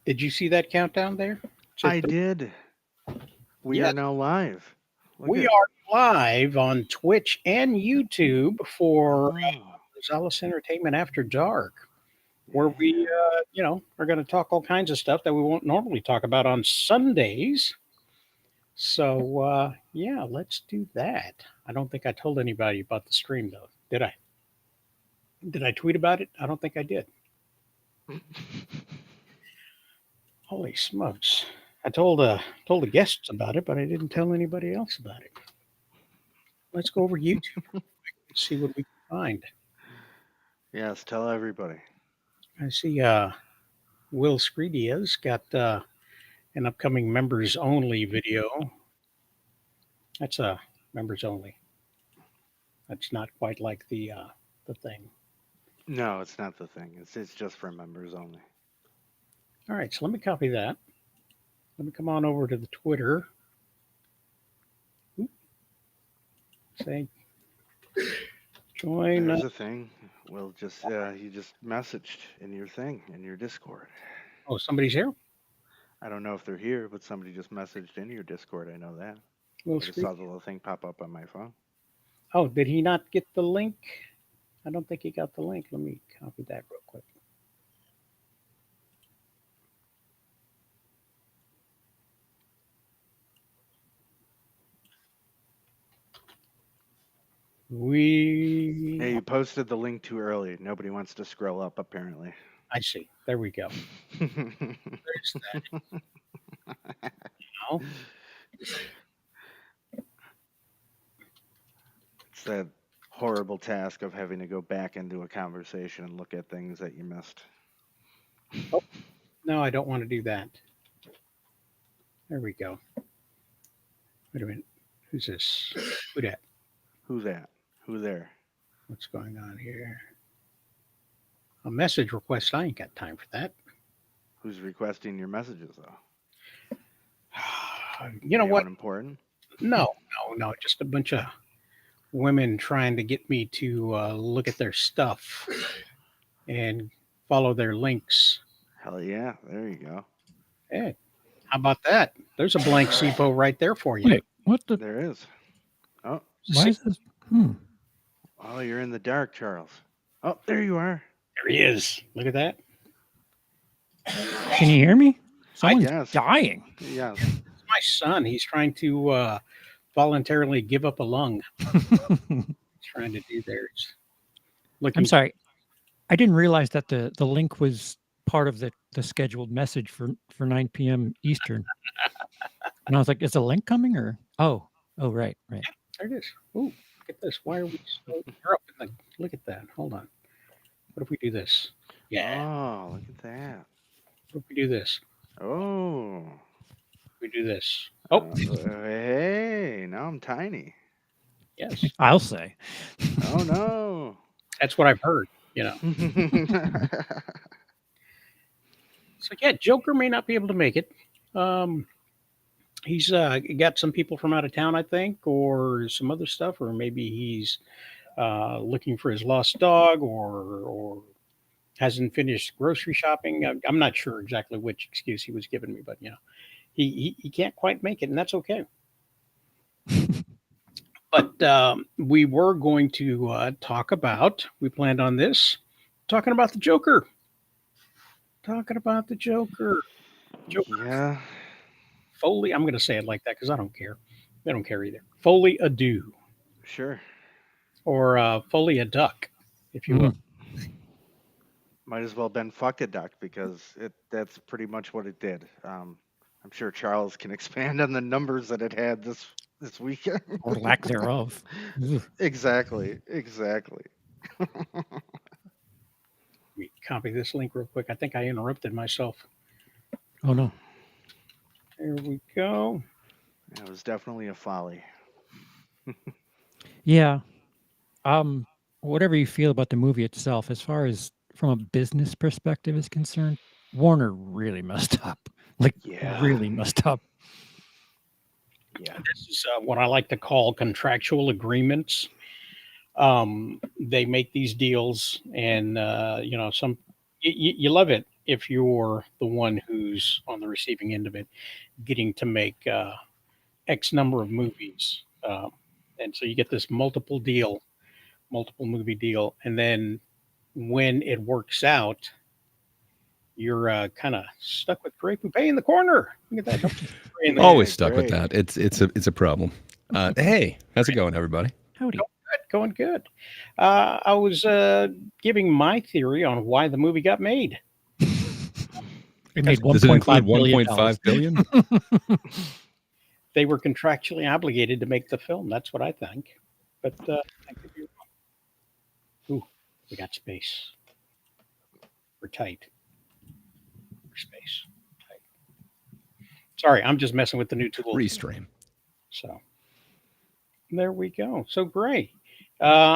Did you see that countdown there? To I did. We yeah, are now live. Look we at. are live on Twitch and YouTube for Oh, Rosales Entertainment After Dark, where we, yeah. are going to talk all kinds of stuff that we won't normally talk about on Sundays. So, yeah, let's do that. I don't think I told anybody about the stream, though. Did I? Did I tweet about it? I don't think I did. Holy smokes! I told the guests about it, but I didn't tell anybody else about it. Let's go over YouTube and see what we can find. Yes, tell everybody. I see Will Screedia's got an upcoming members only video. That's a members only. That's not quite like the thing. No, it's not the thing. It's just for members only. All right, so let me copy that. Let me come on over to the Twitter. Oop, say join. There's a thing. We'll just you just messaged in your thing in your Discord. Oh, somebody's here. I don't know if they're here, but somebody just messaged in your Discord. I know that. Will I just Screed. saw the little thing pop up on my phone. Oh, did he not get the link? I don't think he got the link. Let me copy that real quick. Hey, We. you posted the link too early. Nobody wants to scroll up, apparently. I see. There we go. There's that now. It's that horrible task of having to go back into a conversation and look at things that you missed. Oh, no, I don't want to do that. There we go. Wait a minute. Who's this? Who that? Who that? Who there? What's going on here? A message request. I ain't got time for that. Who's requesting your messages, though? You know what? Anyone important? No. Just a bunch of women trying to get me to look at their stuff and follow their links. Hell yeah, there you go. Hey, how about that? There's a blank SIPO right there for you. Wait, what the? There is. Oh, Why See, is this? Hmm. oh, you're in the dark, Charles. Oh, there you are. there he is. Look at that. Can you hear me? Someone's Yes. dying. Yes. It's my son. He's trying to voluntarily give up a lung. He's trying to do there. He's looking. I'm sorry. I didn't realize that the link was part of the scheduled message for 9 p.m. Eastern. And I was like, is a link coming or? Oh, right. There it is. Ooh, look at this. Why are we so? You're up in the. Look at that. Hold on. What if we do this? Yeah. Oh, look at that. What if we do this? Oh. We do this. Oh, Hey, now I'm tiny. yes. I'll say. Oh no. That's what I've heard. So yeah, Joker may not be able to make it. Um, he's got some people from out of town, I think, or some other stuff, or maybe he's looking for his lost dog, or hasn't finished grocery shopping. I'm not sure exactly which excuse he was giving me, but he can't quite make it, and that's okay. But we were going to talk about. We planned on this, talking about the Joker. Talking about the Joker. Joker Yeah. Foley. I'm going to say it like that because I don't care. They don't care either. Foley Ado Sure. or Foley a Duck, if you will. Mhm. Might as well been fuck a duck because that's pretty much what it did. I'm sure Charles can expand on the numbers that it had this weekend. Or lack thereof. Ugh. Exactly. Let me copy this link real quick. I think I interrupted myself. Oh no. There we go. It was definitely a folly. Yeah. Um. Whatever you feel about the movie itself, as far as from a business perspective is concerned, Warner really messed up. Like Yeah. really messed up. Yeah. This is what I like to call contractual agreements. They make these deals, and some you love it if you're the one who's on the receiving end of it, getting to make X number of movies. And so you get this multiple movie deal. And then when it works out, you're kind of stuck with Grey Poupée in the corner. Look at that. In the Always Hey, stuck with great. that. It's a problem. Hey, how's it going, everybody? Howdy. Going good. I was giving my theory on why the movie got made. It made Does it include $1.5 billion. 1.5 billion? They were contractually obligated to make the film. That's what I think. But I could be wrong. Ooh, we got space. We're tight. We're space. Tight. Sorry, I'm just messing with the new tool. Restream. So there we go. So Gray,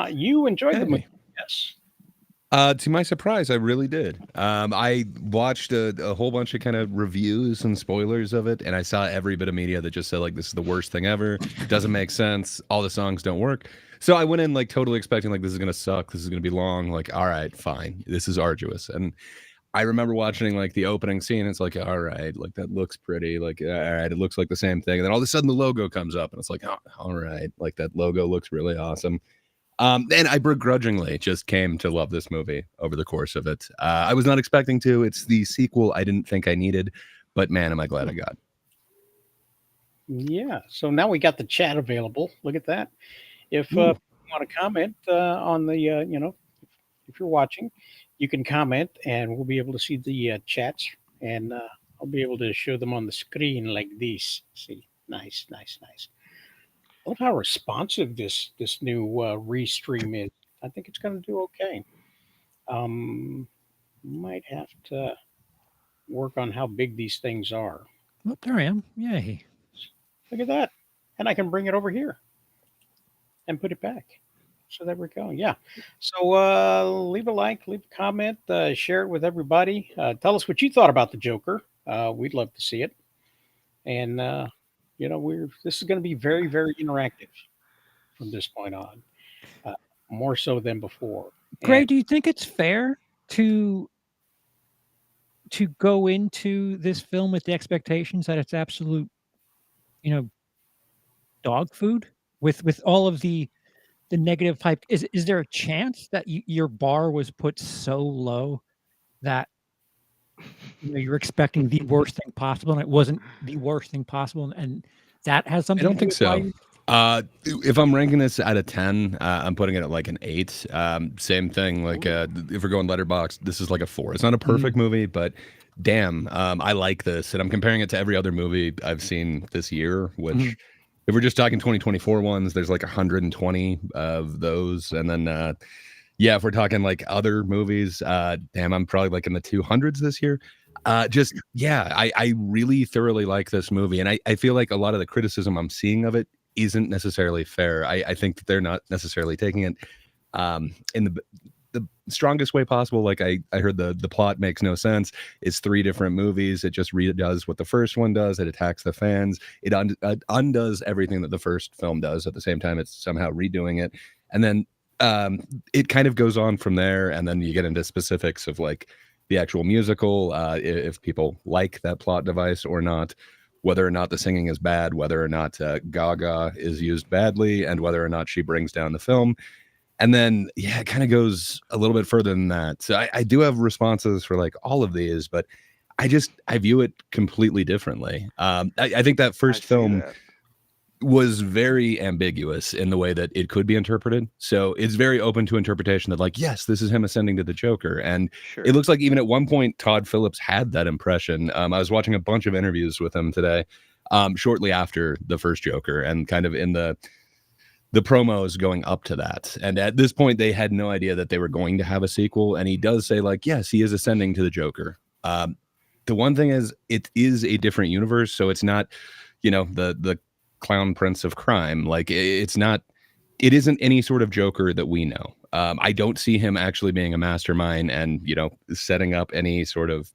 you enjoyed the Hey. movie, yes? To my surprise, I really did. I watched a whole bunch of kind of reviews and spoilers of it, and I saw every bit of media that just said like this is the worst thing ever. Doesn't make sense. All the songs don't work. So I went in like totally expecting like this is gonna suck. This is gonna be long. Like, all right, fine. This is arduous. And I remember watching like the opening scene. It's like, all right, like that looks pretty. Like, all right, it looks like the same thing. And then all of a sudden the logo comes up, and it's like, oh, all right, like that logo looks really awesome. And I begrudgingly just came to love this movie over the course of it. I was not expecting to. It's the sequel I didn't think I needed, but man, am I glad I got. Yeah. So now we got the chat available. Look at that. If you want to comment on the, if you're watching, you can comment, and we'll be able to see the chats, and I'll be able to show them on the screen like this. See, nice. I love how responsive this new restream is. I think it's going to do okay. Might have to work on how big these things are. Oh, there I am. Yay. Look at that. And I can bring it over here and put it back. So there we go. Yeah. So leave a like, leave a comment, share it with everybody. Tell us what you thought about the Joker. We'd love to see it. And this is going to be very, very interactive from this point on, more so than before. Gray, And do you think it's fair to go into this film with the expectations that it's absolute, dog food with all of the negative hype? Is there a chance that your bar was put so low that you're expecting the worst thing possible and it wasn't the worst thing possible, and that has I something don't to do think with so. why If I'm ranking this out of 10, I'm putting it at like an 8. Same thing. Like if we're going letterbox, this is like a 4. It's not a perfect movie, but damn, I like this, and I'm comparing it to every other movie I've seen this year. Which, if we're just talking 2024 ones, there's like 120 of those, and then if we're talking like other movies, damn, I'm probably like in the 200s this year. I really thoroughly like this movie, and I feel like a lot of the criticism I'm seeing of it isn't necessarily fair. I think that they're not necessarily taking it in the strongest way possible. Like I heard the plot makes no sense. It's 3 different movies. It just redoes what the first one does. It attacks the fans. It undoes everything that the first film does. At the same time, it's somehow redoing it. And then it kind of goes on from there. And then you get into specifics of like the actual musical, if people like that plot device or not, whether or not the singing is bad, whether or not Gaga is used badly, and whether or not she brings down the film. And then, it kind of goes a little bit further than that. So I do have responses for like all of these, but I view it completely differently. I think that first film was very ambiguous in the way that it could be interpreted. So it's very open to interpretation that like, yes, this is him ascending to the Joker. And Sure. it looks like even at one point, Todd Phillips had that impression. I was watching a bunch of interviews with him today, shortly after the first Joker, and kind of in the promos going up to that. And at this point, they had no idea that they were going to have a sequel. And he does say like, yes, he is ascending to the Joker. The one thing is, it is a different universe. So it's not, the clown prince of crime. Like it isn't any sort of Joker that we know. I don't see him actually being a mastermind and, setting up any sort of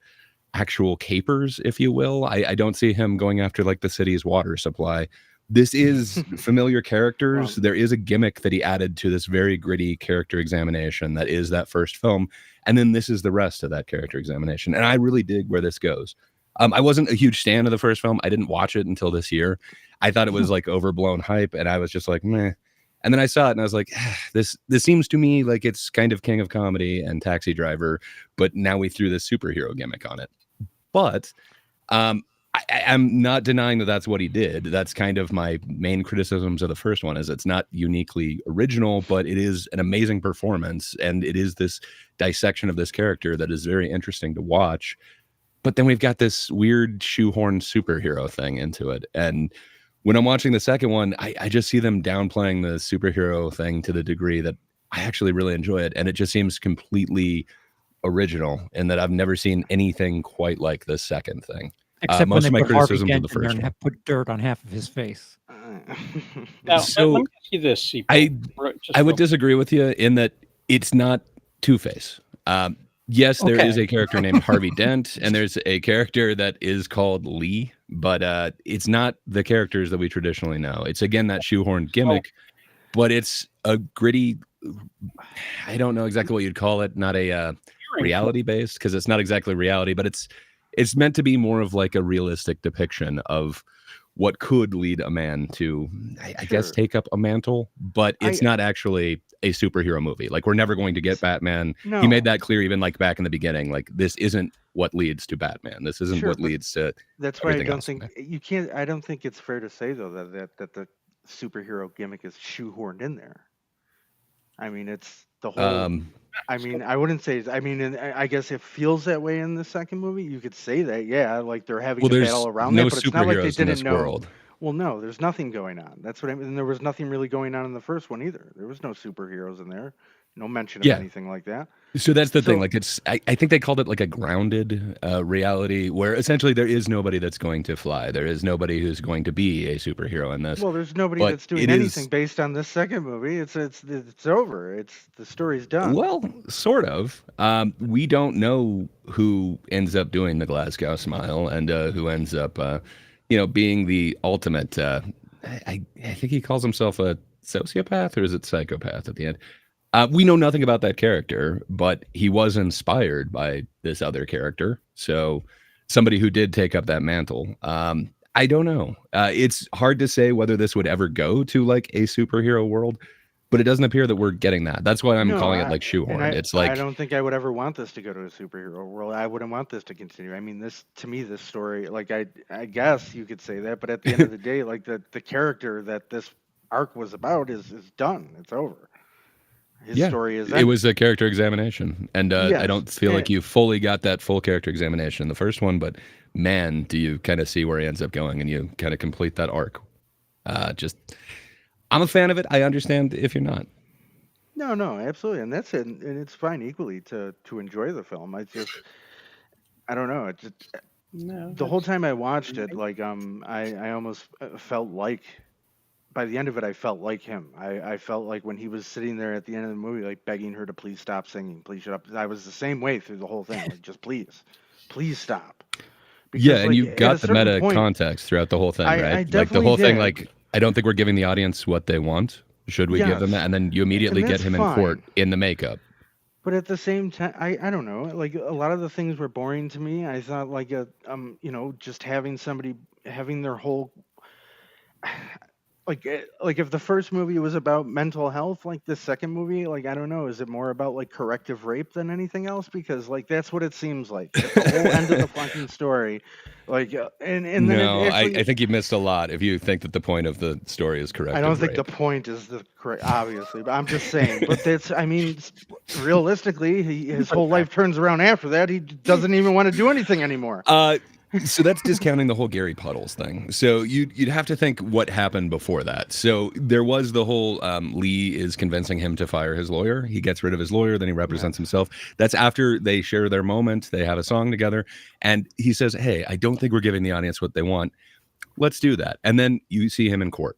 actual capers, if you will. I don't see him going after like the city's water supply this is familiar characters. Well- There is a gimmick that he added to this very gritty character examination that is that first film. And then this is the rest of that character examination. And I really dig where this goes. I wasn't a huge fan of the first film. I didn't watch it until this year. I thought it was like overblown hype, and I was just like, meh. And then I saw it and I was like, this seems to me like it's kind of King of Comedy and Taxi Driver, but now we threw this superhero gimmick on it. But I'm not denying that that's what he did. That's kind of my main criticisms of the first one, is it's not uniquely original, but it is an amazing performance, and it is this dissection of this character that is very interesting to watch. But then we've got this weird shoehorn superhero thing into it. And when I'm watching the second one, I just see them downplaying the superhero thing to the degree that I actually really enjoy it. And it just seems completely original in that I've never seen anything quite like this second thing. Except most when of they my put Harvey criticisms of Dent the in there first and one. put dirt on half of his face. Now, So, let me ask you this, Seapolt. Just I would real- disagree with you in that it's not Two-Face. Yes, there is Okay. a character named Harvey Dent, and there's a character that is called Lee, but it's not the characters that we traditionally know. It's, again, that shoehorn gimmick, but it's a gritty, I don't know exactly what you'd call it, not a reality based, because it's not exactly reality, but it's meant to be more of like a realistic depiction of what could lead a man to, I guess, Sure. take up a mantle, but it's not actually a superhero movie. Like, we're never going to get Batman. No. He made that clear even like back in the beginning. Like, this isn't what leads to Batman. This isn't Sure, what but leads to That's why I everything don't else, think man. you can't. I don't think it's fair to say though that the superhero gimmick is shoehorned in there. I mean, it's the whole. I mean, I wouldn't say. I mean, and I guess it feels that way in the second movie. You could say that, yeah, like they're having well, a there's battle around no that, but it's not like they superheroes in didn't this know. world. Well, no, there's nothing going on. That's what I mean. And there was nothing really going on in the first one either. There was no superheroes in there. No mention of Yeah. anything like that. So that's the thing. So- Like, I think they called it like a grounded reality, where essentially there is nobody that's going to fly. There is nobody who's going to be a superhero in this. Well, there's nobody But that's doing it anything is- based on this second movie. It's over. It's the story's done. Well, sort of. We don't know who ends up doing the Glasgow Smile and who ends up, being the ultimate. I think he calls himself a sociopath, or is it psychopath at the end? We know nothing about that character, but he was inspired by this other character. So somebody who did take up that mantle. I don't know. It's hard to say whether this would ever go to like a superhero world, but it doesn't appear that we're getting that. That's why I'm No, calling it I- like shoehorn. and It's I like, don't think I would ever want this to go to a superhero world. I wouldn't want this to continue. I mean, this to me, this story, like I guess you could say that, but at the end of the day, like the character that this arc was about is done. It's over. His Yeah, story is. it was a character examination, and I Yes, don't feel like you fully got that full character examination in the first one, but man, do you kind of see where he ends up going, and you kind of complete that arc. I'm a fan of it. I understand if you're not. No, absolutely, and that's it, and it's fine equally to enjoy the film. I don't know. It just No, the whole that's- time I watched it, like I almost felt like by the end of it, I felt like him. I felt like when he was sitting there at the end of the movie, like begging her to please stop singing, please shut up. I was the same way through the whole thing. Like, just please stop. Because, Yeah, and like, you at got a the certain meta point- context throughout the whole thing, I right? Like the definitely whole thing, did. like, I don't think we're giving the audience what they want. Should we give them Yes. that? And then you immediately And get that's him in court fine. in the makeup. But at the same time, I don't know. Like a lot of the things were boring to me. I thought like just having somebody having their whole like if the first movie was about mental health, like the second movie, like I don't know, is it more about like corrective rape than anything else? Because like that's what it seems like. That's the whole end of the fucking story. Like and then No, it actually, I think you missed a lot if you think that the point of the story is correct. I don't think the point is the correct, obviously, but I'm just saying. But that's, I mean, realistically, his whole life turns around after that. He doesn't even want to do anything anymore. So that's discounting the whole Gary Puddles thing. So you'd have to think what happened before that. So there was the whole Lee is convincing him to fire his lawyer. He gets rid of his lawyer, then he represents himself. That's after they share their moment. They have a song together, and he says, "Hey, I don't think we're giving the audience what they want. Let's do that." And then you see him in court,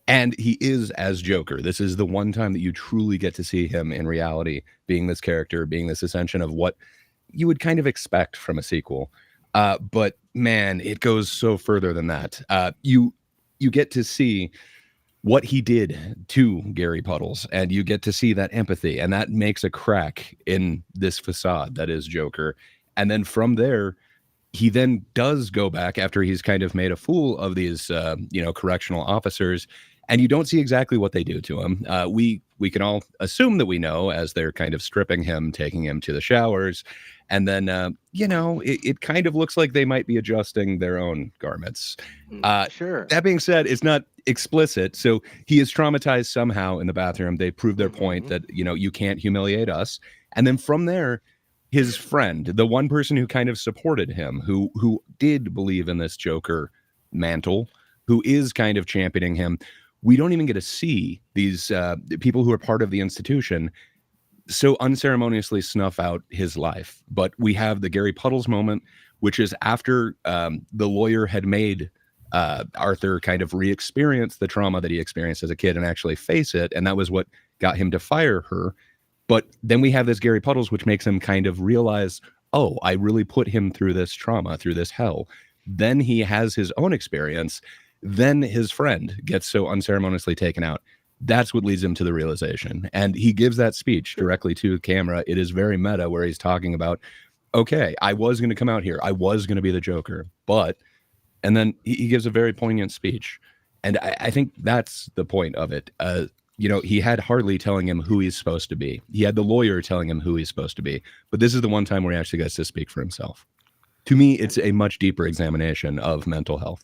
and he is as Joker. This is the one time that you truly get to see him in reality, being this character, being this ascension of what you would kind of expect from a sequel. But man, it goes so further than that. You you get to see what he did to Gary Puddles, and you get to see that empathy, and that makes a crack in this facade that is Joker. And then from there, he then does go back after he's kind of made a fool of these, correctional officers, and you don't see exactly what they do to him. We can all assume that we know as they're kind of stripping him, taking him to the showers, and then it kind of looks like they might be adjusting their own garments. Sure. That being said, it's not explicit, so he is traumatized somehow in the bathroom. They prove their point that you can't humiliate us, and then from there, his friend, the one person who kind of supported him, who did believe in this Joker mantle, who is kind of championing him. We don't even get to see these people who are part of the institution so unceremoniously snuff out his life. But we have the Gary Puddles moment, which is after the lawyer had made Arthur kind of re-experience the trauma that he experienced as a kid and actually face it. And that was what got him to fire her. But then we have this Gary Puddles, which makes him kind of realize, oh, I really put him through this trauma, through this hell. Then he has his own experience. Then his friend gets so unceremoniously taken out. That's what leads him to the realization. And he gives that speech directly to the camera. It is very meta, where he's talking about, okay, I was going to come out here. I was going to be the Joker. And then he gives a very poignant speech. And I think that's the point of it. He had Harley telling him who he's supposed to be. He had the lawyer telling him who he's supposed to be. But this is the one time where he actually gets to speak for himself. To me, it's a much deeper examination of mental health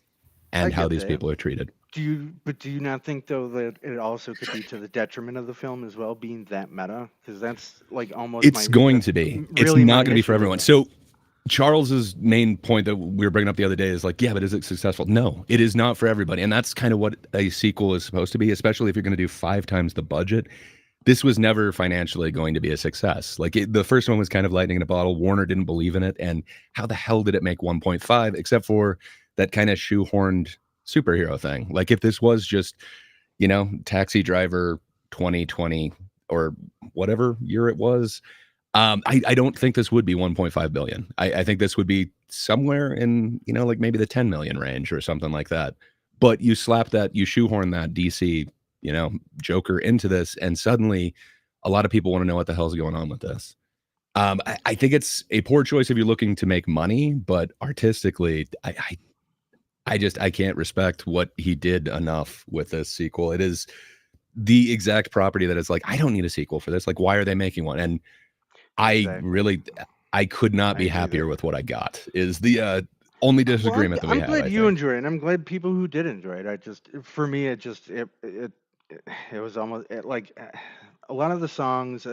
and how these people are treated. Do you not think, though, that it also could be to the detriment of the film as well, being that meta? Because that's like almost. It's going to be. It's not going to be for everyone. So Charles's main point that we were bringing up the other day is like, yeah, but is it successful? No, it is not for everybody. And that's kind of what a sequel is supposed to be, especially if you're going to do 5 times the budget. This was never financially going to be a success. Like the first one was kind of lightning in a bottle. Warner didn't believe in it. And how the hell did it make 1.5 except for that kind of shoehorned superhero thing? Like if this was just, Taxi Driver 2020 or whatever year it was, I don't think this would be 1.5 billion. I think this would be somewhere in, like maybe the 10 million range or something like that. But you shoehorn that DC, Joker into this, and suddenly a lot of people want to know what the hell's going on with this. I think it's a poor choice if you're looking to make money, but artistically, I can't respect what he did enough with this sequel. It is the exact property that is like, I don't need a sequel for this. Like, why are they making one? And I could not be happier with what I got, is the only disagreement that we have. I'm glad you enjoy it, and I'm glad people who did enjoy it. For me, it was almost like a lot of the songs.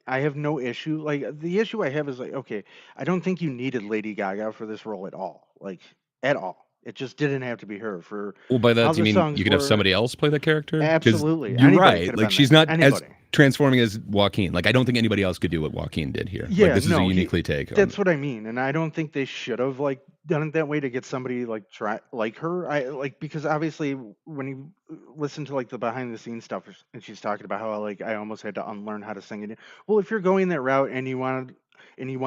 I have no issue. Like the issue I have is like, okay, I don't think you needed Lady Gaga for this role at all. Like at all. It just didn't have to be her. By that, you mean you could have somebody else play the character? Absolutely. You're right. Like she's not as transforming as Joaquin. Like I don't think anybody else could do what Joaquin did here. Yeah, like, this is a uniquely take. That's what I mean, and I don't think they should have like done it that way to get somebody like try like her. Because obviously when you listen to like the behind the scenes stuff, and she's talking about how like I almost had to unlearn how to sing it. Well, if you're going that route and you want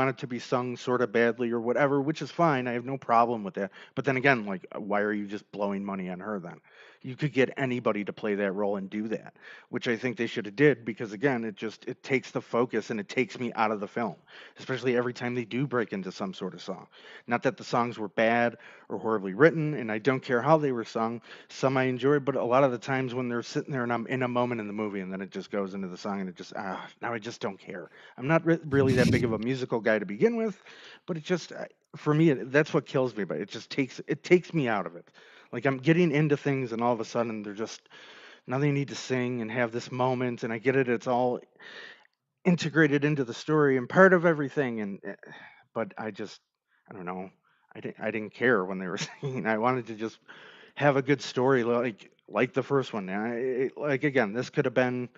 it to be sung sort of badly or whatever, which is fine. I have no problem with that. But then again, like, why are you just blowing money on her then? You could get anybody to play that role and do that, which I think they should have did, because again, it takes the focus and it takes me out of the film, especially every time they do break into some sort of song. Not that the songs were bad or horribly written, and I don't care how they were sung. Some I enjoyed, but a lot of the times when they're sitting there and I'm in a moment in the movie and then it just goes into the song and it just, now I just don't care. I'm not really that big of a musical guy to begin with, but it just, for me, that's what kills me, but it takes me out of it. Like I'm getting into things and all of a sudden they're just, now they need to sing and have this moment, and I get it, it's all integrated into the story and part of everything, but I don't know, I didn't care when they were singing. I wanted to just have a good story like the first one. Like again, this could have been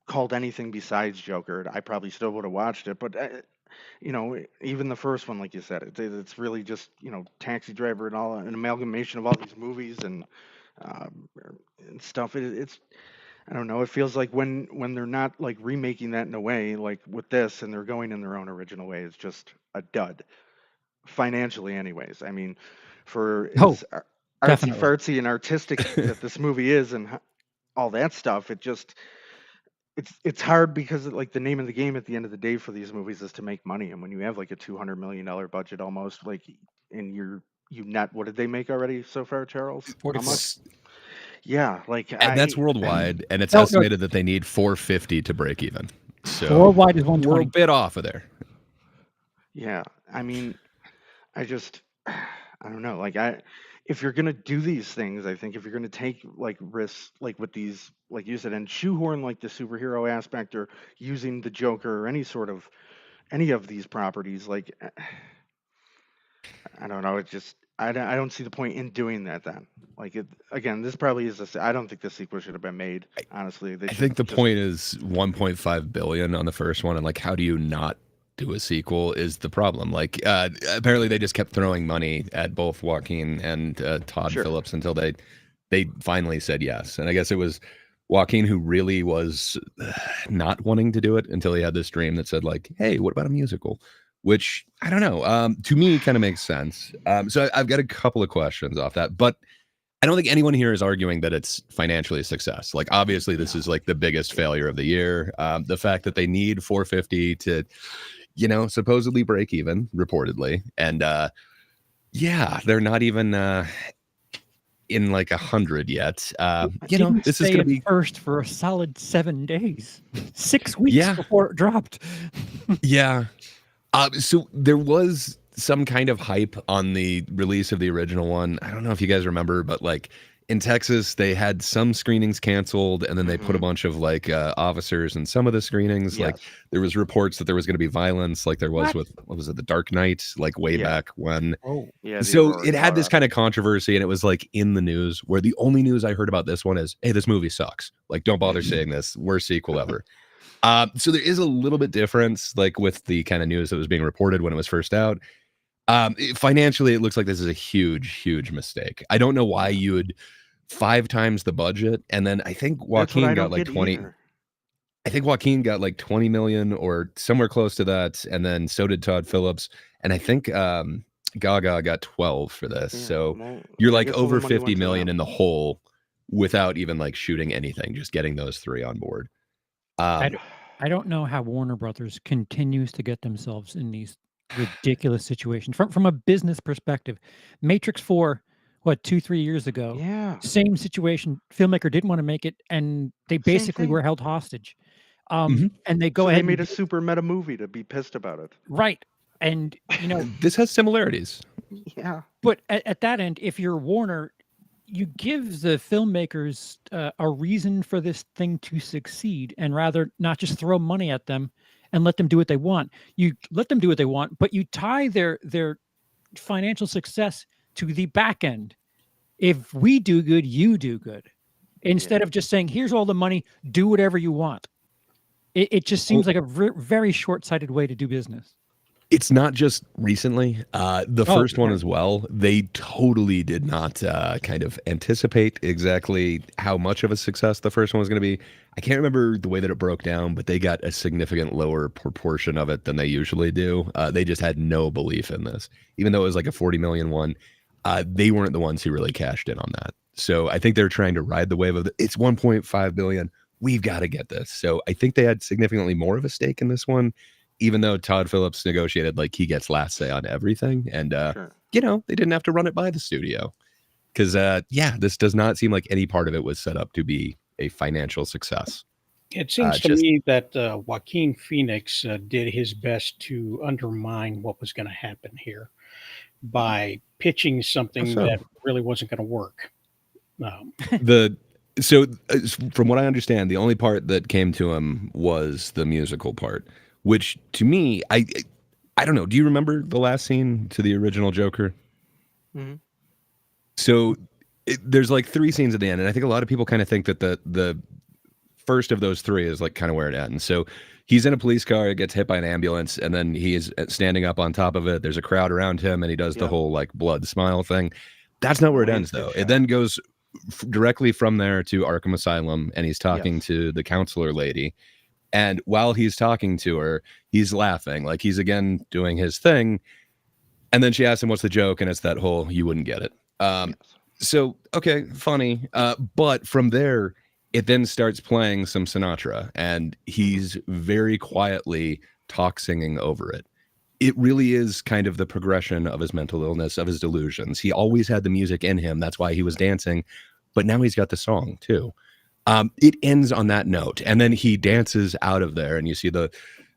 called anything besides Joker. I probably still would have watched it, but even the first one, like you said, it's really just Taxi Driver and all, an amalgamation of all these movies and stuff. It's I don't know. It feels like when they're not like remaking that in a way like with this, and they're going in their own original way, it's just a dud financially, anyways. I mean, Definitely. fartsy and artistic that this movie is, and all that stuff, it's hard because like the name of the game at the end of the day for these movies is to make money, and when you have like a $200 million budget almost, like, and you net, what did they make already so far, Charles? How 44. much? Yeah, like And that's worldwide, and it's No, no. estimated that they need 450 to break even. So Worldwide is we're a 120. bit off of there. Yeah, I mean, I don't know. Like, if you're gonna do these things, I think if you're gonna take like risks, like with these, like you said, and shoehorn like the superhero aspect, or using the Joker, or any of these properties, like, I don't know. It just, I don't see the point in doing that then. Like, again, this probably is I don't think the sequel should have been made. Honestly, I think the point is 1.5 billion on the first one, and like, how do you not do a sequel is the problem. Like, apparently they just kept throwing money at both Joaquin and Todd Sure. Phillips until they finally said yes. And I guess it was Joaquin who really was not wanting to do it until he had this dream that said like, hey, what about a musical? Which I don't know. To me, kind of makes sense. So I've got a couple of questions off that, but I don't think anyone here is arguing that it's financially a success. Like, obviously, this is like the biggest failure of the year. The fact that they need 450 to, supposedly break even, reportedly, and yeah, they're not even in like 100 yet. Didn't This is stay going to at be first for a solid 7 days, 6 weeks Yeah. before it dropped. Yeah. So there was some kind of hype on the release of the original one. I don't know if you guys remember, but like in Texas, they had some screenings canceled, and then they put a bunch of like officers in some of the screenings. Like Yes. there was reports that there was going to be violence, like there was What? with what was it, The Dark Knight, like way Yeah. back when. Oh, Yeah. the So Aurora it had this Colorado. kind of controversy, and it was like in the news. Where the only news I heard about this one is, "Hey, this movie sucks. Like, don't bother saying this. Worst sequel ever." So there is a little bit difference, like with the kind of news that was being reported when it was first out. Financially, it looks like this is a huge, huge mistake. I don't know why you would 5 times the budget, and then I think That's what Joaquin I got don't like get 20. either. I think Joaquin got like 20 million or somewhere close to that, and then so did Todd Phillips, and I think Gaga got 12 for this. Yeah, So well, you're I like guess all the over money 50 went to million them. in the hole without even like shooting anything, just getting those 3 on board. I don't know how Warner Brothers continues to get themselves in these ridiculous situations from a business perspective. Matrix 4, what, 2-3 years ago, Yeah. same situation. Filmmaker didn't want to make it, and they basically thing. were held hostage. Mhm. And they go So ahead they made and a super meta movie to be pissed about it. right. And This has similarities. Yeah. but at that end, if you're Warner, you give the filmmakers a reason for this thing to succeed, and rather not just throw money at them and let them do what they want. You let them do what they want, but you tie their financial success to the back end. If we do good, you do good. Instead of just saying, "Here's all the money, do whatever you want." It just seems like a very short-sighted way to do business. It's not just recently. The Oh, first one right. as well. They totally did not kind of anticipate exactly how much of a success the first one was going to be. I can't remember the way that it broke down, but they got a significant lower proportion of it than they usually do. They just had no belief in this, even though it was like a 40 million one. They weren't the ones who really cashed in on that. So I think they're trying to ride the wave of it's 1.5 billion. We've got to get this. So I think they had significantly more of a stake in this one, even though Todd Phillips negotiated like he gets last say on everything. And, Sure. they didn't have to run it by the studio. Because, this does not seem like any part of it was set up to be a financial success. It seems to just- me that Joaquin Phoenix did his best to undermine what was going to happen here by pitching something so? that really wasn't going to work. From what I understand, the only part that came to him was the musical part, which to me, I don't know. Do you remember the last scene to the original Joker? Mhm. So there's like 3 scenes at the end, and I think a lot of people kind of think that the first of those 3 is like kind of where it ends. So he's in a police car, it gets hit by an ambulance, and then he is standing up on top of it. There's a crowd around him, and he does the Yeah. whole like blood smile thing. That's not where it Right, ends, good though. shot. It then goes directly from there to Arkham Asylum, and he's talking Yes. to the counselor lady. And while he's talking to her, he's laughing, like he's again doing his thing. And then she asks him, "What's the joke?" And it's that whole "you wouldn't get it." Yes. So, okay, funny. But from there, it then starts playing some Sinatra, and he's very quietly talk singing over it. It really is kind of the progression of his mental illness, of his delusions. He always had the music in him. That's why he was dancing. But now he's got the song too. It ends on that note, and then he dances out of there, and you see the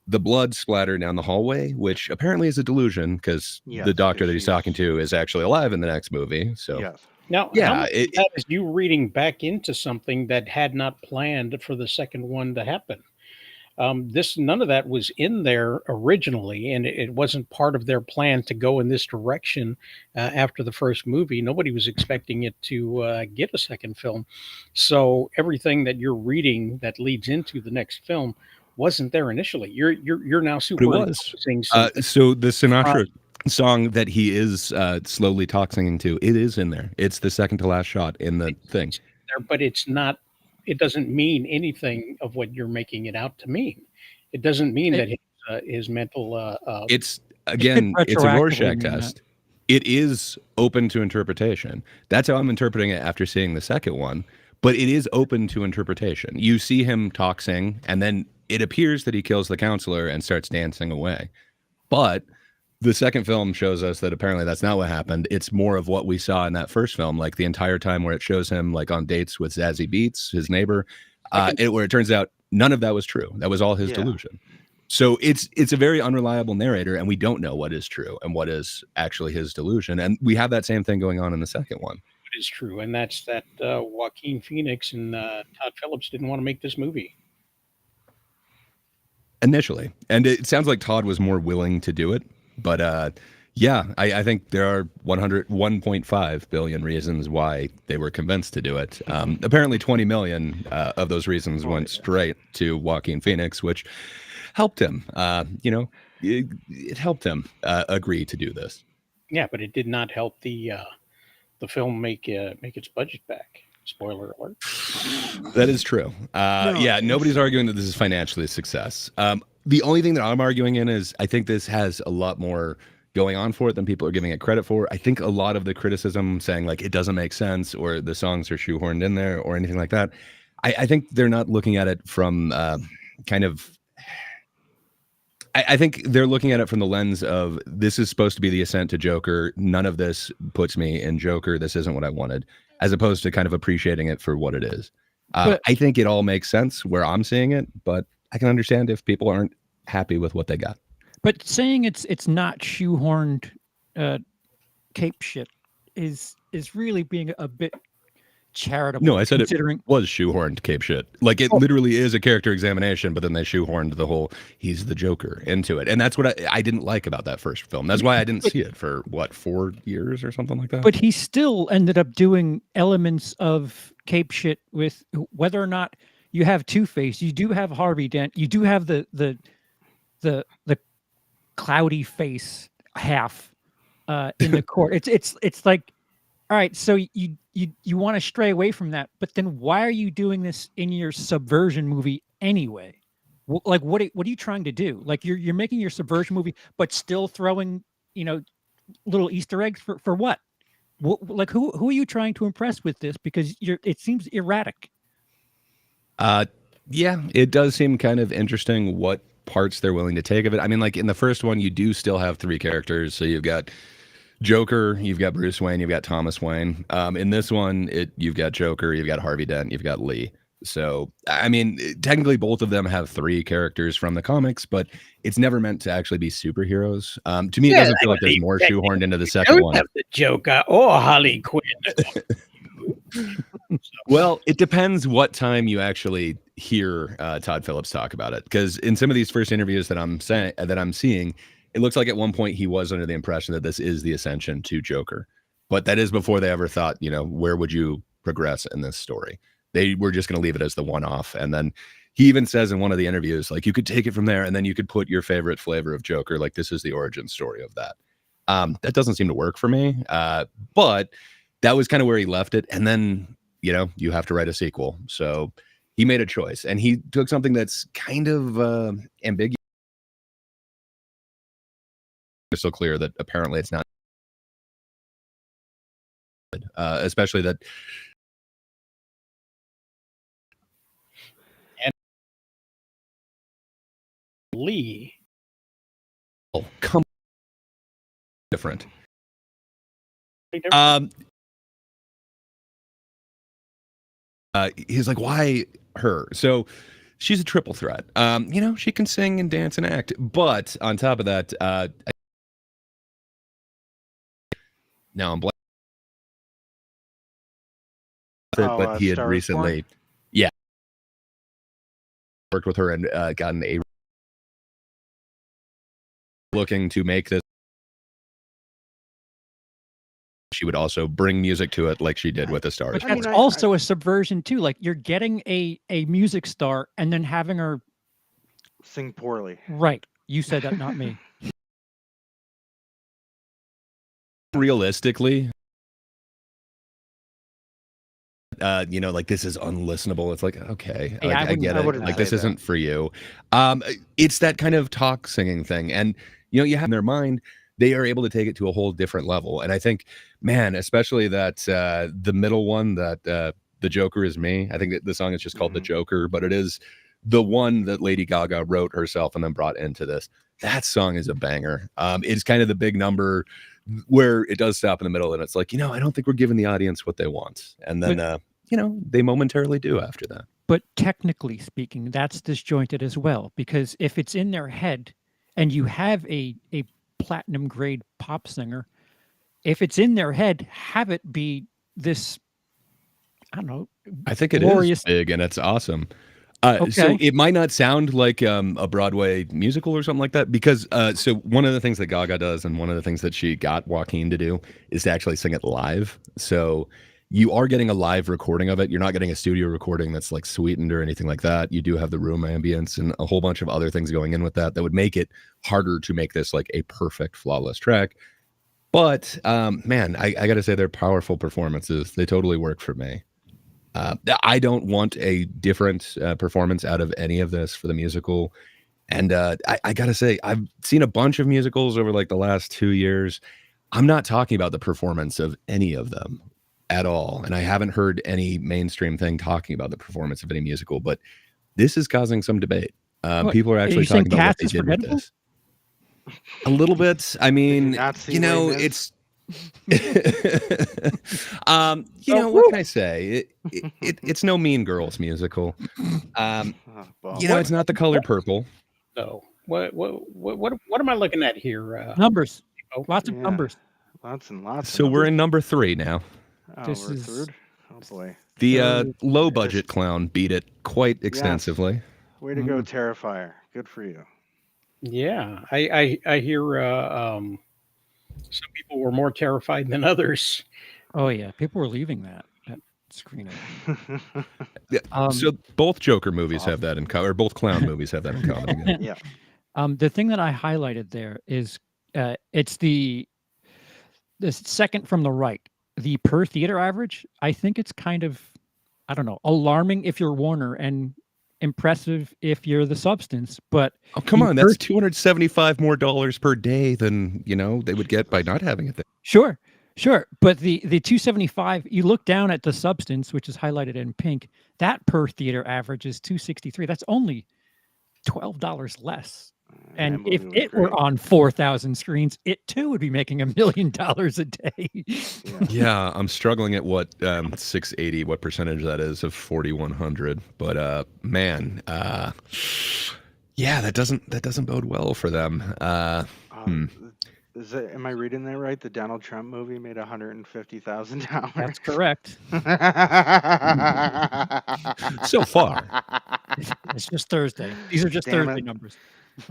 blood splatter down the hallway, which apparently is a delusion because Yes, the doctor that she's- he's talking to is actually alive in the next movie. So Yes. Now, Yeah, how much of that is you reading back into something that had not planned for the second one to happen? None of that was in there originally, and it wasn't part of their plan to go in this direction after the first movie. Nobody was expecting it to get a second film, so everything that you're reading that leads into the next film wasn't there initially. You're now but it was. superimposing something. So the Sinatra song that he is slowly talk singing to, it is in there. It's the second to last shot in the thing. There, but it's not. It doesn't mean anything of what you're making it out to mean. It doesn't mean that his mental. It's again, it's a retroactively Rorschach mean that. test. It is open to interpretation. That's how I'm interpreting it after seeing the second one. But it is open to interpretation. You see him talk sing, and then it appears that he kills the counselor and starts dancing away. But the second film shows us that apparently that's not what happened. It's more of what we saw in that first film, like the entire time where it shows him like on dates with Zazie Beetz, his neighbor, where it turns out none of that was true. That was all his Yeah. delusion. So it's a very unreliable narrator, and we don't know what is true and what is actually his delusion. And we have that same thing going on in the second one. It is true, and that's that Joaquin Phoenix and Todd Phillips didn't want to make this movie. Initially. And it sounds like Todd was more willing to do it. But yeah, I think there are 1.5 billion reasons why they were convinced to do it. Apparently 20 million of those reasons went straight to Joaquin Phoenix, which helped him. It helped him agree to do this. Yeah, but it did not help the film make its budget back. Spoiler alert. That is true. Yeah, nobody's arguing that this is financially a success. The only thing that I'm arguing in is I think this has a lot more going on for it than people are giving it credit for. I think a lot of the criticism saying like it doesn't make sense or the songs are shoehorned in there or anything like that, I think they're not looking at it from kind of. I think they're looking at it from the lens of this is supposed to be the ascent to Joker. None of this puts me in Joker. This isn't what I wanted, as opposed to kind of appreciating it for what it is. I think it all makes sense where I'm seeing it, but I can understand if people aren't happy with what they got. But saying it's not shoehorned cape shit is really being a bit charitable. No, I said considering it was shoehorned cape shit. Like it literally is a character examination, but then they shoehorned the whole he's the Joker into it. And that's what I didn't like about that first film. That's why I didn't see it for 4 years or something like that. But he still ended up doing elements of cape shit with whether or not you have Two-Face, you do have Harvey Dent, you do have the cloudy face half in the court. It's like, all right, so you want to stray away from that, but then why are you doing this in your subversion movie anyway? Like what are you trying to do? Like you're making your subversion movie, but still throwing little Easter eggs for what? Like who are you trying to impress with this? Because it seems erratic. Yeah, it does seem kind of interesting what parts they're willing to take of it. I mean, like in the first one, you do still have 3 characters. So you've got Joker, you've got Bruce Wayne, you've got Thomas Wayne. In this one, you've got Joker, you've got Harvey Dent, you've got Lee. So, I mean, technically both of them have 3 characters from the comics, but it's never meant to actually be superheroes. To me, it doesn't feel like there's more shoehorned into the second one. Have the Joker or Harley Quinn. Well, it depends what time you actually hear Todd Phillips talk about it, because in some of these first interviews that I'm seeing, it looks like at one point he was under the impression that this is the ascension to Joker, but that is before they ever thought, where would you progress in this story? They were just going to leave it as the one-off, and then he even says in one of the interviews, like you could take it from there, and then you could put your favorite flavor of Joker, like this is the origin story of that. That doesn't seem to work for me, but that was kind of where he left it, and then you have to write a sequel. So he made a choice, and he took something that's kind of ambiguous. It's so clear that apparently it's not especially that. And Lee. Oh, come different. He's like, why her? So she's a triple threat. She can sing and dance and act, but on top of that, now I'm blank. But he had Star is recently, Born? yeah, worked with her and gotten a looking to make this. She would also bring music to it like she did with the Stars. But that's also a subversion too. Like you're getting a music star and then having her Sing poorly. right. You said that, not me. Realistically, like this is unlistenable. It's like, okay, Hey, like, I get it. wouldn't Like say this that. isn't for you. It's that kind of talk singing thing, and you have in their mind they are able to take it to a whole different level. And I think, man, especially that the middle one, that The Joker Is Me. I think that the song is just called The Joker, but it is the one that Lady Gaga wrote herself and then brought into this. That song is a banger. It's kind of the big number where it does stop in the middle and it's like, I don't think we're giving the audience what they want. And then, they momentarily do after that. But technically speaking, that's disjointed as well, because if it's in their head and you have a platinum grade pop singer, if it's in their head, have it be this, I don't know. I think it glorious... is big and it's awesome. Okay. So it might not sound like a Broadway musical or something like that, because so one of the things that Gaga does and one of the things that she got Joaquin to do is to actually sing it live. So you are getting a live recording of it. You're not getting a studio recording that's like sweetened or anything like that. You do have the room ambience and a whole bunch of other things going in with that would make it harder to make this like a perfect, flawless track. But man, I got to say they're powerful performances. They totally work for me. I don't want a different performance out of any of this for the musical. And I got to say, I've seen a bunch of musicals over like the last 2 years. I'm not talking about the performance of any of them at all. And I haven't heard any mainstream thing talking about the performance of any musical, but this is causing some debate. People are actually talking about what they did with this. A little bit. I mean, not see it's what can I say? It's no Mean Girls musical. It's not The Color Purple. No. What am I looking at here? Numbers. Lots of numbers. Lots and lots. So we're in number 3 now. Oh, This we're is- third. Oh boy. The low budget clown beat it quite extensively. Way to go, Terrifier. Good for you. Yeah, I hear some people were more terrified than others. Oh yeah, people were leaving that screening. So both Joker movies have that in common, or both clown movies have that in common. Again. Yeah. The thing that I highlighted there is it's the second from the right, the per theater average. I think it's kind of, I don't know, alarming if you're Warner and impressive if you're The Substance. But oh, come on, that's $275 more per day than they would get by not having it there. Sure. But the 275, you look down at The Substance, which is highlighted in pink, that per theater average is 263. That's only $12 less. And if it were on 4,000 screens, it too would be making $1 million a day. Yeah, I'm struggling at what 680, what percentage that is of 4,100. But man, yeah, that doesn't bode well for them. Am I reading that right? The Donald Trump movie made $150,000. That's correct. So far. It's just Thursday. These are just Damn Thursday it. numbers.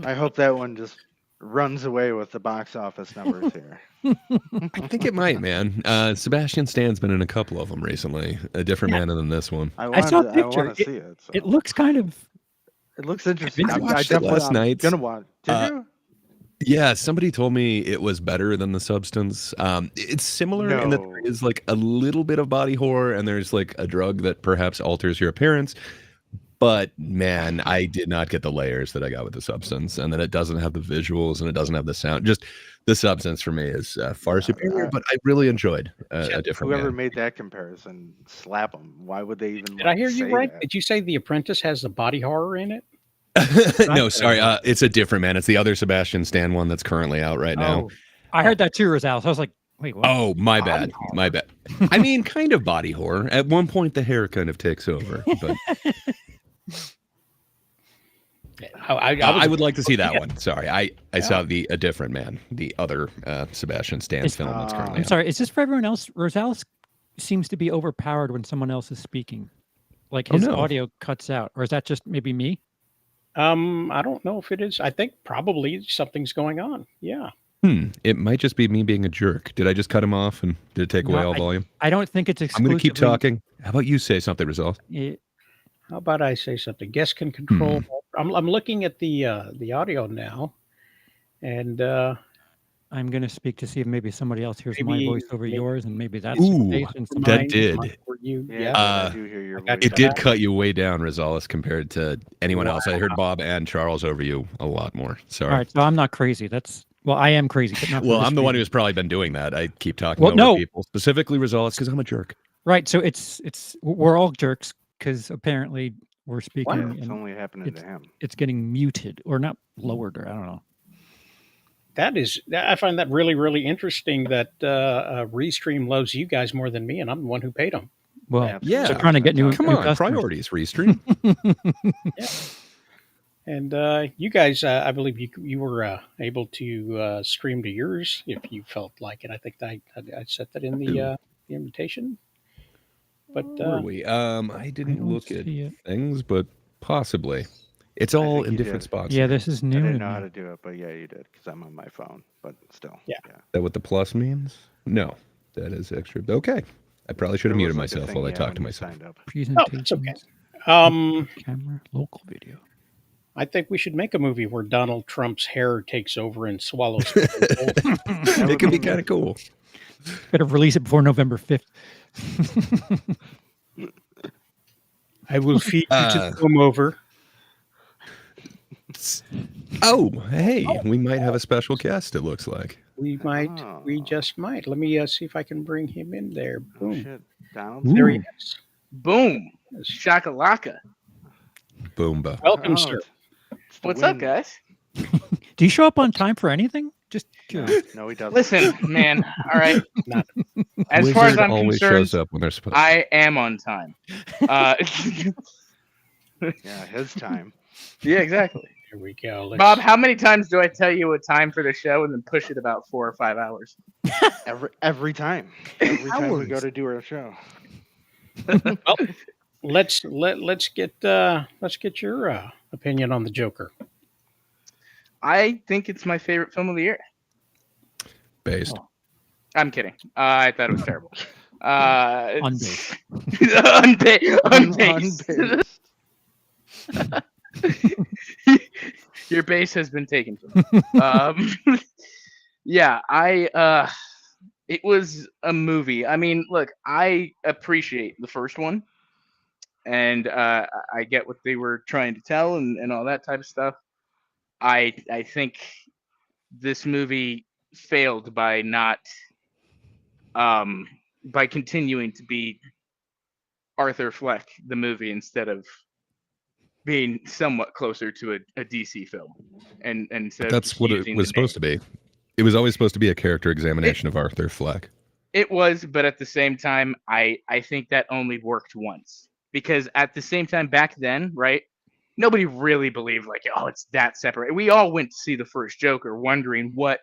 I hope that one just runs away with the box office numbers here. I think it might, man. Sebastian Stan's been in a couple of them recently. A different man than this one. I saw a picture. I want to see it. So. It looks kind of. It looks interesting. I watched it last night. Gonna watch. Did you? Yeah, somebody told me it was better than The Substance. It's similar in that there is like a little bit of body horror and there's like a drug that perhaps alters your appearance. But man, I did not get the layers that I got with The Substance. And then it doesn't have the visuals and it doesn't have the sound. Just the substance for me is far Yeah, superior, but I really enjoyed Yeah, a different Whoever man. made that comparison, slap them. Why would they even? Did I hear you say right? that? Did you say The Apprentice has the body horror in it? No, Right. sorry, it's a different man. It's the other Sebastian Stan one that's currently out right now. Oh, I heard that too, Rosales. I was like, wait, what? Oh, my Body bad. My bad. I mean, kind of body horror. At one point, the hair kind of takes over. But I would like to see that Yeah. one. Sorry, I saw a different man, the other Sebastian Stan It's- film that's currently I'm out. sorry. Is this for everyone else? Rosales seems to be overpowered when someone else is speaking. Like Oh, his no. audio cuts out, or is that just maybe me? I don't know if it is. I think probably something's going on. Yeah. It might just be me being a jerk. Did I just cut him off and did it take No, away all volume? I don't think it's I'm exclusively. going to keep talking. How about you say something, Rizal? How about I say something? Guests can control. I'm looking at the audio now, and I'm going to speak to see if maybe somebody else hears my Maybe- voice over maybe- yours, and maybe that's Ooh, the case. And mine- that did. mine for you. Yeah, Yeah. but I do hear your I got voice. you. It did Wow. cut you way down, Rosales, compared to anyone else. I heard Bob and Charles over you a lot more. Sorry. All right, so I'm not crazy. I am crazy, but not. for Well, this I'm the one reason. who's probably been doing that. I keep talking Well, over no. people, specifically Rosales, because I'm a jerk. Right. So we're all jerks because apparently we're speaking Wow. It's and only happening to him. it's getting muted or not lowered, or I don't know. I find that really, really interesting that Restream loves you guys more than me, and I'm the one who paid them. Well, Absolutely. yeah. so trying to get new. Come new on, customers. priorities, Restream. And you guys, I believe you were able to stream to yours if you felt like it. I think I set that in the invitation. But Were we? I didn't don't look at see it. things, but possibly. It's I all think in you different did. spots. Yeah, this is I new. didn't to know how me. to do it, but yeah, you did because I'm on my phone. But still, Yeah. Is that what the plus means? No, that is extra. Okay. I probably should have There muted was, like, a myself thing, while I yeah, talked to when you myself. signed up. Presentations, okay. camera, local video. I think we should make a movie where Donald Trump's hair takes over and swallows. people whole. That It would could be be kind of cool. Better release it before November 5th. I will feed you to come over. Oh, hey, we might have a special guest, it looks like. We might. We Oh. just might. Let me see if I can bring him in there. Oh Boom. shit, Donald. There he Ooh. is. Boom. Yes. Shakalaka. Boomba. Welcome, Oh, sir. it's the What's up, wind. guys? Do you show up on time for anything? Just No, curious. no, he doesn't. Listen, man. All right. Not- As far as Wizard I'm always concerned, shows up when they're supposed I am on time. Yeah, his time. Yeah, exactly. Here we go. Let's- Bob, how many times do I tell you a time for the show and then push it about 4 or 5 hours? Every time. Every time we go Hours. to do our show. Well, let's get your opinion on the Joker. I think it's my favorite film of the year. based. I'm kidding. I thought it was terrible. Unbased. Unbased. Your base has been taken from you. Yeah, it was a movie. I mean, look, I appreciate the first one, and I get what they were trying to tell and all that type of stuff. I think this movie failed by not by continuing to be Arthur Fleck the movie instead of being somewhat closer to a DC film, and instead That's what it was supposed to be. It was always supposed to be a character examination of Arthur Fleck. It was, but at the same time, I think that only worked once, because at the same time back then, right? Nobody really believed like, oh, it's that separate. We all went to see the first Joker, wondering what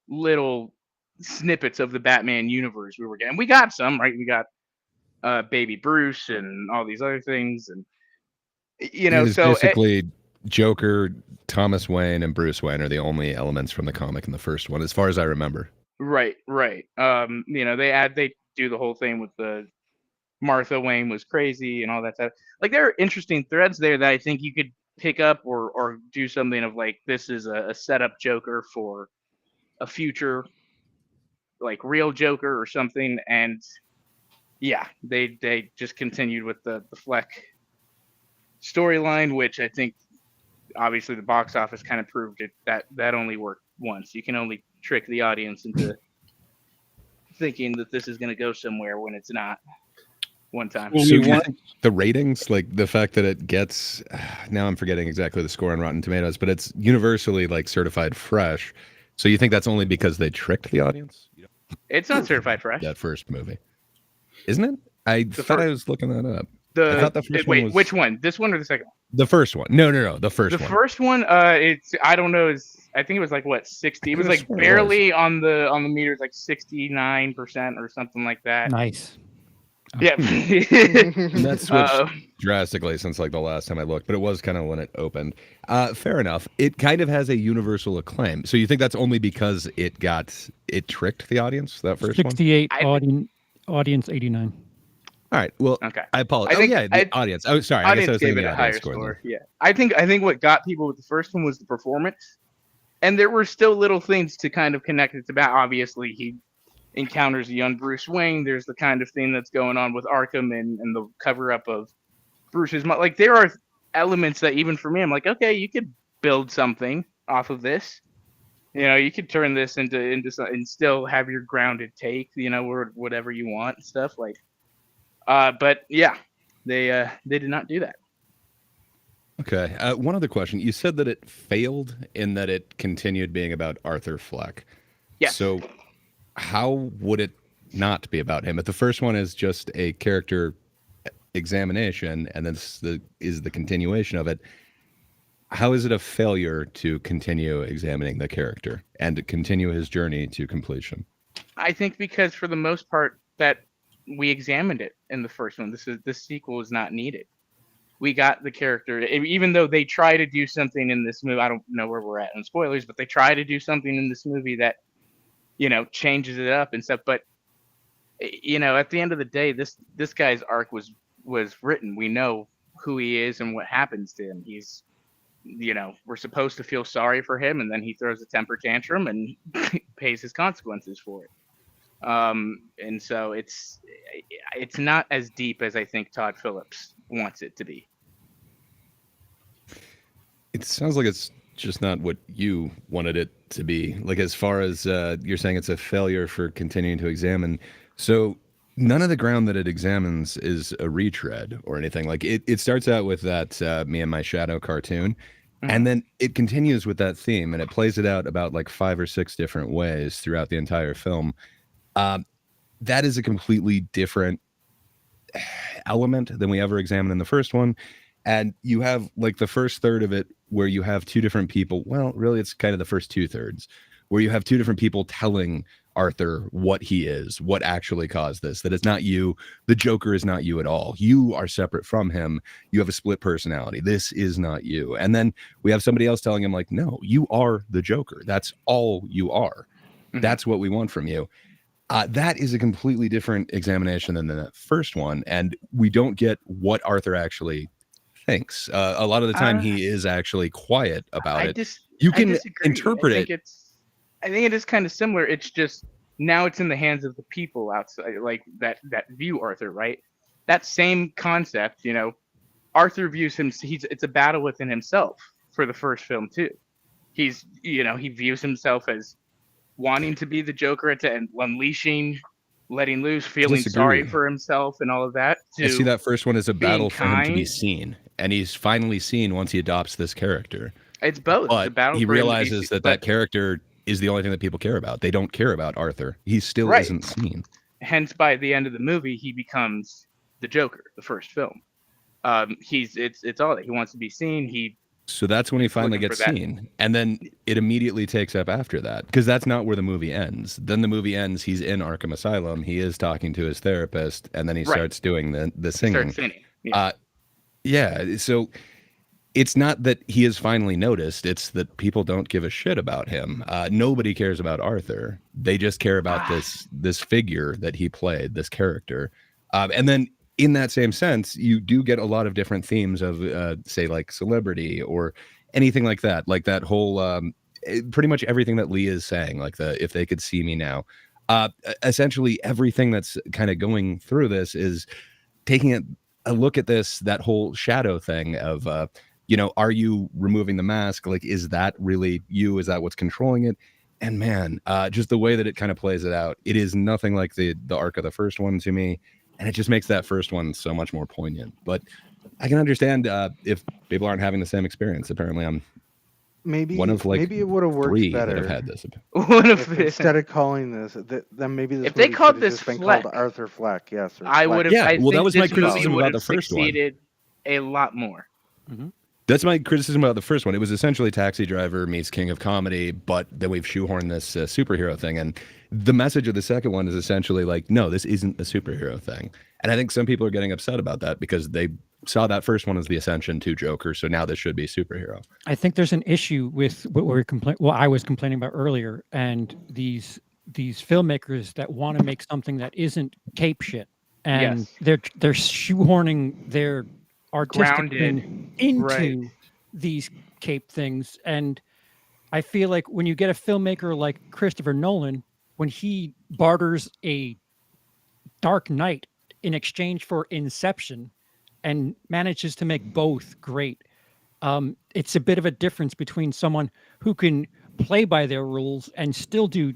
little snippets of the Batman universe we were getting. We got some, right? We got Baby Bruce and all these other things, and you know, It is so basically Joker, Thomas Wayne, and Bruce Wayne are the only elements from the comic in the first one, as far as I remember. right. You know, they do the whole thing with the Martha Wayne was crazy and all that stuff. Like, there are interesting threads there that I think you could pick up or do something of like, this is a setup Joker for a future like real Joker or something. And yeah, they just continued with the Fleck storyline, which I think obviously the box office kind of proved it that only worked once. You can only trick the audience into thinking that this is going to go somewhere when it's not. One time. Well, So we do you want- think the ratings, like the fact that it gets, now I'm forgetting exactly the score on Rotten Tomatoes, but it's universally like certified fresh. So you think that's only because they tricked the audience? You It's not certified fresh. that first movie, isn't it? I thought I was looking that up. I thought the first one wait, was- which one? This one or the second one? The first one. No, the first The one. first one, it's I don't know, I think it was like what 60. It was could've like sworn it barely on the meters, like 69% or something like that. Nice. Yeah. And that switched Uh, drastically since like the last time I looked, but it was kind of when it opened. Fair enough. It kind of has a universal acclaim. So you think that's only because it tricked the audience, that first one? 68 I- audience 89. All right. Well, okay. I apologize. I think- the audience. Oh, sorry. I guess I Audience was gave thinking it the a higher audience score. score. Yeah, I think what got people with the first one was the performance, and there were still little things to kind of connect it to. That obviously he encounters a young Bruce Wayne. There's the kind of thing that's going on with Arkham and the cover up of Bruce's. Like there are elements that even for me, I'm like, okay, you could build something off of this. You know, you could turn this into something and still have your grounded take. You know, or whatever you want and stuff like. But yeah, they did not do that. Okay. One other question. You said that it failed in that it continued being about Arthur Fleck. Yes. So how would it not be about him? If the first one is just a character examination and this is the continuation of it, how is it a failure to continue examining the character and to continue his journey to completion? I think because for the most part that we examined it in the first one. This sequel is not needed. We got the character, even though they try to do something in this movie. I don't know where we're at in spoilers, but they try to do something in this movie that, you know, changes it up and stuff. But, you know, at the end of the day, this guy's arc was written. We know who he is and what happens to him. He's, you know, we're supposed to feel sorry for him, and then he throws a temper tantrum and pays his consequences for it. And so it's not as deep as I think Todd Phillips wants it to be. It sounds like it's just not what you wanted it to be. Like, as far as you're saying it's a failure for continuing to examine. So none of the ground that it examines is a retread or anything. Like it starts out with that Me and My Shadow cartoon. And then it continues with that theme and it plays it out about like 5 or 6 different ways throughout the entire film. That is a completely different element than we ever examined in the first one. And you have like the first third of it where you have 2 different people. Well, really, it's kind of the first 2/3 where you have 2 different people telling Arthur what he is, what actually caused this, that it's not you. The Joker is not you at all. You are separate from him. You have a split personality. This is not you. And then we have somebody else telling him like, no, you are the Joker. That's all you are. Mhm. That's what we want from you. That is a completely different examination than the first one. And we don't get what Arthur actually thinks. A lot of the time he is actually quiet about it. You I can disagree. interpret it. I think it is kind of similar. It's just now it's in the hands of the people outside, like that view Arthur, right? That same concept, you know, Arthur views him. It's a battle within himself for the first film too. He's, you know, he views himself as wanting to be the Joker and unleashing, letting loose, feeling sorry Disagree. for himself and all of that. I see that first one as a being battle for him to be kind. seen. And he's finally seen once he adopts this character. It's both. The But battle he for him to be realizes seen, that but character is the only thing that people care about. They don't care about Arthur. He still Right. isn't seen. hence by the end of the movie he becomes the Joker, the first film. It's all that he wants to be seen. So that's when he finally looking gets for that. seen. And then it immediately takes up after that. Because that's not where the movie ends. Then the movie ends, he's in Arkham Asylum. He is talking to his therapist. And then he Right. starts doing the singing. Starts singing. Yeah. Yeah. So it's not that he is finally noticed. It's that people don't give a shit about him. Nobody cares about Arthur. They just care about this figure that he played, this character. And then in that same sense, you do get a lot of different themes of, say, like celebrity or anything like that. Like that whole, pretty much everything that Lee is saying, like if they could see me now. Essentially, everything that's kind of going through this is taking a look at that whole shadow thing of, you know, are you removing the mask? Like, is that really you? Is that what's controlling it? And man, just the way that it kind of plays it out, it is nothing like the arc of the first one to me, and it just makes that first one so much more poignant. But I can understand if people aren't having the same experience. Apparently, I'm Maybe one of like maybe it would have worked 3 that have better had this. One of if the, instead of calling this, then maybe this If they movie called should have this just been Fleck, called Arthur Fleck. Yes, or I Fleck. would have. Yeah, I well, that think was my this movie criticism would about have the first one. succeeded a lot more. That's my criticism about the first one. It was essentially Taxi Driver meets King of Comedy, but then we've shoehorned this superhero thing. And the message of the second one is essentially like, no, this isn't a superhero thing. And I think some people are getting upset about that because they saw that first one as the ascension to Joker. So now this should be superhero. I think there's an issue with what I was complaining about earlier, and these filmmakers that want to make something that isn't cape shit, and Yes. they're shoehorning their artistic Grounded, thing into right. these cape things. And I feel like when you get a filmmaker like Christopher Nolan, when he barters a Dark Knight in exchange for Inception and manages to make both great, it's a bit of a difference between someone who can play by their rules and still do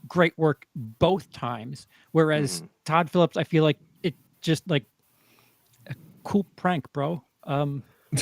great work both times. Whereas Todd Phillips, I feel like it just like a cool prank, bro.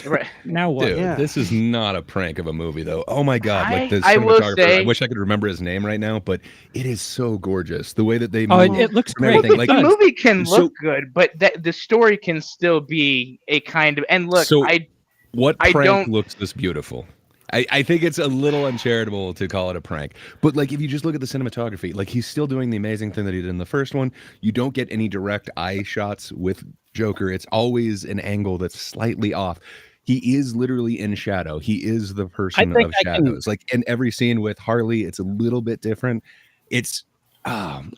Right. Now what? Dude, Yeah. this is not a prank of a movie, though. Oh my god, like the I will cinematographer. say- I wish I could remember his name right now, but it is so gorgeous. The way that they Oh, move it looks and great. everything, like The movie can so- look good, but the story can still be a kind of. And look, So- I what I prank don't- looks this beautiful? I think it's a little uncharitable to call it a prank. But like if you just look at the cinematography, like he's still doing the amazing thing that he did in the first one. You don't get any direct eye shots with Joker. It's always an angle that's slightly off. He is literally in shadow. He is the person think of I can- shadows. Like in every scene with Harley, it's a little bit different. It's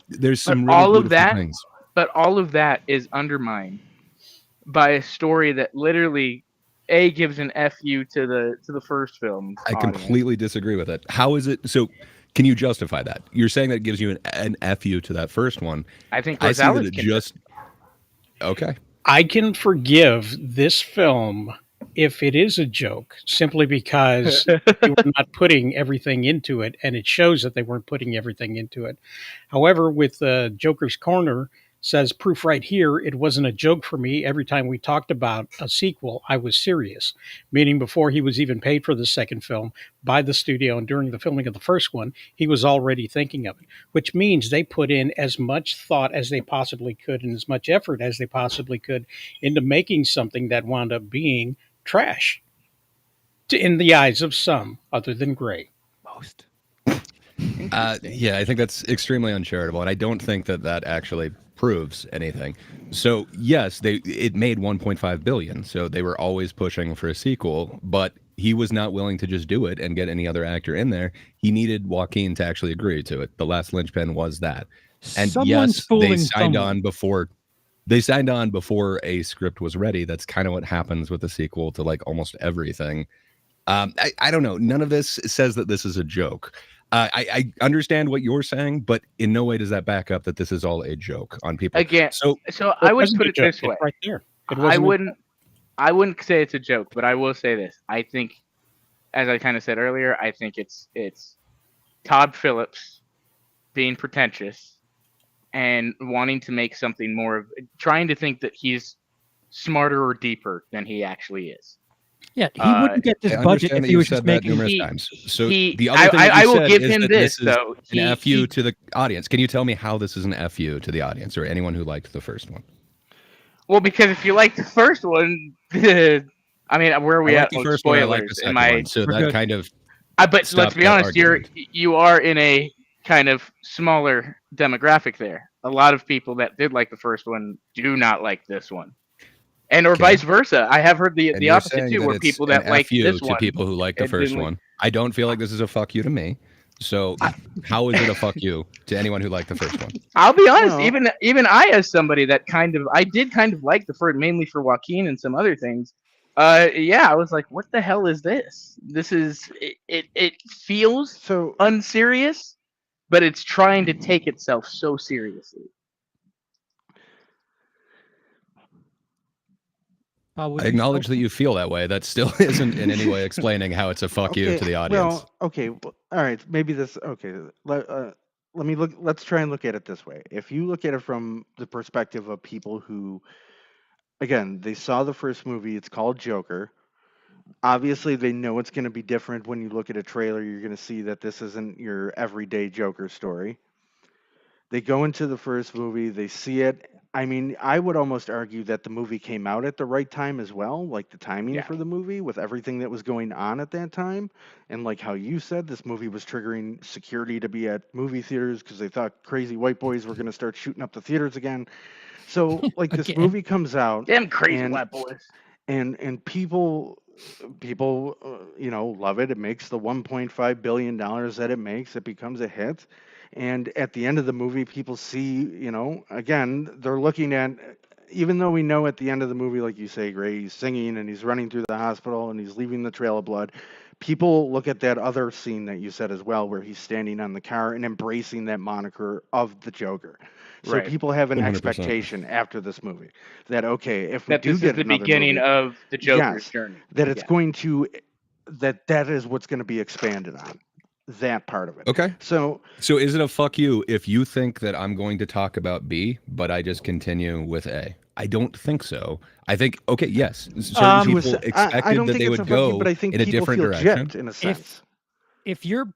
there's some really all of beautiful that- things. but all of that is undermined by a story that literally gives an FU to the first film. I completely disagree with it. How is it? So, can you justify that? You're saying that it gives you an FU to that first one. I think I see that Rosales it can just. Okay. I can forgive this film if it is a joke, simply because they were not putting everything into it, and it shows that they weren't putting everything into it. However, with Joker's Corner, says proof right here, it wasn't a joke for me. Every time we talked about a sequel, I was serious, meaning before he was even paid for the second film by the studio and during the filming of the first one, he was already thinking of it, which means they put in as much thought as they possibly could and as much effort as they possibly could into making something that wound up being trash in the eyes of some other than Gray. Most. Yeah, I think that's extremely uncharitable, and I don't think that that actually proves anything. So yes, it made 1.5 billion, so they were always pushing for a sequel, but he was not willing to just do it and get any other actor in there. He needed Joaquin to actually agree to it. The last linchpin was that. And Someone's yes, fooling they signed someone. on before a script was ready. That's kind of what happens with the sequel to like almost everything. I don't know. None of this says that this is a joke. I understand what you're saying, but in no way does that back up that this is all a joke on people. Again, So so I would wasn't put a it joke. this It's way. right there. It I wasn't I wouldn't say it's a joke, but I will say this. I think, as I kind of said earlier, I think it's Todd Phillips being pretentious and wanting to make something more of, trying to think that he's smarter or deeper than he actually is. Yeah, he wouldn't get this I budget understand if that he you've was just said that making. numerous He- times. So he- the other thing that I you will said give is him that this, is though. an FU to the audience. Can you tell me how this is an FU to the audience or anyone who liked the first one? Well, because if you like the first one, I mean, where are we I like at the on first one. I spoilers? like the Am second one. So We're that good. kind of but Stop let's be that honest, argument. you are in a kind of smaller demographic there. A lot of people that did like the first one do not like this one, and or Okay. vice versa. I have heard and the you're opposite saying too, where it's people an that like FU this to one. people who like the and first didn't like- one. I don't feel like this is a fuck you to me. So how is it a fuck you to anyone who liked the first one? I'll be honest, Well- even I, as somebody that I did kind of like the first, mainly for Joaquin and some other things. Yeah, I was like, what the hell is this? This is it feels So unserious, but it's trying to take itself so seriously. I acknowledge that you feel that way. That still isn't in any way explaining how it's a fuck you to the audience. Well, okay. all right, maybe this. Okay, let me look. Let's try and look at it this way. If you look at it from the perspective of people who, again, they saw the first movie. It's called Joker. Obviously, they know it's going to be different. When you look at a trailer, you're going to see that this isn't your everyday Joker story. They go into the first movie, they see it. I mean, I would almost argue that the movie came out at the right time as well, like the timing Yeah. for the movie with everything that was going on at that time. And like how you said, this movie was triggering security to be at movie theaters because they thought crazy white boys were going to start shooting up the theaters again. So, like, this Again. movie comes out, Damn crazy And- white boys. and people love it. It makes the 1.5 billion dollars that it makes. It becomes a hit, and at the end of the movie, people see, again, they're looking at, even though we know at the end of the movie, like you say, Gray, he's singing and he's running through the hospital and he's leaving the trail of blood. People look at that other scene that you said as well, where he's standing on the car and embracing that moniker of the Joker. So Right. people have an 100%. expectation after this movie that, okay, if we That do this get is the another beginning movie, of the Joker's Yes. journey. that it's Yeah. going to, that is what's going to be expanded on, that part of it. Okay. So So is it a fuck you if you think that I'm going to talk about B, but I just continue with A? I don't think so. I think, okay, yes, certain to a people se- expected I don't that think they it's would a fuck you, go but I think in a people different feel direction. gypped in a sense. If you're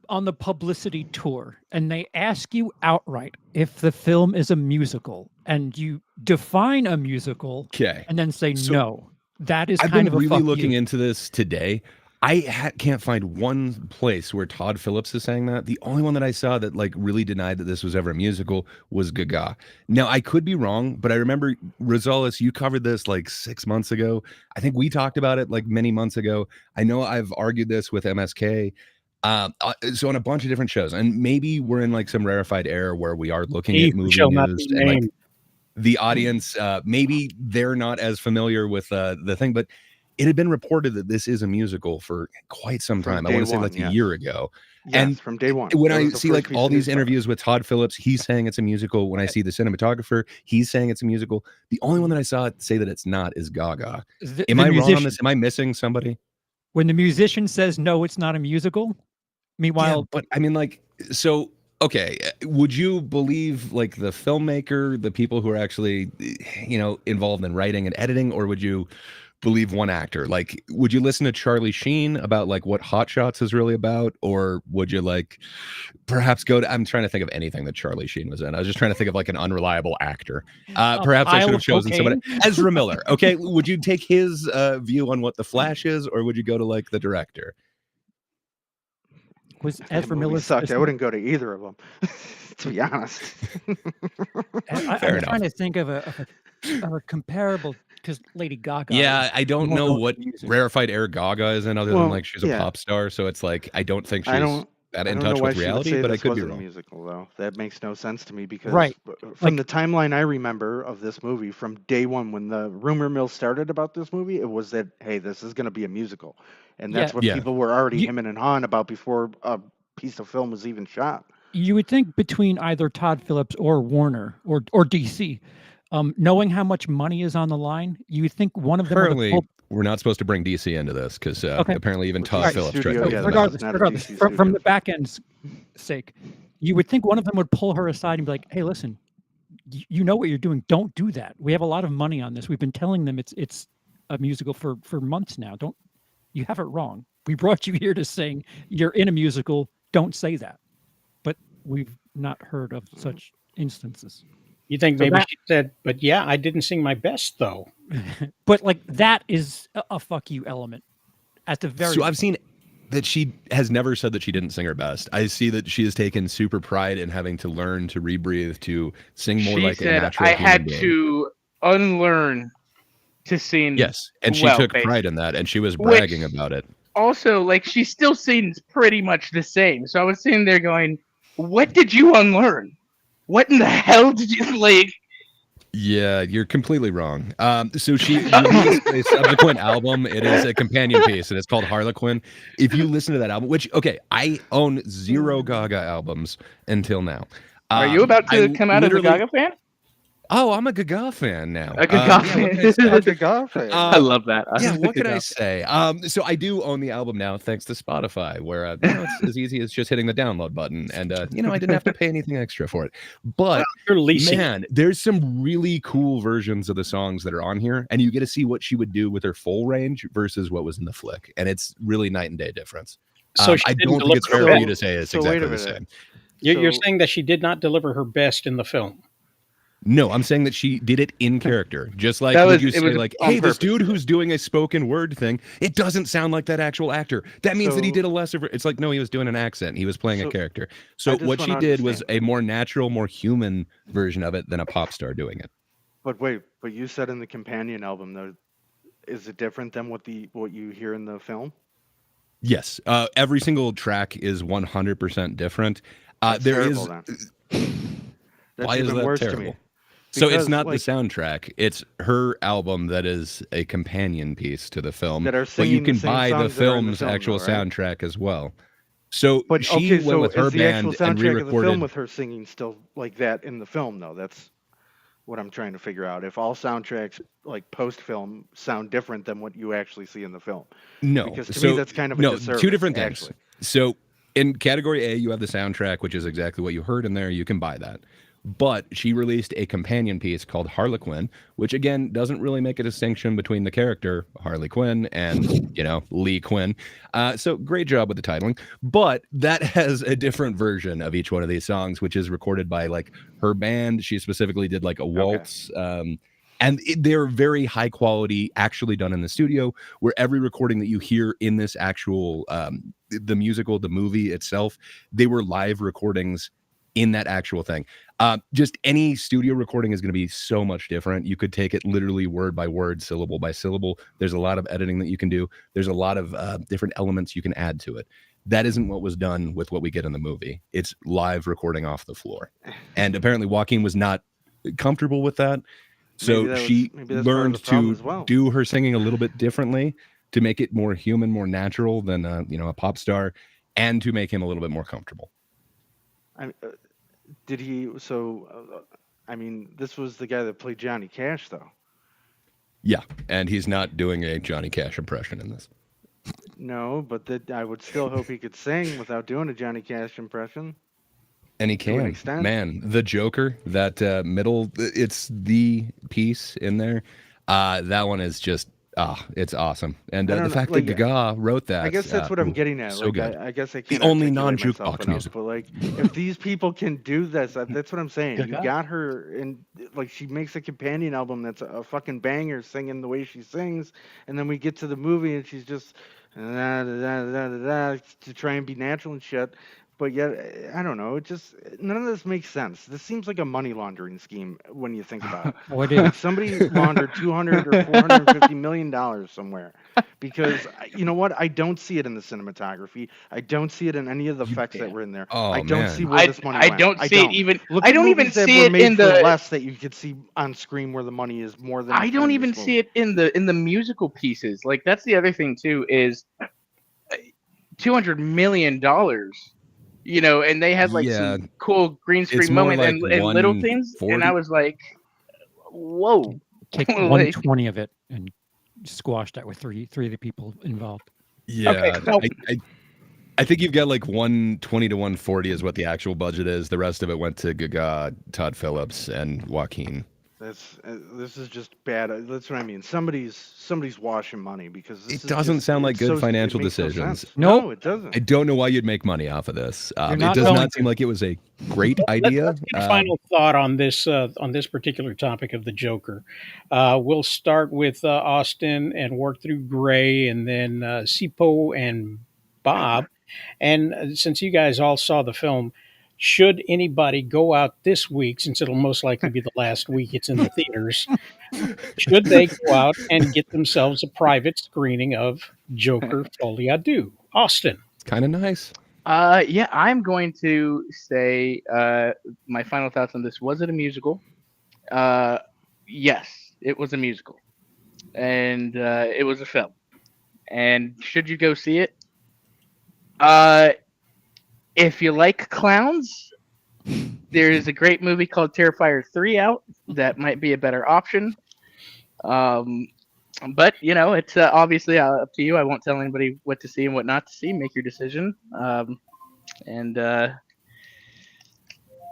on the publicity tour and they ask you outright if the film is a musical and you define a musical Okay. and then say So, no, that is I've kind been of a really fuck looking you. into this today. I can't find one place where Todd Phillips is saying that. The only one that I saw that like really denied that this was ever a musical was Gaga. Now I could be wrong, but I remember Rosales, you covered this like 6 months ago. I think we talked about it like many months ago. I know I've argued this with MSK. So on a bunch of different shows, and maybe we're in like some rarefied era where we are looking He at who movie shall not news be and like named. the audience, maybe they're not as familiar with the thing, but it had been reported that this is a musical for quite some From time. I day want to say one, like a yes. year ago. Yes, And from day one. When That I was the see first like piece all of these news about it. interviews with Todd Phillips, he's saying it's a musical. When I see the cinematographer, he's saying it's a musical. The only one that I saw say that it's not is Gaga. The- Am the I wrong on musician- this? Am I missing somebody? When the musician says no, it's not a musical. Meanwhile, Yeah, but I mean, like, so okay, would you believe like the filmmaker, the people who are actually, involved in writing and editing, or would you believe one actor? Like, would you listen to Charlie Sheen about like what Hot Shots is really about, or would you like perhaps go to? I'm trying to think of anything that Charlie Sheen was in. I was just trying to think of like an unreliable actor. Perhaps I pile should have of chosen somebody. cocaine? Ezra Miller. Okay, would you take his view on what The Flash is, or would you go to like the director? was That Ezra movie Miller sucked. I supposed- wouldn't go to either of them, to be honest. I'm Fair enough. trying to think of a comparable because Lady Gaga. Yeah, is I don't more know known what for music. rarefied air Gaga is in, other Well, than like she's a yeah. pop star. So it's like I don't think she's I don't. that I in don't know touch why with she would reality, say but I this could be wasn't a wrong. musical, though. That makes no sense to me because Right. from the timeline I remember of this movie, from day one, when the rumor mill started about this movie, it was that, hey, this is going to be a musical, and that's Yeah. what Yeah. people were already You- hemming and hawing about before a piece of film was even shot. You would think between either Todd Phillips or Warner or DC, knowing how much money is on the line, you would think one of them would have Apparently, pulled. we're not supposed to bring DC into this because Okay. apparently even Which Todd is Phillips tried studio, to yeah, do that's that. regardless, not a regardless DC from the studio. back end's sake, you would think one of them would pull her aside and be like, "Hey, listen, you know what you're doing. Don't do that. We have a lot of money on this. We've been telling them it's a musical for months now. Don't you have it wrong. We brought you here to sing. You're in a musical. Don't say that." But we've not heard of such instances. You think So maybe that- she said, but yeah, I didn't sing my best though. But like that is a fuck you element at the very. So I've seen that she has never said that she didn't sing her best. I see that she has taken super pride in having to learn to rebreathe, to sing more She like a said, natural I human had being. to unlearn to sing. Yes, and she well, took basically. pride in that, and she was Which- bragging about it. Also, like, she still sings pretty much the same. So I was sitting there going, what did you unlearn? What in the hell did you, like... Yeah, you're completely wrong. So she released a subsequent album. It is a companion piece, and it's called Harlequin. If you listen to that album, which I own 0 Gaga albums until now. Are you about to I come out as a literally- Gaga fan? Oh, I'm a Gaga fan now. A Gaga Yeah, fan. what can I say? That's a God fan. I love that. Yeah, what can I Gaga. say? So I do own the album now, thanks to Spotify, where it's as easy as just hitting the download button, and I didn't have to pay anything extra for it. But You're leasing. man, there's some really cool versions of the songs that are on here, and you get to see what she would do with her full range versus what was in the flick, and it's really night and day difference. So she I didn't don't think it's deliver fair her for you best. to say it's So wait exactly a the minute. same. You're So- saying that she did not deliver her best in the film. No, I'm saying that she did it in character. Just like That when was- you it say, was like, on hey, this purpose. dude who's doing a spoken word thing, it doesn't sound like that actual actor. That means that he So- did a lesser. It's like, no, he was doing an accent. He was playing a So, character. I So just what she wanna did was understand. a more natural, more human version of it than a pop star doing it. But wait, but you said in the companion album though, is it different than what you hear in the film? Yes, every single track is 100% different. That's There terrible, is. then. That's Why is even that worse to terrible? me. So it's Because, not like- the soundtrack; it's her album that is a companion piece to the film. That are But you singing the can same buy the songs that are in the film's film, actual though, right? soundtrack as well. So But she okay, went so with her is the actual band and soundtrack of the re-recorded. film with her singing still like that in the film though? That's what I'm trying to figure out. If all soundtracks like post film sound different than what you actually see in the film. No, Because to so me that's kind of a no, disservice, two different things. actually. So in category A, you have the soundtrack, which is exactly what you heard in there. You can buy that. But she released a companion piece called Harlequin, which again doesn't really make a distinction between the character Harley Quinn and Lee Quinn. So great job with the titling. But that has a different version of each one of these songs, which is recorded by like her band. She specifically did like a waltz. And they're very high quality, actually done in the studio, where every recording that you hear in this actual, the musical, the movie itself, they were live recordings in that actual thing. Just any studio recording is going to be so much different. You could take it literally word by word, syllable by syllable. There's a lot of editing that you can do. There's a lot of different elements you can add to it. That isn't what was done with what we get in the movie. It's live recording off the floor. And apparently Joaquin was not comfortable with that. So Maybe that's part of learned the problem to as well. do her singing a little bit differently to make it more human, more natural than a pop star, and to make him a little bit more comfortable. Did he? So, I mean, this was the guy that played Johnny Cash, though. Yeah, and he's not doing a Johnny Cash impression in this. No, but I would still hope he could sing without doing a Johnny Cash impression. And he To an can. extent. Man, the Joker, that middle, it's the piece in there. That one is just, it's awesome. And I the don't know, fact like, that Gaga wrote that. I guess that's what I'm getting at. So Like, good. I guess I can't. only articulate myself non-jukebox enough, music. But like, if these people can do this, that's what I'm saying. You Gaga? got her, and like, she makes a companion album that's a fucking banger, singing the way she sings, and then we get to the movie and she's just to try and be natural and shit. But yet, I don't know. It just none of this makes sense. This seems like a money laundering scheme when you think about it. Oh, it Like is. somebody laundered 200 or 450 million dollars somewhere, because you know what? I don't see it in the cinematography. I don't see it in any of the effects that were in there. Oh, I don't man. see where this money I went. don't see it even. Look I at don't even movies that see were it made in for the. less that you could see on screen where the money is more than. I don't in even this see movie. it in the musical pieces. Like that's the other thing too is $200 million. And they had like Yeah. some cool green screen It's more moments like and little things, and 140. I was like, "Whoa!" Take Like- 120 of it and squash that with three of the people involved. Yeah, Okay, so- I think you've got like 120 to 140 is what the actual budget is. The rest of it went to Gaga, Todd Phillips, and Joaquin. This is just bad. That's what I mean. Somebody's washing money because this It is doesn't just- sound like it's good so- it financial makes no decisions. sense. Nope. No, it doesn't. I don't know why you'd make money off of this. It not does going not to. seem like it was a great Let's idea. get a final thought on this particular topic of the Joker. We'll start with Austin and work through Gray, and then Sipo and Bob. And since you guys all saw the film, should anybody go out this week, since it'll most likely be the last week it's in the theaters, should they go out and get themselves a private screening of Joker Folie à Deux? Austin. It's kind of nice. Yeah, I'm going to say my final thoughts on this. Was it a musical? Yes, it was a musical, and it was a film. And should you go see it? If you like clowns, There's a great movie called Terrifier 3 out that might be a better option. But it's obviously up to you. I won't tell anybody what to see and what not to see. Make your decision. And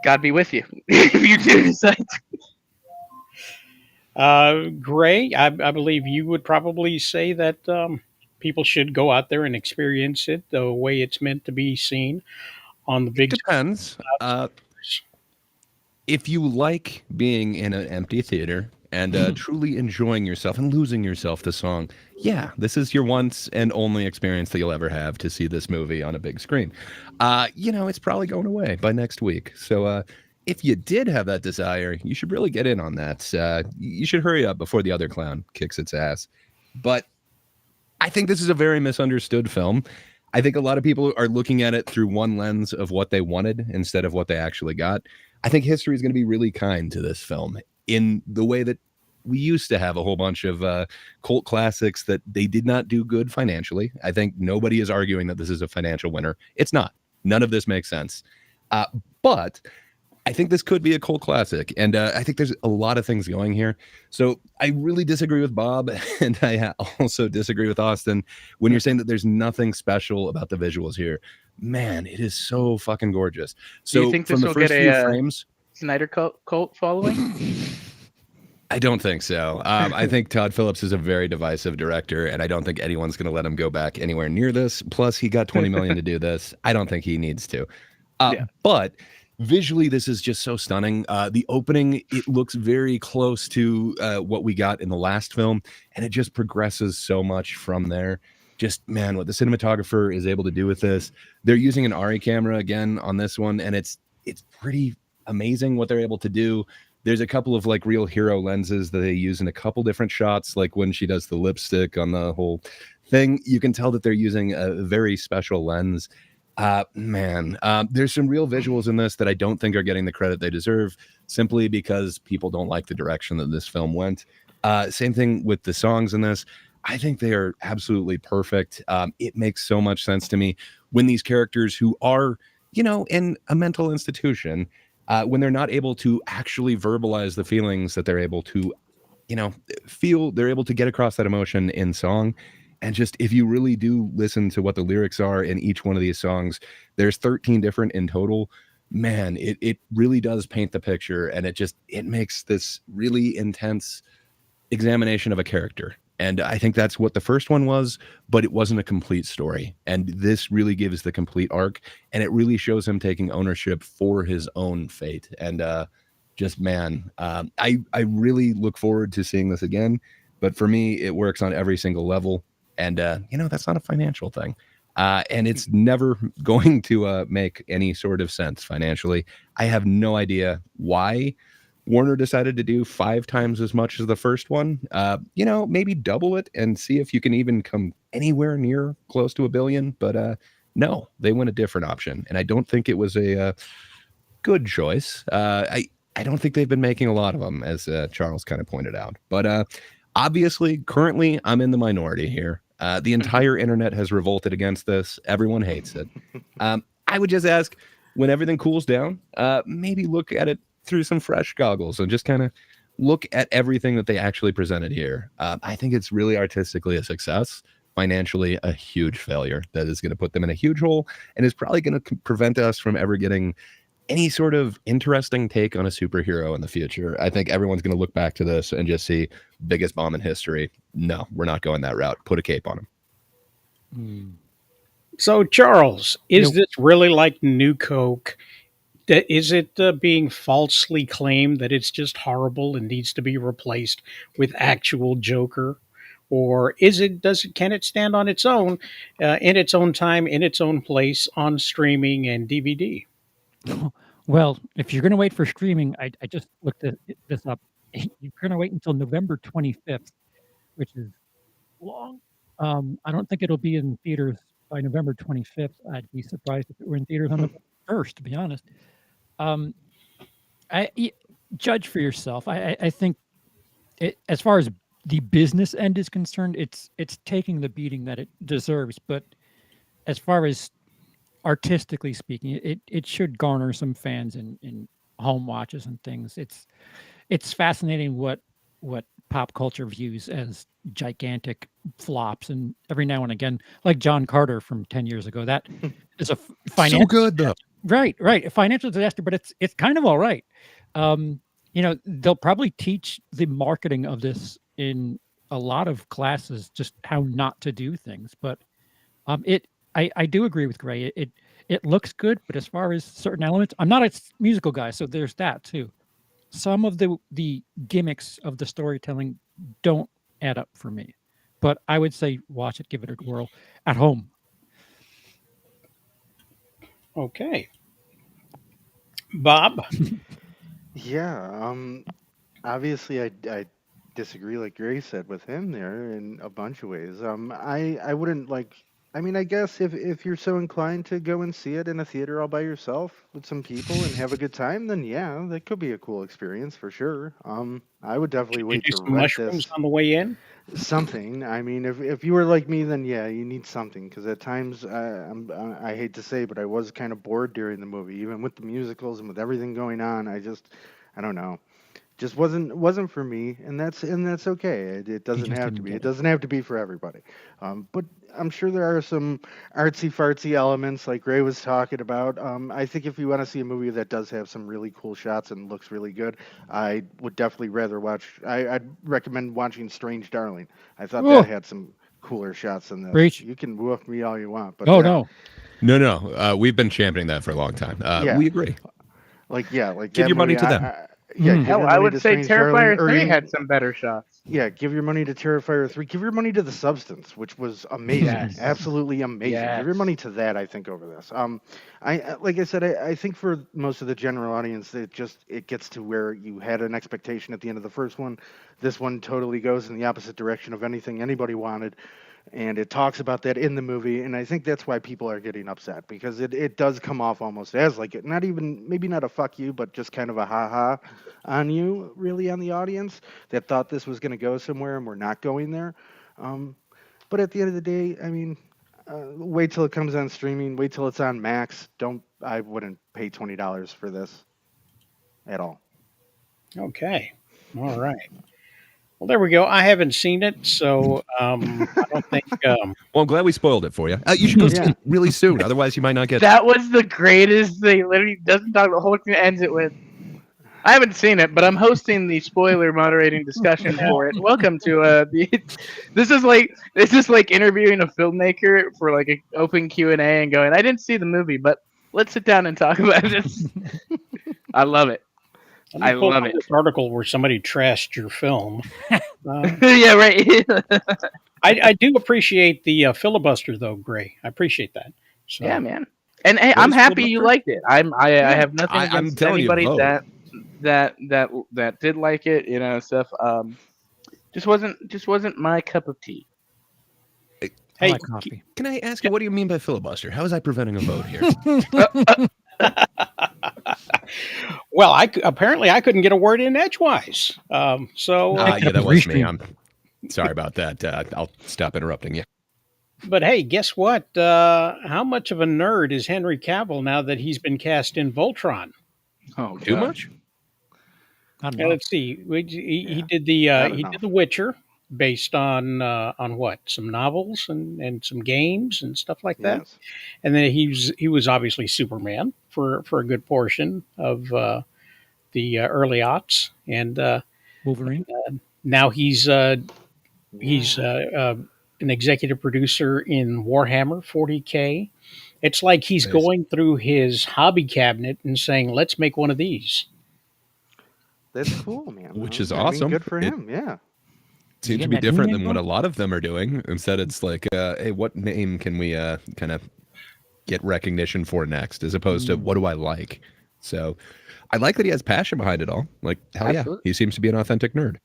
God be with you if you do decide. Gray, I believe you would probably say that people should go out there and experience it the way it's meant to be seen on the big Depends. If you like being in an empty theater and truly enjoying yourself and losing yourself to song, yeah, this is your once and only experience that you'll ever have to see this movie on a big screen. It's probably going away by next week. So if you did have that desire, you should really get in on that. You should hurry up before the other clown kicks its ass. But I think this is a very misunderstood film. I think a lot of people are looking at it through one lens of what they wanted instead of what they actually got. I think history is going to be really kind to this film in the way that we used to have a whole bunch of cult classics that they did not do good financially. I think nobody is arguing that this is a financial winner. It's not. None of this makes sense. But I think this could be a cult classic. And I think there's a lot of things going here. So I really disagree with Bob. And I also disagree with Austin when you're saying that there's nothing special about the visuals here. Man, it is so fucking gorgeous. So do you think this will get frames, Snyder cult following? I don't think so. I think Todd Phillips is a very divisive director, and I don't think anyone's going to let him go back anywhere near this. Plus, he got $20 million to do this. I don't think he needs to. But visually, this is just so stunning. The opening, it looks very close to what we got in the last film, and it just progresses so much from there. Just, man, what the cinematographer is able to do with this. They're using an ARRI camera again on this one, and it's pretty amazing what they're able to do. There's a couple of like real hero lenses that they use in a couple different shots, like when she does the lipstick on the whole thing. You can tell that they're using a very special lens. There's some real visuals in this that I don't think are getting the credit they deserve simply because people don't like the direction that this film went. Same thing with the songs in this. I think they are absolutely perfect. It makes so much sense to me when these characters who are, in a mental institution, when they're not able to actually verbalize the feelings that they're able to, feel, they're able to get across that emotion in song. And just, if you really do listen to what the lyrics are in each one of these songs, there's 13 different in total. Man, it really does paint the picture. And it makes this really intense examination of a character. And I think that's what the first one was, but it wasn't a complete story. And this really gives the complete arc, and it really shows him taking ownership for his own fate. And I really look forward to seeing this again. But for me, it works on every single level. And, that's not a financial thing. And it's never going to make any sort of sense financially. I have no idea why Warner decided to do 5 times as much as the first one. Maybe double it and see if you can even come anywhere near close to $1 billion. But no, they went a different option. And I don't think it was a good choice. I don't think they've been making a lot of them, as Charles kind of pointed out. But obviously, currently, I'm in the minority here. The entire internet has revolted against this. Everyone hates it. I would just ask, when everything cools down, maybe look at it through some fresh goggles and just kind of look at everything that they actually presented here. I think it's really artistically a success, financially a huge failure that is going to put them in a huge hole and is probably going to prevent us from ever getting any sort of interesting take on a superhero in the future. I think everyone's going to look back to this and just see biggest bomb in history. No, we're not going that route. Put a cape on him. So, Charles, is this really like New Coke? Is it being falsely claimed that it's just horrible and needs to be replaced with actual Joker? Or can it stand on its own, in its own time, in its own place, on streaming and DVD? Well, if you're going to wait for streaming, I just looked this up. You're going to wait until November 25th, which is long. I don't think it'll be in theaters by November 25th. I'd be surprised if it were in theaters on the 1st, to be honest. Judge for yourself. I think as far as the business end is concerned, it's taking the beating that it deserves. But as far as artistically speaking, it should garner some fans in home watches and things. It's fascinating what pop culture views as gigantic flops, and every now and again, like John Carter from 10 years ago, that is a So financial good though. right, a financial disaster, but it's kind of all right. They'll probably teach the marketing of this in a lot of classes, just how not to do things. But I do agree with Gray. It looks good, but as far as certain elements, I'm not a musical guy, so there's that too. Some of the gimmicks of the storytelling don't add up for me. But I would say watch it, give it a whirl at home. Okay. Bob? Yeah. Obviously, I disagree, like Gray said, with him there in a bunch of ways. I wouldn't like. I mean, I guess if you're so inclined to go and see it in a theater all by yourself with some people and have a good time, then yeah, that could be a cool experience for sure. I would definitely You wait do to some rent mushrooms this. on the way in? Something. I mean, if you were like me, then yeah, you need something because at times I hate to say, but I was kind of bored during the movie, even with the musicals and with everything going on. I don't know, just wasn't for me, and that's okay. It doesn't just have to didn't be. get It it. doesn't have to be for everybody. But I'm sure there are some artsy fartsy elements like Ray was talking about. I think if you want to see a movie that does have some really cool shots and looks really good, I would definitely rather watch. I'd recommend watching Strange Darling. I thought Oh, that had some cooler shots than this. preach. You can woof me all you want, but Oh no. No. We've been championing that for a long time. yeah, We agree. like Give that your money movie. to them. Yeah, Mm. give Hell, your I money would to say Strange Darling, Terrifier or 3 even had some better shots. yeah, give your money to Terrifier 3. Give your money to The Substance, which was amazing, Yes. absolutely amazing. Give your Yes. money to that. I think over this. Like I said, I think for most of the general audience, it gets to where you had an expectation at the end of the first one. This one totally goes in the opposite direction of anything anybody wanted, and it talks about that in the movie. And I think that's why people are getting upset because it does come off almost as like it, not even maybe not a fuck you, but just kind of a ha ha on you, really, on the audience that thought this was going to go somewhere and we're not going there. Um, but at the end of the day, I mean, wait till it comes on streaming. Wait till it's on Max. I wouldn't pay $20 for this at all. Okay. All right. Well, there we go. I haven't seen it, so I don't think. Well, I'm glad we spoiled it for you. You should go see Yeah. it really soon. Otherwise, you might not get. That was the greatest thing. Literally doesn't talk. The whole thing ends it with. I haven't seen it, but I'm hosting the spoiler moderating discussion for it. Welcome to This is like interviewing a filmmaker for like an open Q&A and going, I didn't see the movie, but let's sit down and talk about it. I love it. Let me I pull love up it. this article where somebody trashed your film. Yeah, right. I do appreciate the filibuster, though, Gray. I appreciate that. So, Yeah, man. And hey, What I'm is happy you filibuster? liked it. I have nothing I'm against telling you, anybody vote. that did like it, stuff. Just wasn't my cup of tea. I Hey, like coffee. Can I ask you, what do you mean by filibuster? How is I preventing a vote here? well, apparently I couldn't get a word in edgewise. So, Yeah, that was me. I'm sorry about that. I'll stop interrupting you. but hey, guess what? How much of a nerd is Henry Cavill now that he's been cast in Voltron? Oh, Too God. much? I don't Yeah, know. let's see. He Yeah, did the not he enough. did The Witcher, based on what, some novels and some games and stuff like that. Yes. And then he was obviously Superman for a good portion of the early aughts, and Wolverine. now he's Yeah. an executive producer in Warhammer 40K. It's like he's Nice. going through his hobby cabinet and saying, "Let's make one of these." That's cool, man. Which I is mean, awesome. good for It- him. Yeah. Seems to getting be that different He-Man than what a book? lot of them are doing. Instead, it's like, hey, what name can we kind of get recognition for next, as opposed to what do I like? So I like that he has passion behind it all. Like, hell Absolutely. yeah, he seems to be an authentic nerd.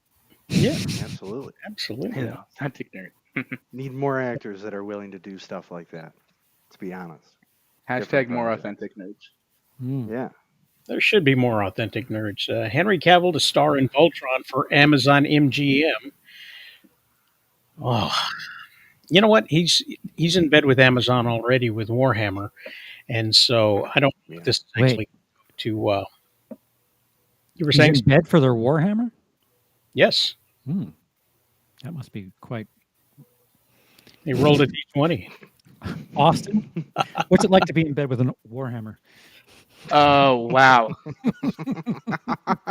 Yeah, Absolutely. absolutely. Authentic nerd. Need more actors that are willing to do stuff like that. To be honest. Hashtag Different more projects. authentic nerds. Mm. Yeah. There should be more authentic nerds. Henry Cavill to star in Voltron for Amazon MGM. Oh, you know what? He's in bed with Amazon already with Warhammer, And so I don't know Yeah. if this is Wait. actually to. You were He's saying in bed for their Warhammer? yes. Hmm. That must be quite He rolled a d20. Austin. What's it like to be in bed with a Warhammer? Oh wow.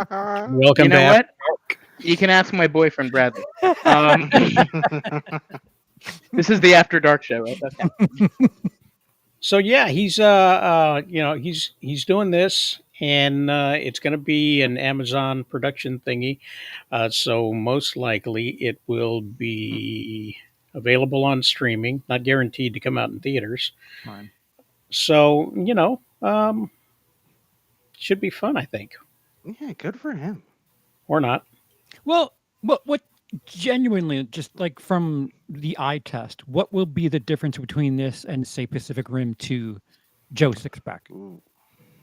Welcome You know to what? You can ask my boyfriend Bradley. This is the After Dark show, right? Okay. So yeah, he's he's doing this, and it's going to be an Amazon production thingy. So most likely it will be available on streaming, not guaranteed to come out in theaters. Fine. So should be fun, I think, Yeah, good for him. or not. Well, what genuinely, just like from the eye test, what will be the difference between this and say Pacific Rim 2 Joe Sixpack? Ooh.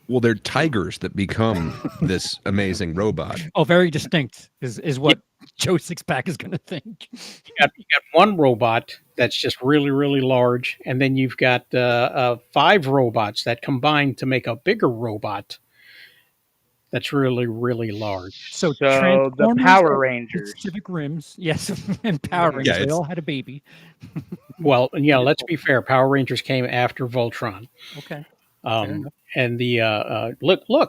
Well, they're tigers that become this amazing robot. Oh, very distinct is what Joe Sixpack is going to think. You got one robot that's just really, really large, and then you've got 5 robots that combine to make a bigger robot that's really, really large. So, So the Transformers Power and Rangers. Pacific Rims, yes, and Power Rangers, Yeah, they it's- all had a baby. Well, yeah, let's be fair. Power Rangers came after Voltron. Okay. And the look, All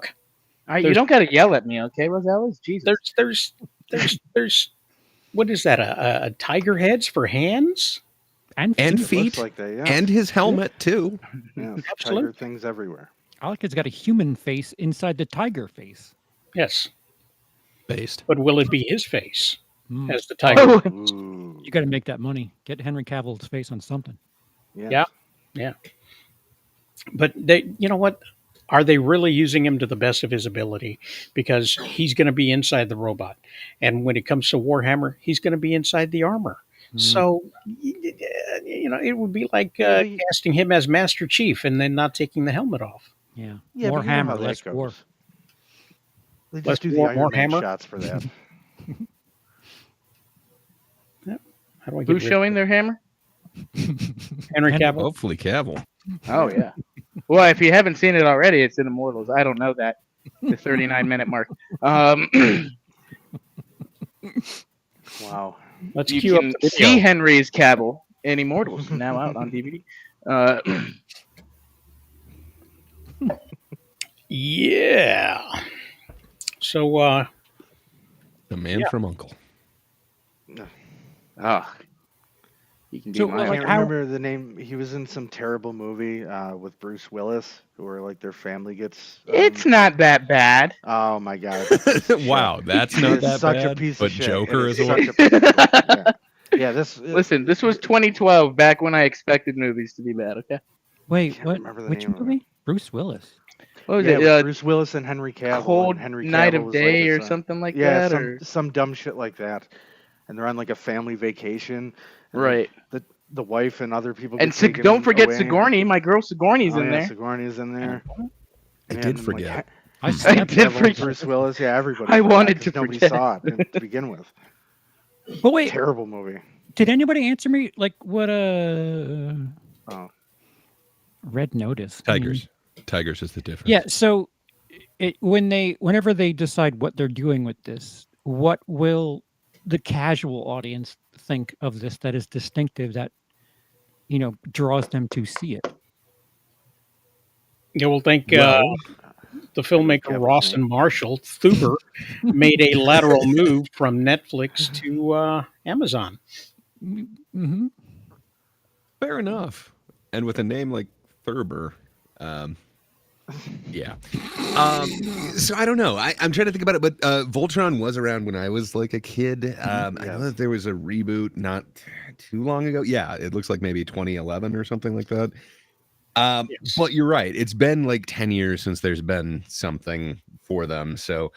right, you There's- don't got to yell at me, okay, Rosales? Jesus. there's what is that? A tiger heads for hands? And And feet. feet. Looks like they, yeah. And his helmet too. Yeah, Absolutely. tiger things everywhere. I like it's got a human face inside the tiger face. Yes, Based. but will it be his face Hmm. as the tiger? Oh, Ooh. You got to make that money. Get Henry Cavill's face on something. Yeah. Yeah. But you know what? Are they really using him to the best of his ability? Because he's going to be inside the robot, and when it comes to Warhammer, he's going to be inside the armor. Hmm. So, it would be like Yeah, but casting him as Master Chief and then not taking the helmet off. Yeah. Yeah, More but you know hammer, how that less goes. war. They Less just do the war, Iron more Man hammer? shots for that. How do I get who's rid- showing their hammer? Henry Cavill? Hopefully Cavill. Oh yeah. Well, if you haven't seen it already, it's in Immortals. I don't know that. The 39-minute mark. Wow. Let's You cue up can the see video. Henry's Cavill in Immortals now out on DVD. Yeah. So, The man Yeah. from Uncle. You can do So, my I like, can't how- remember the name. He was in some terrible movie with Bruce Willis, where like their family gets. It's not that bad. Oh my god. it's a piece of Wow, shit. that's It not is that such bad. a piece But of shit. Joker It is is a such a piece of shit. Yeah, this. Listen, this was 2012, back when I expected movies to be bad. Okay. Wait, Can't what? remember the Which name of it. movie? Bruce Willis. What was Yeah, it? with Bruce Willis and Henry Cavill. Cold and Henry Night Cavill of was, like, Day or his, something like yeah, that, some dumb shit like that. And they're on like a family vacation. and right? The wife and other people. And get taken don't forget away. Sigourney. My girl Sigourney's Oh, in yeah, there. Sigourney's in there. I Yeah, did and, like, forget. I I snapped did that. Cavill, forget. Bruce Willis, yeah, everybody. I forgot wanted 'cause to nobody forget. saw it to begin with. But wait, Terrible movie. did anybody answer me? Like, what Oh, Red Notice? I mean, Tigers. Tigers is the difference. Yeah. So, whenever they decide what they're doing with this, what will the casual audience think of this that is distinctive, that draws them to see it? you will think Well, the filmmaker Cavill's Rawson name. Marshall, Thuber, made a lateral move from Netflix to Amazon. Mm-hmm. fair enough. And with a name like Thurber, yeah. So I don't know. I'm trying to think about it, but Voltron was around when I was like a kid. I know that there was a reboot not too long ago. Yeah, it looks like maybe 2011 or something like that. Yes. But you're right. It's been like 10 years since there's been something for them. So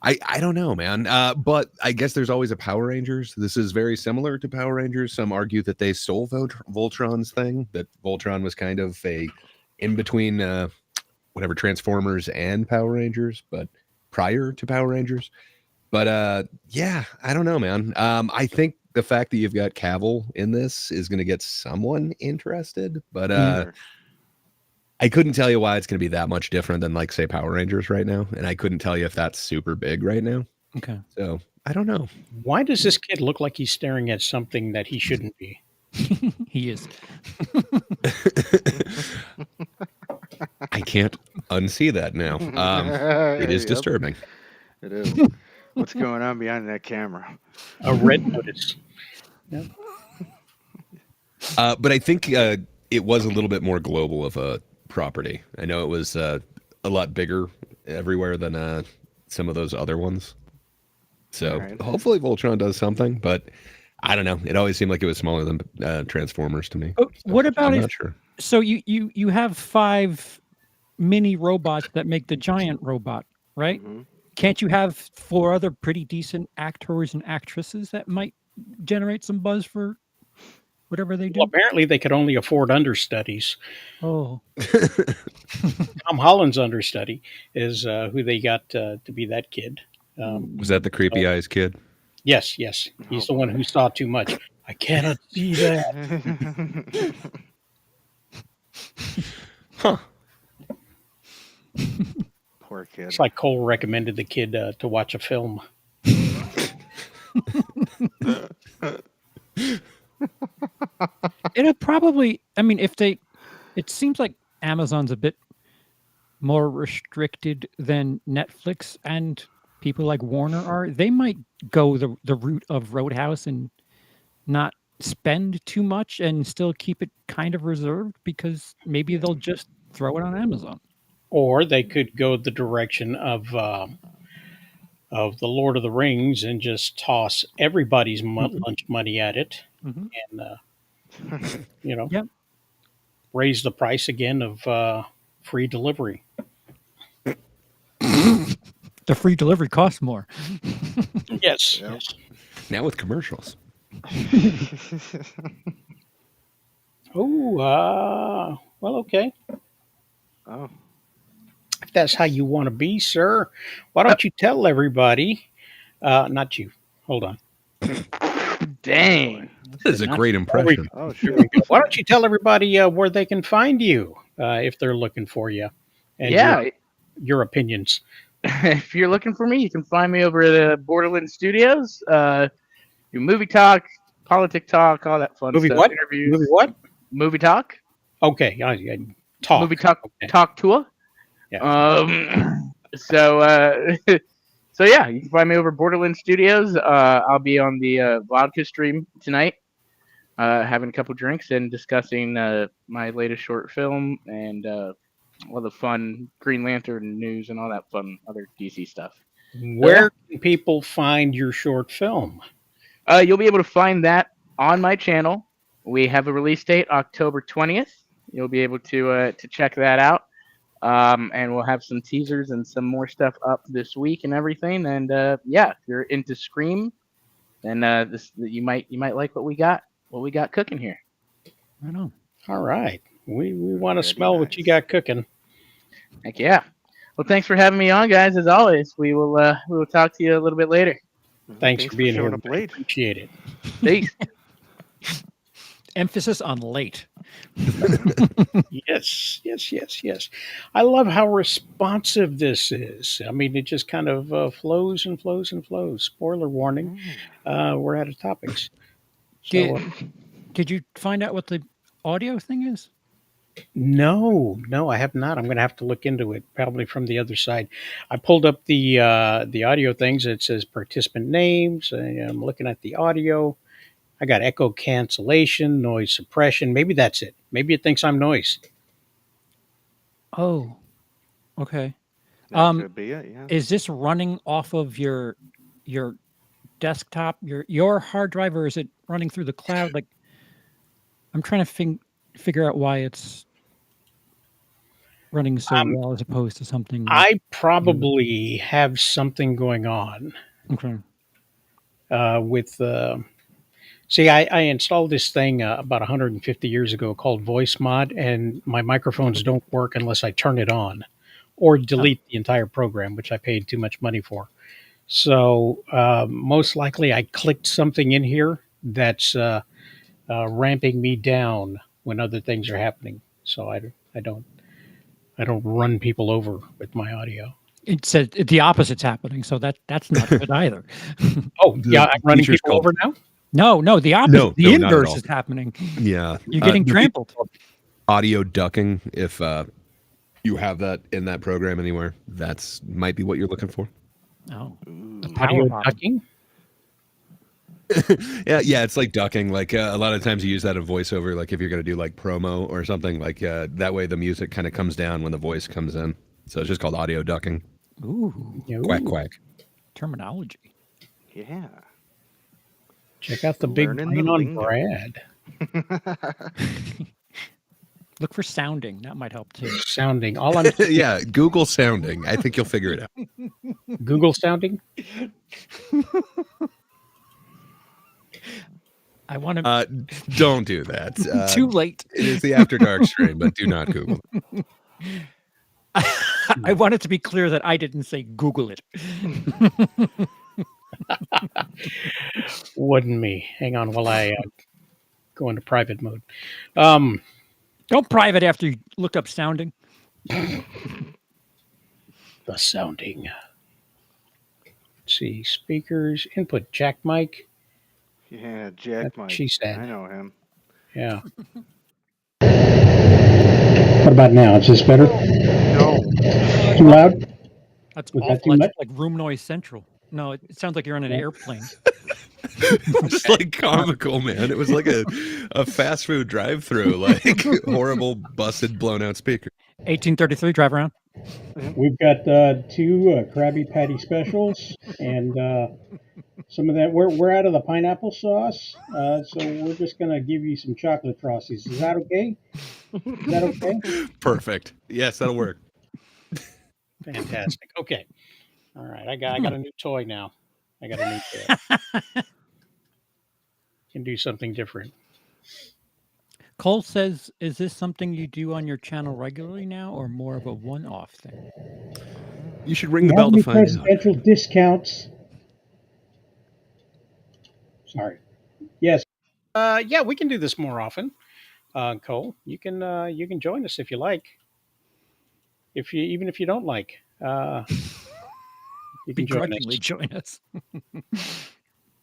I don't know, man. But I guess there's always a Power Rangers. This is very similar to Power Rangers. Some argue that they stole Voltron's thing, that Voltron was kind of a in between whatever Transformers and Power Rangers, but prior to Power Rangers. But yeah, I don't know, man. I think the fact that you've got Cavill in this is going to get someone interested, but sure. I couldn't tell you why it's going to be that much different than like say Power Rangers right now, and I couldn't tell you if that's super big right now. Okay. So I don't know. Why does this kid look like he's staring at something that he shouldn't be? He is. I can't unsee that now. It is Yep, disturbing. it is. What's going on behind that camera? A red notice. But I think it was a little bit more global of a property. I know it was a lot bigger everywhere than some of those other ones. So Alright. hopefully Voltron does something, but I don't know. It always seemed like it was smaller than Transformers to me. Oh, what about I'm if not sure. so you have 5 mini robots that make the giant robot, right? Mhm. Can't you have 4 other pretty decent actors and actresses that might generate some buzz for whatever they do? Well, apparently they could only afford understudies. Oh, Tom Holland's understudy is who they got to be that kid. Was that the creepy eyes kid? Yes, he's Oh, the one who saw too much. I cannot see that. Huh. Poor kid. It's like Cole recommended the kid to watch a film. it'll probably. I mean, if they, it seems like Amazon's a bit more restricted than Netflix and people like Warner are. They might go the route of Roadhouse and not spend too much and still keep it kind of reserved because maybe they'll just throw it on Amazon. Or they could go the direction of the Lord of the Rings and just toss everybody's lunch money at it, Mhm. and Yep. raise the price again of free delivery. The free delivery costs more. Yes, Yep. yes. Now with commercials. Oh, well, okay. Oh, If that's how you want to be, sir, why don't you tell everybody? Not you. Hold on. Dang. This is a great impression. oh, Here sure. we go. Why don't you tell everybody where they can find you if they're looking for you and Yeah. your opinions? If you're looking for me, you can find me over at Borderland Studios. Do movie talk, politic talk, all that fun Movie stuff. what? Interviews. Movie what? Movie talk. Okay, talk. Movie talk. Okay. Talk tour. Yeah. So so yeah, you can find me over Borderland Studios. I'll be on the vodka stream tonight, having a couple drinks and discussing my latest short film and all the fun Green Lantern news and all that fun other DC stuff. Where can people find your short film? You'll be able to find that on my channel. We have a release date, October 20th. You'll be able to check that out. And we'll have some teasers and some more stuff up this week and everything. And yeah, if you're into Scream, then you might like what we got cooking here. Right on. All right. We want to Very smell what you nice. got cooking. Heck yeah. Well, thanks for having me on, guys. As always, we will talk to you a little bit later. Thanks for being showing here. up late. Appreciate it. Peace. Emphasis on late. Yes. I love how responsive this is. I mean, it just kind of flows and flows and flows. Spoiler warning. We're out of topics. So, Did you find out what the audio thing is? no, I have not. I'm going to have to look into it, probably from the other side. I pulled up the audio things. It says participant names. And I'm looking at the audio. I got echo cancellation, noise suppression. Maybe that's it. Maybe it thinks I'm noise. Oh, okay. That could be it, yeah. Is this running off of your desktop, your hard drive, or is it running through the cloud? Like, I'm trying to figure out why it's running so well as opposed to something. I probably have something going on Okay. with. See, I installed this thing about 150 years ago called Voice Mod, and my microphones don't work unless I turn it on or delete the entire program, which I paid too much money for. So most likely I clicked something in here that's ramping me down when other things are happening. So I don't I don't run people over with my audio. It said the opposite's happening, so that's not good either. Oh, The yeah, I'm running feature's people called- over now. No, the opposite. No, the not at inverse all. is happening. Yeah. You're getting the trampled. audio ducking, if you have that in that program anywhere, that's might be what you're looking for. Oh, Ooh. power Audio bottom. ducking. Yeah, it's like ducking. Like a lot of times you use that in voiceover, like if you're going to do like promo or something, like that way the music kind of comes down when the voice comes in. So it's just called audio ducking. Ooh, Quack Ooh, quack. terminology. Yeah. Check out the big Learning brain the on lingo. Brad. Look for sounding. That might help too. Sounding. All I'm Yeah, Google sounding. I think you'll figure it out. Google sounding. I want to. Don't do that. Too late. It is the After Dark stream, but do not Google. I want it to be clear that I didn't say Google it. Wasn't me. Hang on while I go into private mode. Don't private after you look up sounding. The sounding. Let's see. Speakers. Input. Jack mic. Yeah, Jack That's Mike. what she said. I know him. Yeah. What about now? Is this better? No. Too loud? That's Was that awful. too That's much? like room noise central. No, it sounds like you're on an airplane. Just like comical, man. It was like a fast food drive-through, like horrible, busted, blown out speaker. 1833, drive around. We've got two Krabby Patty specials and some of that. We're out of the pineapple sauce, so we're just gonna give you some chocolate frosties. Is that okay? Is that okay? Perfect. Yes, that'll work. Fantastic. Okay. All right. I got a new toy now. I got a new toy. Can do something different. Cole says, is this something you do on your channel regularly now or more of a one-off thing? You should ring the bell to find out. presidential discounts? Sorry. Yes. Yeah, we can do this more often. Cole, you can join us if you like. Even if you don't like, you can join us. Begrudgingly join us.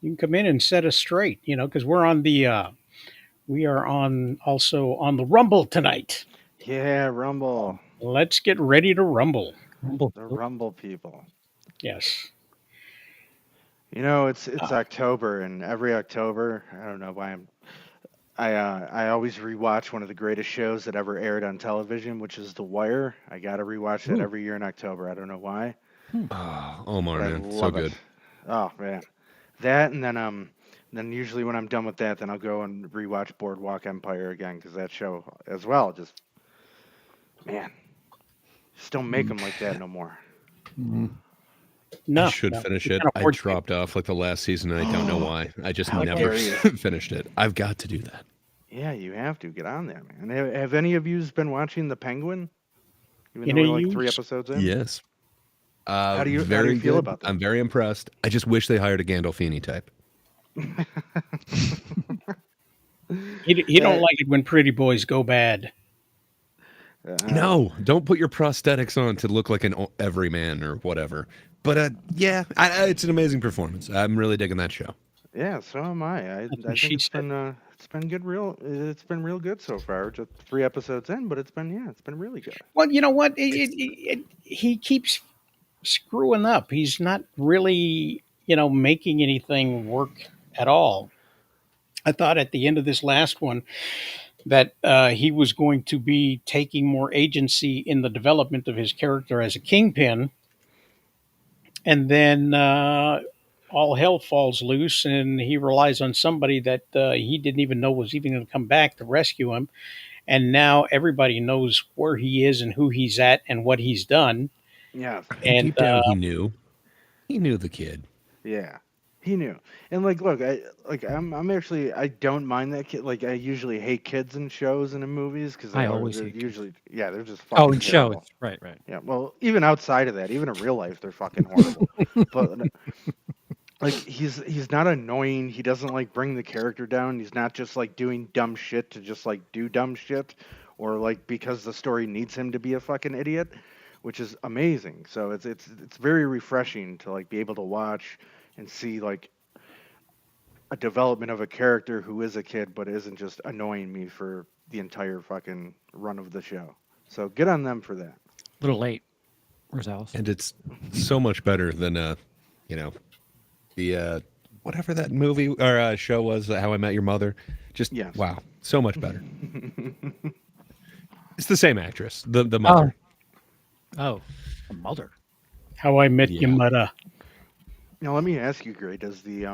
You can come in and set us straight, because we're on the we are also on the Rumble tonight. Yeah, Rumble. Let's get ready to rumble. The Rumble people. Yes. It's October, and every October, I don't know why I always rewatch one of the greatest shows that ever aired on television, which is The Wire. I gotta rewatch that every year in October. I don't know why. Oh, Omar, But I man, so love good. it. Oh man, that and then usually when I'm done with that, then I'll go and rewatch Boardwalk Empire again because that show as well just don't make them like that no more. No, I should finish it. I dropped off like the last season, and I don't know why. I just How never dare you. finished it. I've got to do that. Yeah, you have to get on there, man. Have any of you been watching The Penguin? Even You though know, we're you- like 3 episodes in. Yes. How do you very feel good. about that? I'm very impressed. I just wish they hired a Gandolfini type. He don't like it when pretty boys go bad. No, don't put your prosthetics on to look like an everyman or whatever. But yeah, it's an amazing performance. I'm really digging that show. Yeah, so am I. I what think she it's said. been it's been real good so far. Just 3 episodes in, but it's been really good. Well, you know what? He keeps screwing up. He's not really, making anything work at all. I thought at the end of this last one that he was going to be taking more agency in the development of his character as a kingpin. And then all hell falls loose, and he relies on somebody that he didn't even know was even going to come back to rescue him. And now everybody knows where he is and who he's at and what he's done. Yeah, And deep down, he knew. He knew the kid. yeah, he knew. And look, I'm actually I don't mind that kid. Like I usually hate kids in shows and in movies because I always hate kids. usually they're just fucking Oh, in terrible. shows. Right. Yeah, well, even outside of that, even in real life, they're fucking horrible. But like, he's not annoying. He doesn't like bring the character down. He's not just like doing dumb shit to just like do dumb shit, or like because the story needs him to be a fucking idiot, which is amazing. So it's very refreshing to like be able to watch and see like a development of a character who is a kid but isn't just annoying me for the entire fucking run of the show. So good on them for that. A little late. Where's Alice? And it's so much better than you know, the whatever that movie or show was, How I Met Your Mother. Just Yes. wow, so much better. It's the same actress, the mother. Oh, a mother. How I Met Your Yeah. Mother. Now let me ask you, Gray, does the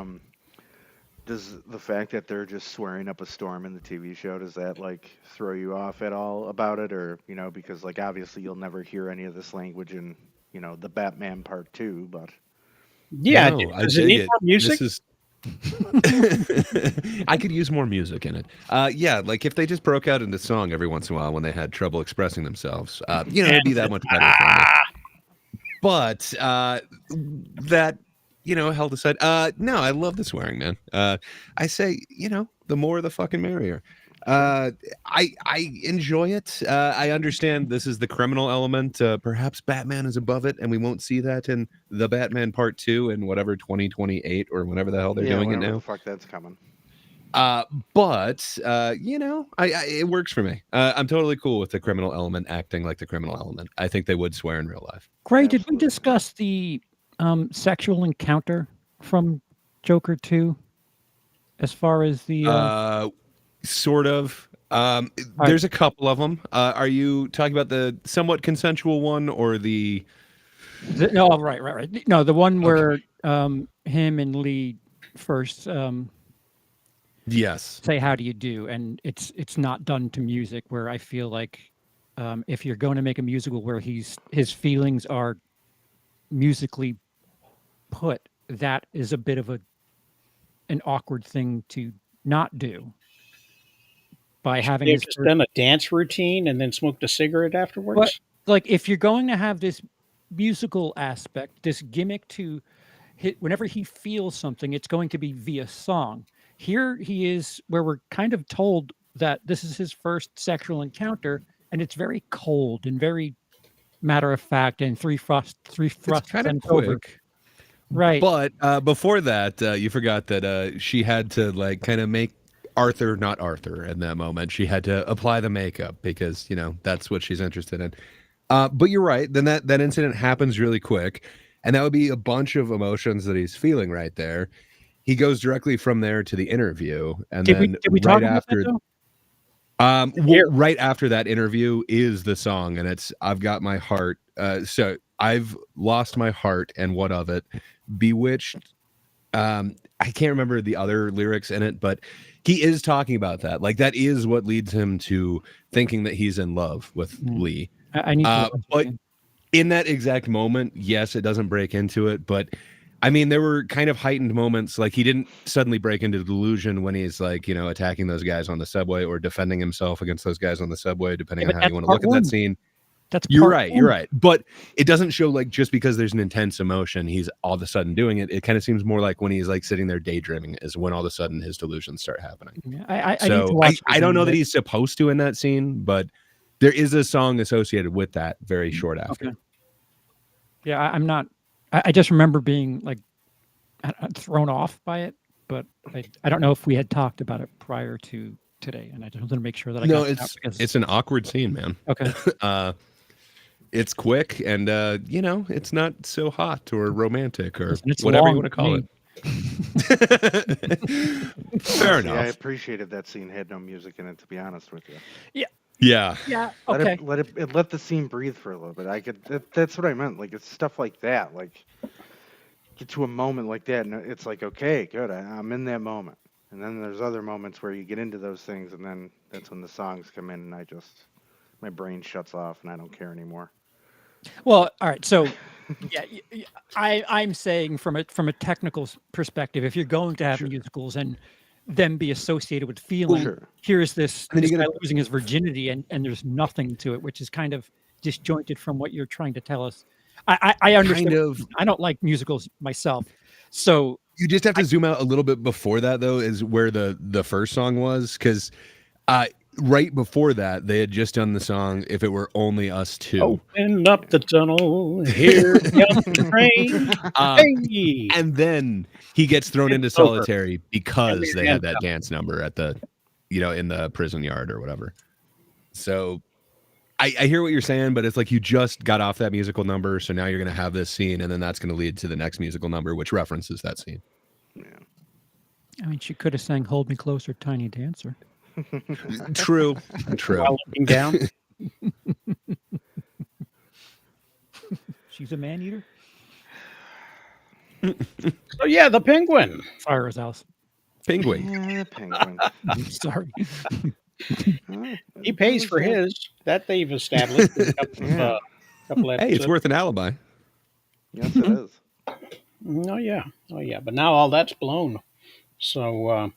fact that they're just swearing up a storm in the TV show, does that like throw you off at all about it? Or, you know, because like obviously you'll never hear any of this language in, you know, the Batman Part 2, but Yeah, No, I does it dig need it. more music? This is. I could use more music in it. Yeah, like if they just broke out into song every once in a while when they had trouble expressing themselves, you know, it'd be that much better for me. But that, you know, held aside. No, I love the swearing, man. I say, you know, the more the fucking merrier. I enjoy it. I understand this is the criminal element. Perhaps Batman is above it, and we won't see that in the Batman Part 2 in whatever 2028 or whenever the hell they're doing it whenever now. the fuck that's coming. But you know, I it works for me. I'm totally cool with the criminal element acting like the criminal element. I think they would swear in real life. Gray, did we Absolutely. discuss the sexual encounter from Joker 2 as far as the Sort of. There's a couple of them. Are you talking about the somewhat consensual one or the? no, right. No, the one where him and Lee first Yes. say how do you do, and it's not done to music, where I feel like if you're going to make a musical where his feelings are musically put, that is a bit of an awkward thing to not do by having They've his just first- done a dance routine and then smoked a cigarette afterwards. like if you're going to have this musical aspect, this gimmick to hit whenever he feels something, it's going to be via song. Here he is, where we're kind of told that this is his first sexual encounter, and it's very cold and very matter of fact, and three thrusts It's kind of and over. quick. Right. But before that, you forgot that she had to like kind of make Arthur not Arthur in that moment. She had to apply the makeup because, you know, that's what she's interested in. But you're right. Then that incident happens really quick. And that would be a bunch of emotions that he's feeling right there. He goes directly from there to the interview. And Did then we talk right about after that, though? right after that interview is the song, and it's I've got my heart. So I've lost my heart, and what of it? Bewitched. I can't remember the other lyrics in it, but he is talking about that. Like that is what leads him to thinking that he's in love with Lee. I need to listen But again. in that exact moment, yes, it doesn't break into it, but I mean, there were kind of heightened moments. Like he didn't suddenly break into delusion when he's like, you know, attacking those guys on the subway or defending himself against those guys on the subway, depending Yeah, on but how you that's want to look part at one. that scene. That's You're part right. one. You're right. But it doesn't show like just because there's an intense emotion, he's all of a sudden doing it. It kind of seems more like when he's like sitting there daydreaming is when all of a sudden his delusions start happening. Yeah, I need to So watch I it don't know again, that he's supposed to in that scene, but there is a song associated with that very short after. Okay. Yeah, I'm not. I just remember being like thrown off by it, but I don't know if we had talked about it prior to today, and I just wanted to make sure that I No, got it out because it's an awkward scene, man. okay. It's quick and you know, it's not so hot or romantic or Listen, it's whatever you long want to to call me. it. Fair Yeah, I enough. appreciated that scene had no music in it, to be honest with you. Yeah. Yeah. Let Okay. let the scene breathe for a little bit. That's what I meant. Like it's stuff like that. Like get to a moment like that, and it's like okay, good. I'm in that moment. And then there's other moments where you get into those things, and then that's when the songs come in, and my brain shuts off, and I don't care anymore. Well, all right. So, yeah, I'm saying from a technical perspective, if you're going to have Sure. musicals and them be associated with feeling, Sure. here's this, then you this guy gotta- losing his virginity, and there's nothing to it, which is kind of disjointed from what you're trying to tell us. I understand. Kind of. I don't like musicals myself, so You just have to zoom out a little bit before that, though, is where the first song was, because right before that, they had just done the song "If It Were Only Us Two." Open up the tunnel. Here comes the train. Hey, And then he gets thrown into It's over. solitary because And they they're had that dance number at the, in the prison yard or whatever. So I hear what you're saying, but it's like you just got off that musical number, so now you're going to have this scene, and then that's going to lead to the next musical number, which references that scene. I mean, she could have sang "Hold Me Closer, Tiny Dancer." True. while looking down. She's a man eater. So yeah, the Penguin. Fire's house. Penguin. Yeah, the penguin. Sorry. He pays for his. That they've established. In a couple Yeah. of, couple Hey, it's episodes. worth an alibi. Yes, it is. Oh yeah. But now all that's blown. So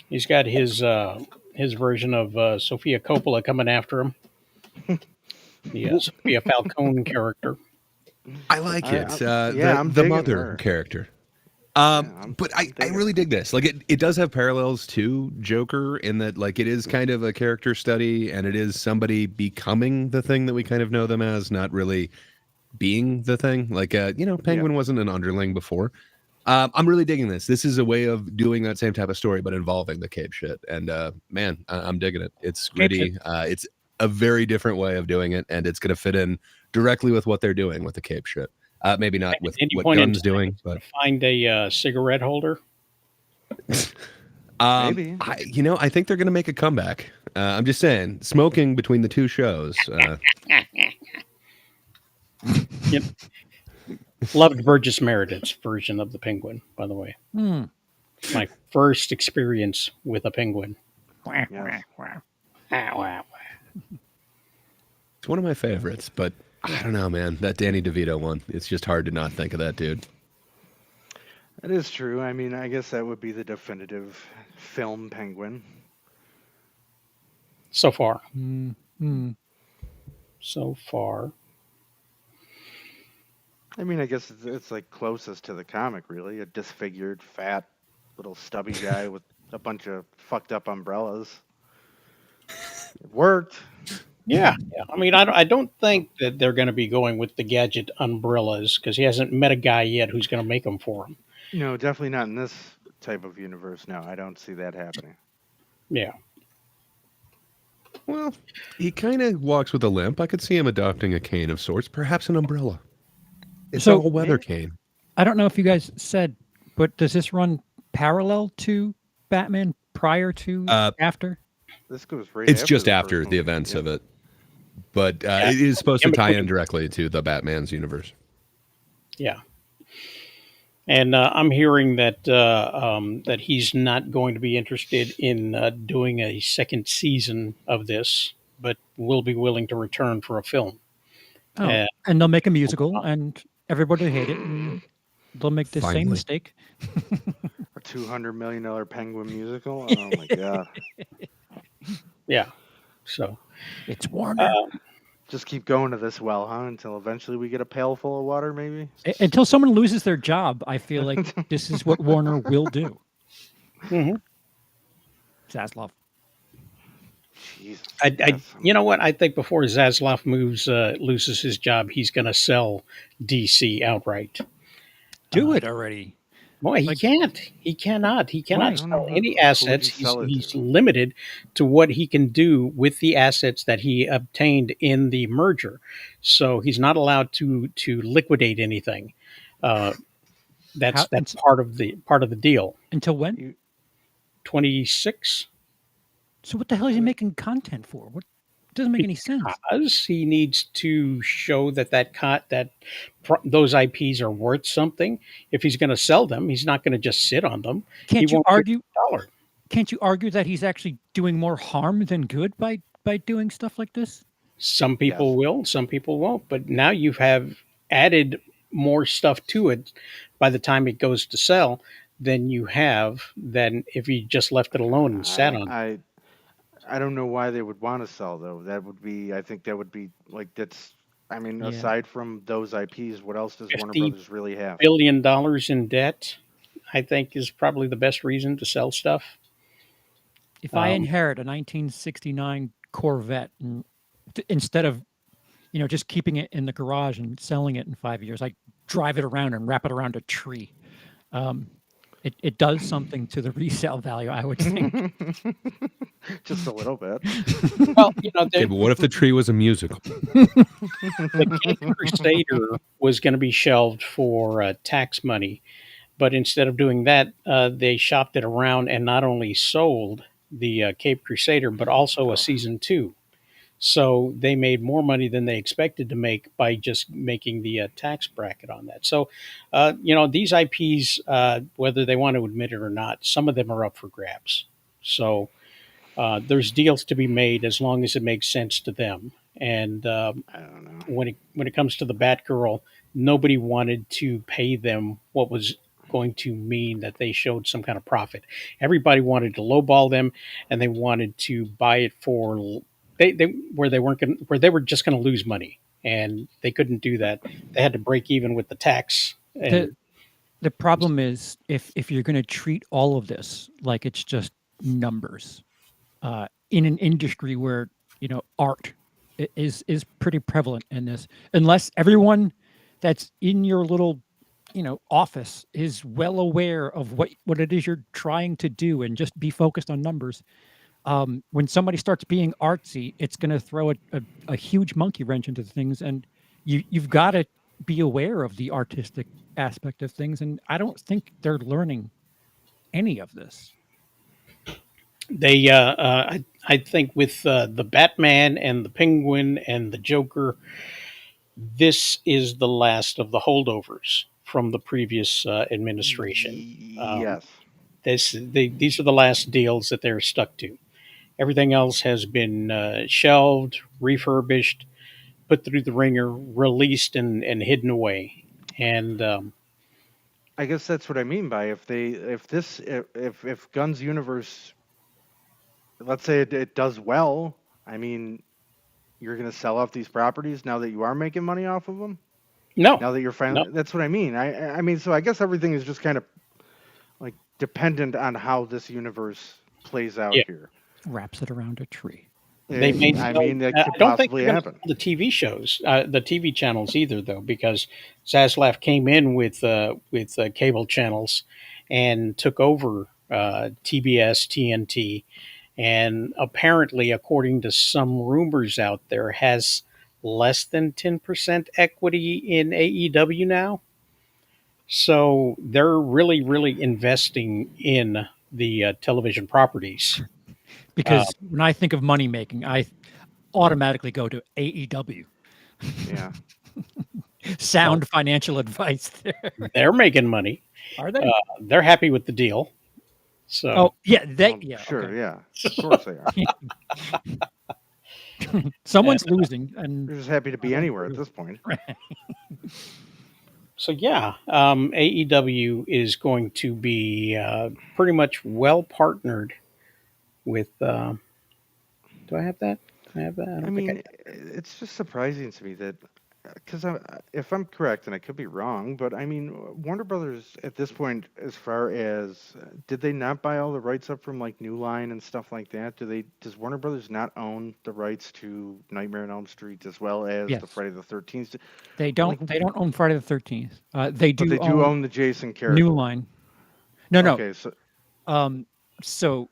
he's got his version of Sofia Coppola coming after him. The Sophia Falcone character. I like I- it. I'm- yeah, I'm the digging mother her. character. I'm But I digging really dig this. Like it does have parallels to Joker in that like it is kind of a character study and it is somebody becoming the thing that we kind of know them as, not really being the thing. Like Penguin wasn't an underling before. I'm really digging this. This is a way of doing that same type of story, but involving the cape shit. And man, I'm digging it. It's gritty. It's a very different way of doing it, and it's going to fit in directly with what they're doing with the cape shit. Maybe not with At any what point in Gunn's time, doing, but Find a cigarette holder. Maybe. I think they're going to make a comeback. I'm just saying, smoking between the two shows. Loved Burgess Meredith's version of the Penguin, by the way. Hmm. My first experience with a penguin. Yes. Wow. It's one of my favorites, but I don't know, man. That Danny DeVito one, it's just hard to not think of that dude. It is true. I mean, I guess that would be the definitive film penguin. So far. Hmm. So far. I mean, I guess it's like closest to the comic, really. A disfigured, fat, little stubby guy with a bunch of fucked up umbrellas. It worked. Yeah. I mean, I don't think that they're going to be going with the gadget umbrellas because he hasn't met a guy yet who's going to make them for him. No, definitely not in this type of universe. No, I don't see that happening. Yeah. Well, he kind of walks with a limp. I could see him adopting a cane of sorts, perhaps an umbrella. It's So- a weather cane. I don't know if you guys said, but does this run parallel to Batman prior to after? This goes right. It's after just the after first the movie, events yeah. of it. But Yeah. it is supposed to In tie between. in directly to the Batman's universe. Yeah. And I'm hearing that that he's not going to be interested in doing a second season of this, but will be willing to return for a film. Oh, Uh, and they'll make a musical, and everybody will hate it, and they'll make the Finally. same mistake. A $200 million penguin musical. Oh my god! Yeah. So It's Warner. Just keep going to this well, huh? Until eventually we get a pail full of water, maybe. Until someone loses their job, I feel like this is what Warner will do. mhm. Zaslav. Jesus. You know what? I think before Zaslav loses his job, he's going to sell DC outright. Do it already. Boy, he Like- can't. He cannot. He cannot Right. I don't know sell who- any who would assets. he sell it He's to? limited to what he can do with the assets that he obtained in the merger. So he's not allowed to liquidate anything. That's How- part of the deal. Until when? 26. So what the hell is he making content for? What doesn't make any sense. Because he needs to show that those IPs are worth something. If he's going to sell them, he's not going to just sit on them. Can't he you won't get argue? $1. Can't you argue that he's actually doing more harm than good by doing stuff like this? Some people Yes. will, some people won't. But now you have added more stuff to it by the time it goes to sell than you have than if you just left it alone and sat on it. I don't know why they would want to sell though. That would be. I think that would be like that's. I mean, Yeah. aside from those IPs, what else does Warner 50 Brothers really have? $1 billion in debt, I think, is probably the best reason to sell stuff. If I Um, inherit a 1969 Corvette, and instead of just keeping it in the garage and selling it in 5 years, I drive it around and wrap it around a tree. Um, it does something to the resale value, I would think. Just a little bit. well, Okay, but what if the tree was a musical? the Cape Crusader was going to be shelved for tax money, but instead of doing that, they shopped it around and not only sold the Cape Crusader, but also a season 2. So they made more money than they expected to make by just making the tax bracket on that. So, these IPs, whether they want to admit it or not, some of them are up for grabs. So there's deals to be made as long as it makes sense to them. And I don't know. when it comes to the Batgirl, nobody wanted to pay them what was going to mean that they showed some kind of profit. Everybody wanted to lowball them, and they wanted to buy it for they where they weren't going where they were just going to lose money, and they couldn't do that. They had to break even with the tax. the And The problem is if you're going to treat all of this like it's just numbers, in an industry where art is pretty prevalent in this, unless everyone that's in your little office is well aware of what it is you're trying to do and just be focused on numbers. When somebody starts being artsy, it's going to throw a huge monkey wrench into things, and you've got to be aware of the artistic aspect of things. And I don't think they're learning any of this. they, I think, with the Batman and the Penguin and the Joker, this is the last of the holdovers from the previous administration. Yes. These are the last deals that they're stuck to. Everything else has been shelved, refurbished, put through the ringer, released, and hidden away. And I guess that's what I mean by if Guns Universe, let's say it does well, I mean, you're going to sell off these properties now that you are making money off of them. no, Now that you're finally, no, that's what I mean. I mean, so I guess everything is just kind of like dependent on how this universe plays out Yeah. here. Wraps it around a tree. they may. I mean, that I could don't think possibly they're gonna happen. sell the TV shows, the TV channels either, though, because Zaslav came in with cable channels and took over TBS, TNT, and apparently, according to some rumors out there, has less than 10% equity in AEW now. So they're really, really investing in the television properties. Because when I think of money making, I automatically go to AEW. Yeah. Sound financial advice there. They're making money. Are they? They're happy with the deal. So Oh yeah, Well, yeah. sure. Okay. Yeah. Of course they are. Someone's losing, and They're just happy to be anywhere at this point. So yeah, AEW is going to be pretty much well partnered with. Do I have that? I have that. I don't I think mean, it's just surprising to me that, because if I'm correct, and I could be wrong, but I mean, Warner Brothers at this point, as far as did they not buy all the rights up from like New Line and stuff like that? Does Warner Brothers not own the rights to Nightmare on Elm Street as well as the Yes. Friday the 13th? they don't. They don't own Friday the 13th. They do. But they do own own the Jason character. New Line. No. Okay, so So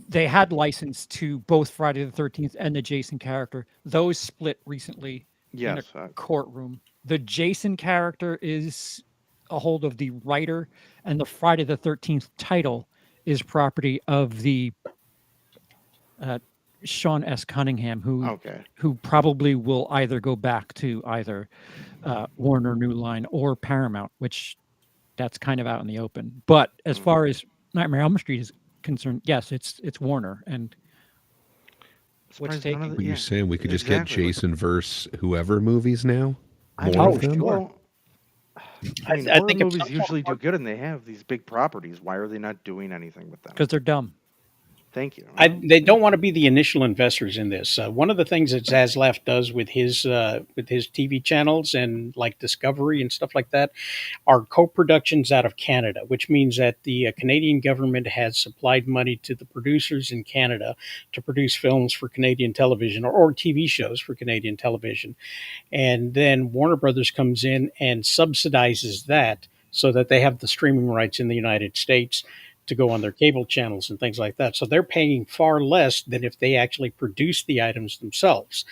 they had license to both Friday the 13th and the Jason character. Those split recently yes, in a courtroom. The Jason character is a hold of the writer, and the Friday the 13th title is property of the Sean S. Cunningham, okay. who probably will either go back to either Warner, New Line, or Paramount, which that's kind of out in the open. But as far as Nightmare on Elm Street is concerned, yes, it's Warner. And what's Surprised none of taking? What yeah, you saying? We could just get exactly. Jason verse whoever movies now. I More know, of them. well, I mean, I horror think if movies some- usually do good, and they have these big properties. Why are they not doing anything with them? Because they're dumb. Thank you. They don't want to be the initial investors in this. One of the things that Zaslav does with his TV channels and like Discovery and stuff like that are co-productions out of Canada, which means that the Canadian government has supplied money to the producers in Canada to produce films for Canadian television or TV shows for Canadian television, and then Warner Brothers comes in and subsidizes that so that they have the streaming rights in the United States to go on their cable channels and things like that. So they're paying far less than if they actually produce the items themselves.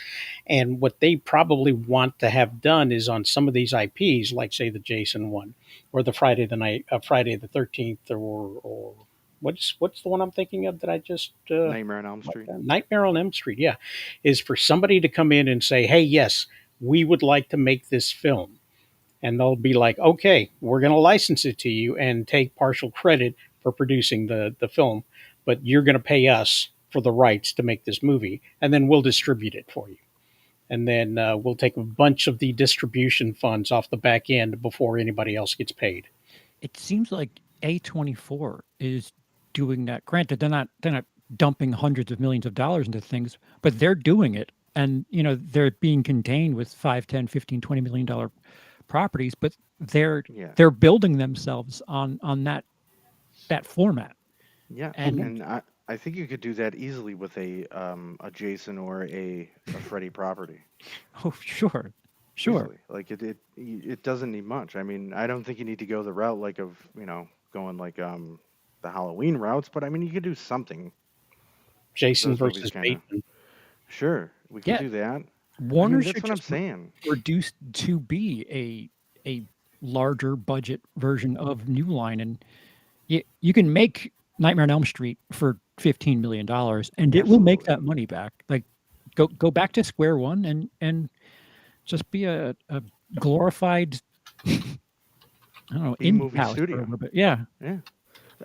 And what they probably want to have done is on some of these IPs, like say the Jason one, or the Friday the 13th, or what's the one I'm thinking of that I just Nightmare on Elm like Street. that? Nightmare on Elm Street, yeah, is for somebody to come in and say, hey, yes, we would like to make this film. And they'll be like, okay, we're going to license it to you and take partial credit for producing the film, but you're going to pay us for the rights to make this movie, and then we'll distribute it for you. And then we'll take a bunch of the distribution funds off the back end before anybody else gets paid. It seems like A24 is doing that. Granted, they're not dumping hundreds of millions of dollars into things, but they're doing it. And, you know, they're being contained with 5, 10, 15, 20 million dollar properties, but they're Yeah. they're building themselves on that format. Yeah. And- And I think you could do that easily with a Jason or a Freddy property. Oh, sure. Easily. Like it doesn't need much. I mean, I don't think you need to go the route like of, you know, going like the Halloween routes, but I mean you could do something. Jason Those movies versus kinda- Bateman. Sure. We could Yeah. do that. Warner I mean, that's should what I'm just saying. reduced to be a larger budget version of New Line, and you can make Nightmare on Elm Street for $15 million, and it will make that Absolutely. money back. Like go back to square one and just be a glorified I don't know, indie B-movie house for a studio. little bit. Yeah.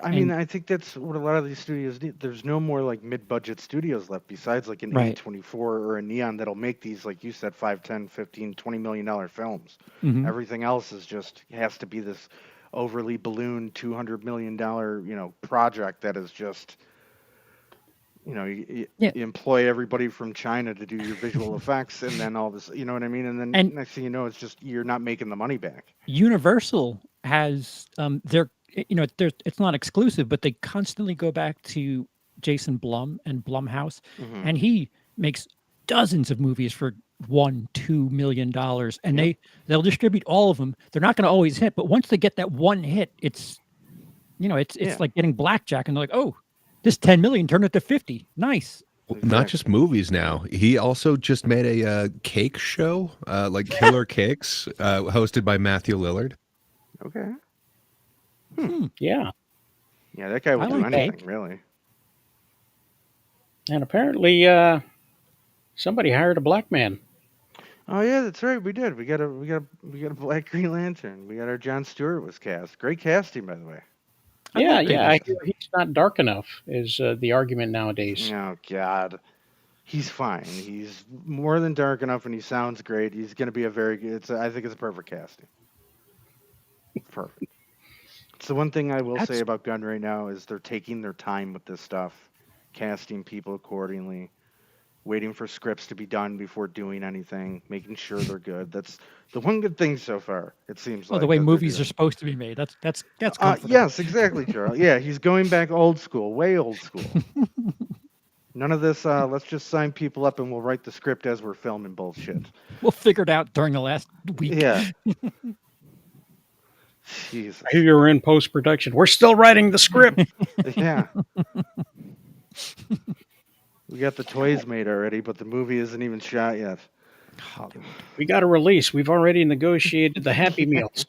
I mean, I think that's what a lot of these studios need. There's no more like mid-budget studios left besides like an Right. A24 or a Neon that'll make these, like you said, 5, 10, 15, $20 million films. Mhm. Everything else is just has to be this overly ballooned $200 million, you know, project that is just, you know, you Yeah. employ everybody from China to do your visual effects, and then all this, you know what I mean? And then And- next thing you know, it's just you're not making the money back. Universal has their, you know, it's not exclusive, but they constantly go back to Jason Blum and Blumhouse, Mhm. and he makes dozens of movies for $1-2 million, and Yep. they'll distribute all of them. They're not going to always hit, but once they get that one hit, it's, you know, it's Yeah. like getting blackjack, and they're like, oh, this 10 million turned it to 50. Nice. Not Exactly. just movies now. He also just made a cake show, like Killer Cakes, hosted by Matthew Lillard. Okay. Yeah. Yeah, that guy will I do like anything, cake. really. And apparently somebody hired a black man. Oh yeah, that's right. We did. We got a Black Green Lantern. We got our Jon Stewart was cast. Great casting, by the way. I Yeah, like yeah. I Baby. hear he's not dark enough is the argument nowadays. Oh God, he's fine. He's more than dark enough, and he sounds great. He's going to be a very good. I think it's a perfect casting. Perfect. It's the one thing I will say That's- about Gunn right now is they're taking their time with this stuff, casting people accordingly, waiting for scripts to be done before doing anything, making sure they're good. That's the one good thing so far. It seems Oh, like the way that they're movies are doing. supposed to be made. That's comfortable. Yes, exactly, Charles. Yeah, he's going back old school, way old school. None of this, let's just sign people up and we'll write the script as we're filming bullshit. We'll figure it out during the last week. Yeah. Jesus. I hear you're in post production. We're still writing the script. Yeah. We got the toys made already, but the movie isn't even shot yet. Hollywood. We got a release. We've already negotiated the Happy Meals.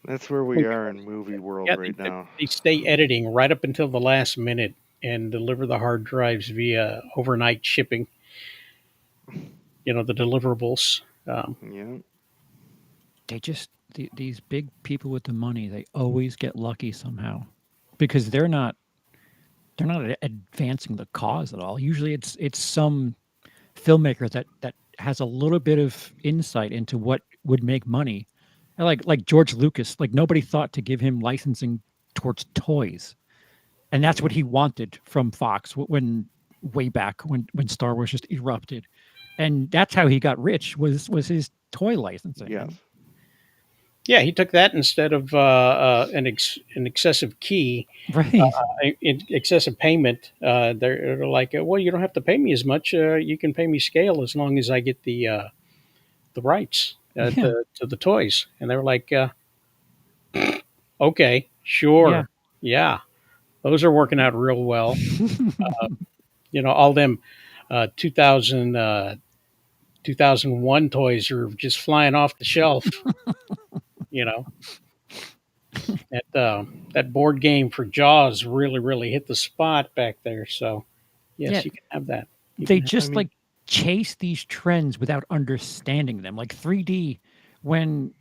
That's where we are in movie world Yeah, right now. they stay editing right up until the last minute and deliver the hard drives via overnight shipping. You know, the deliverables. Yeah. They just these big people with the money, they always get lucky somehow because they're not advancing the cause at all. Usually it's some filmmaker that has a little bit of insight into what would make money. And like George Lucas, like nobody thought to give him licensing towards toys, and that's what he wanted from Fox when way back when Star Wars just erupted, and that's how he got rich was his toy licensing. Yes. Yeah, he took that instead of an excessive key, Right. excessive payment. They're like, well, you don't have to pay me as much. You can pay me scale as long as I get the rights Yeah. to the toys. And they were like, okay, sure, yeah, those are working out real well. All them 2001 toys are just flying off the shelf. you know that board game for Jaws really hit the spot back there. So yes, Yeah. you can have that. They just like chase these trends without understanding them. Like 3D, when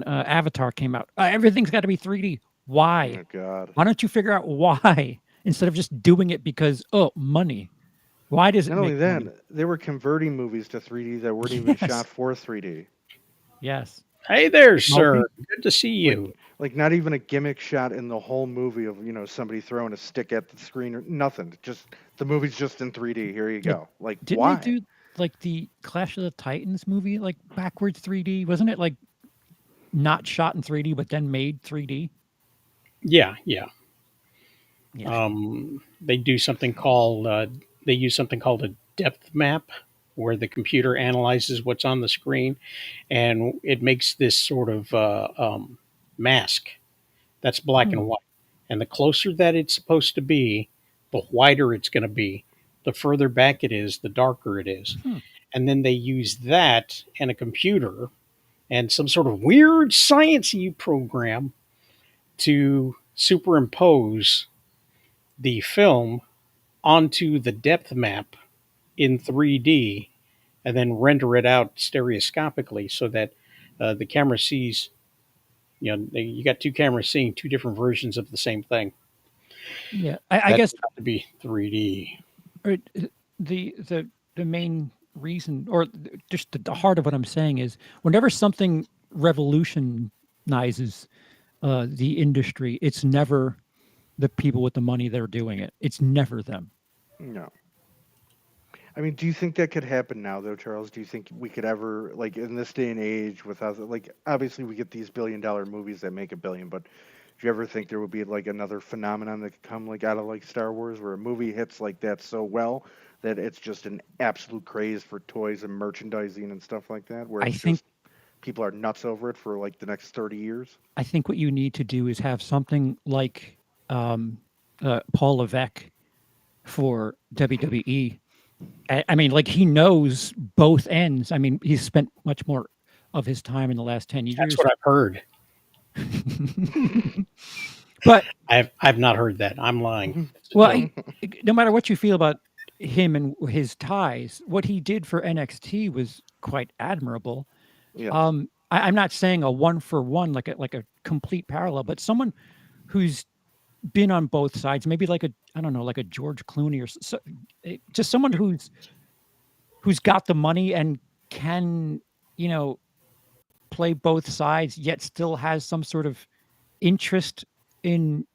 Avatar came out, everything's got to be 3D. Why? Oh God. Why don't you figure out why instead of just doing it because money? Why does it Not only make that, money? they were converting movies to 3D that weren't even Yes. shot for 3D. Yes. Hey there, sir. Good to see you. Like not even a gimmick shot in the whole movie of somebody throwing a stick at the screen or nothing. Just the movie's just in 3D. Here you go. Like Didn't why? they do like the Clash of the Titans movie like backwards 3D? Wasn't it like not shot in 3D but then made 3D? Yeah. Yeah. They do something called they use something called a depth map, where the computer analyzes what's on the screen, and it makes this sort of mask that's black and white. And the closer that it's supposed to be, the whiter it's going to be. The further back it is, the darker it is. And then they use that and a computer and some sort of weird sciencey program to superimpose the film onto the depth map in 3D and then render it out stereoscopically so that the camera sees, you got two cameras seeing two different versions of the same thing. Yeah. I guess to be 3D. the main reason, or just the heart of what I'm saying, is whenever something revolutionizes the industry, it's never the people with the money that are doing it. It's never them. No. I mean, do you think that could happen now, though, Charles? Do you think we could ever, like, in this day and age, without, like, obviously we get these billion-dollar movies that make $1 billion, but do you ever think there would be, like, another phenomenon that could come, like, out of, like, Star Wars, where a movie hits like that so well that it's just an absolute craze for toys and merchandising and stuff like that, where I it's think just people are nuts over it for, like, the next 30 years? I think what you need to do is have something like Paul Levesque for WWE. I mean, like, he knows both ends. I mean, he's spent much more of his time in the last 10 years. That's what I've heard. But I've not heard that. I'm lying. well, no matter what you feel about him and his ties, what he did for NXT was quite admirable. Yes. I'm not saying a one for one, like a complete parallel, but someone who's been on both sides, maybe like like a George Clooney or just someone who's got the money and can, play both sides, yet still has some sort of interest in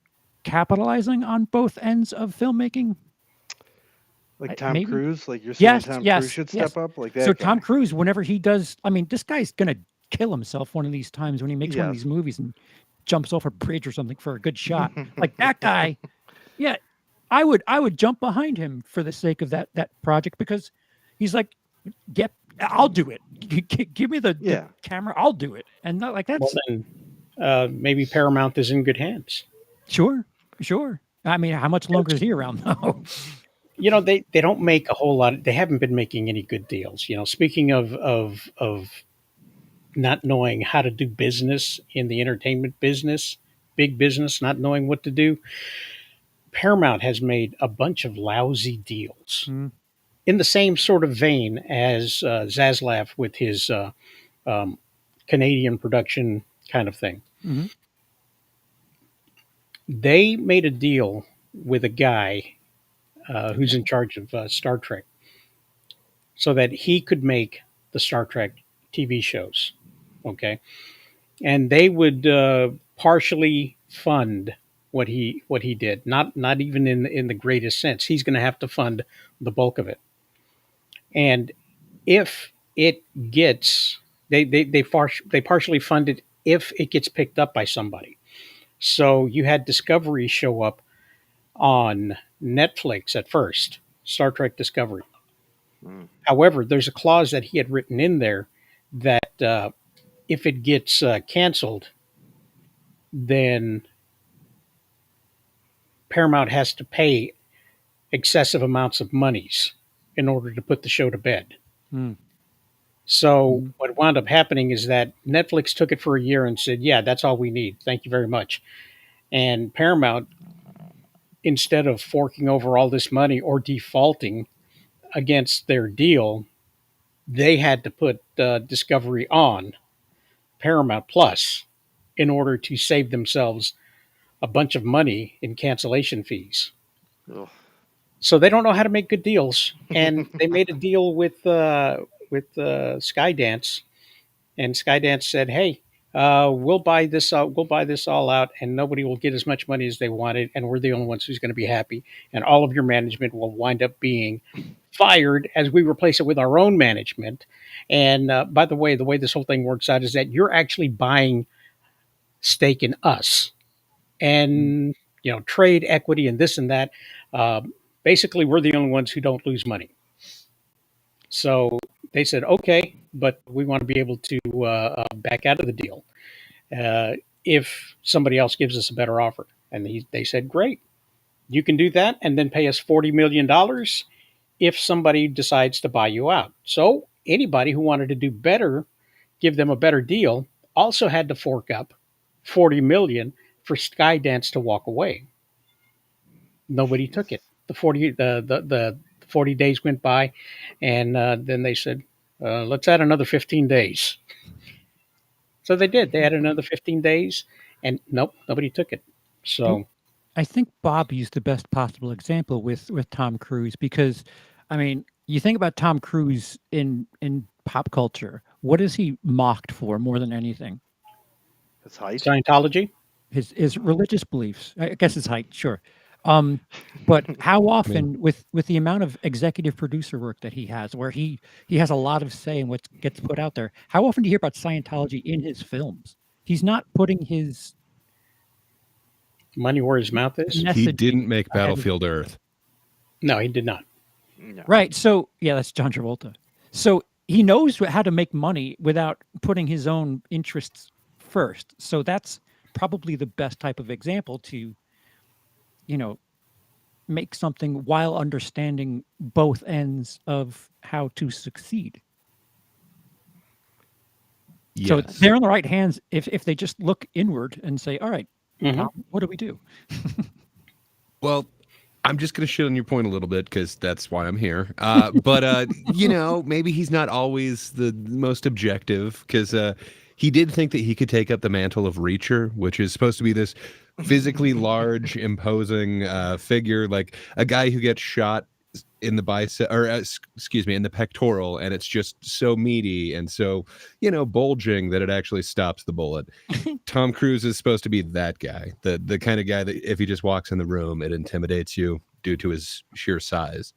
capitalizing on both ends of filmmaking. Like Tom maybe? Cruise? Like you're saying Yes, Tom yes, Cruise should yes. step up? Like that So guy. Tom Cruise, whenever he does, I mean, this guy's gonna kill himself one of these times when he makes one of Yes. these movies and jumps off a bridge or something for a good shot. Like that guy, yeah, I would jump behind him for the sake of that project, because he's like, yep, I'll do it. Give me the camera, I'll do it. And not like that's Well, then maybe Paramount is in good hands. sure. I mean, how much longer is he around though? They don't make a whole lot. They haven't been making any good deals. Speaking of not knowing how to do business in the entertainment business, big business, not knowing what to do, Paramount has made a bunch of lousy deals in the same sort of vein as Zaslav with his Canadian production kind of thing. Mm-hmm. They made a deal with a guy who's in charge of Star Trek, so that he could make the Star Trek TV shows. Okay. And they would partially fund what he did. Not even in the greatest sense. He's going to have to fund the bulk of it. And if it gets they partially fund it if it gets picked up by somebody. So you had Discovery show up on Netflix at first, Star Trek Discovery. Mm. However, there's a clause that he had written in there that if it gets canceled, then Paramount has to pay excessive amounts of monies in order to put the show to bed. Hmm. So what wound up happening is that Netflix took it for a year and said, "Yeah, that's all we need. Thank you very much." And Paramount, instead of forking over all this money or defaulting against their deal, they had to put Discovery on Paramount Plus in order to save themselves a bunch of money in cancellation fees. Ugh. So they don't know how to make good deals, and they made a deal with Skydance, and Skydance said, "Hey, we'll buy this out. We'll buy this all out, and nobody will get as much money as they wanted, and we're the only ones who's going to be happy. And all of your management will wind up being fired as we replace it with our own management. And by the way this whole thing works out is that you're actually buying stake in us, and trade equity and this and that. Basically, we're the only ones who don't lose money." So they said, "Okay, but we want to be able to back out of the deal if somebody else gives us a better offer." And they said, "Great, you can do that, and then pay us $40 million if somebody decides to buy you out." So anybody who wanted to do better, give them a better deal, also had to fork up $40 million for Skydance to walk away. Nobody took it. The 40 days went by, and then they said, "Let's add another 15 days." So they did. They added another 15 days, and nope, nobody took it. So I think Bob used the best possible example with Tom Cruise because, I mean, you think about Tom Cruise in pop culture. What is he mocked for more than anything? His height. Scientology. His religious beliefs. I guess his height, sure. But how often with the amount of executive producer work that he has, where he has a lot of say in what gets put out there, how often do you hear about Scientology in his films? He's not putting his Money where his mouth is. He messaging didn't make ahead of- Battlefield Earth. No, he did not. No. Right. So yeah, that's John Travolta. So he knows how to make money without putting his own interests first. So that's probably the best type of example to, make something while understanding both ends of how to succeed. So Yes. they're in the right hands if they just look inward and say, all right, Mhm. Tom, what do we do? Well, I'm just going to shit on your point a little bit because that's why I'm here. But maybe he's not always the most objective because he did think that he could take up the mantle of Reacher, which is supposed to be this physically large, imposing figure, like a guy who gets shot in the bicep, or in the pectoral, and it's just so meaty and so bulging that it actually stops the bullet. Tom Cruise is supposed to be that guy, the kind of guy that if he just walks in the room, it intimidates you due to his sheer size.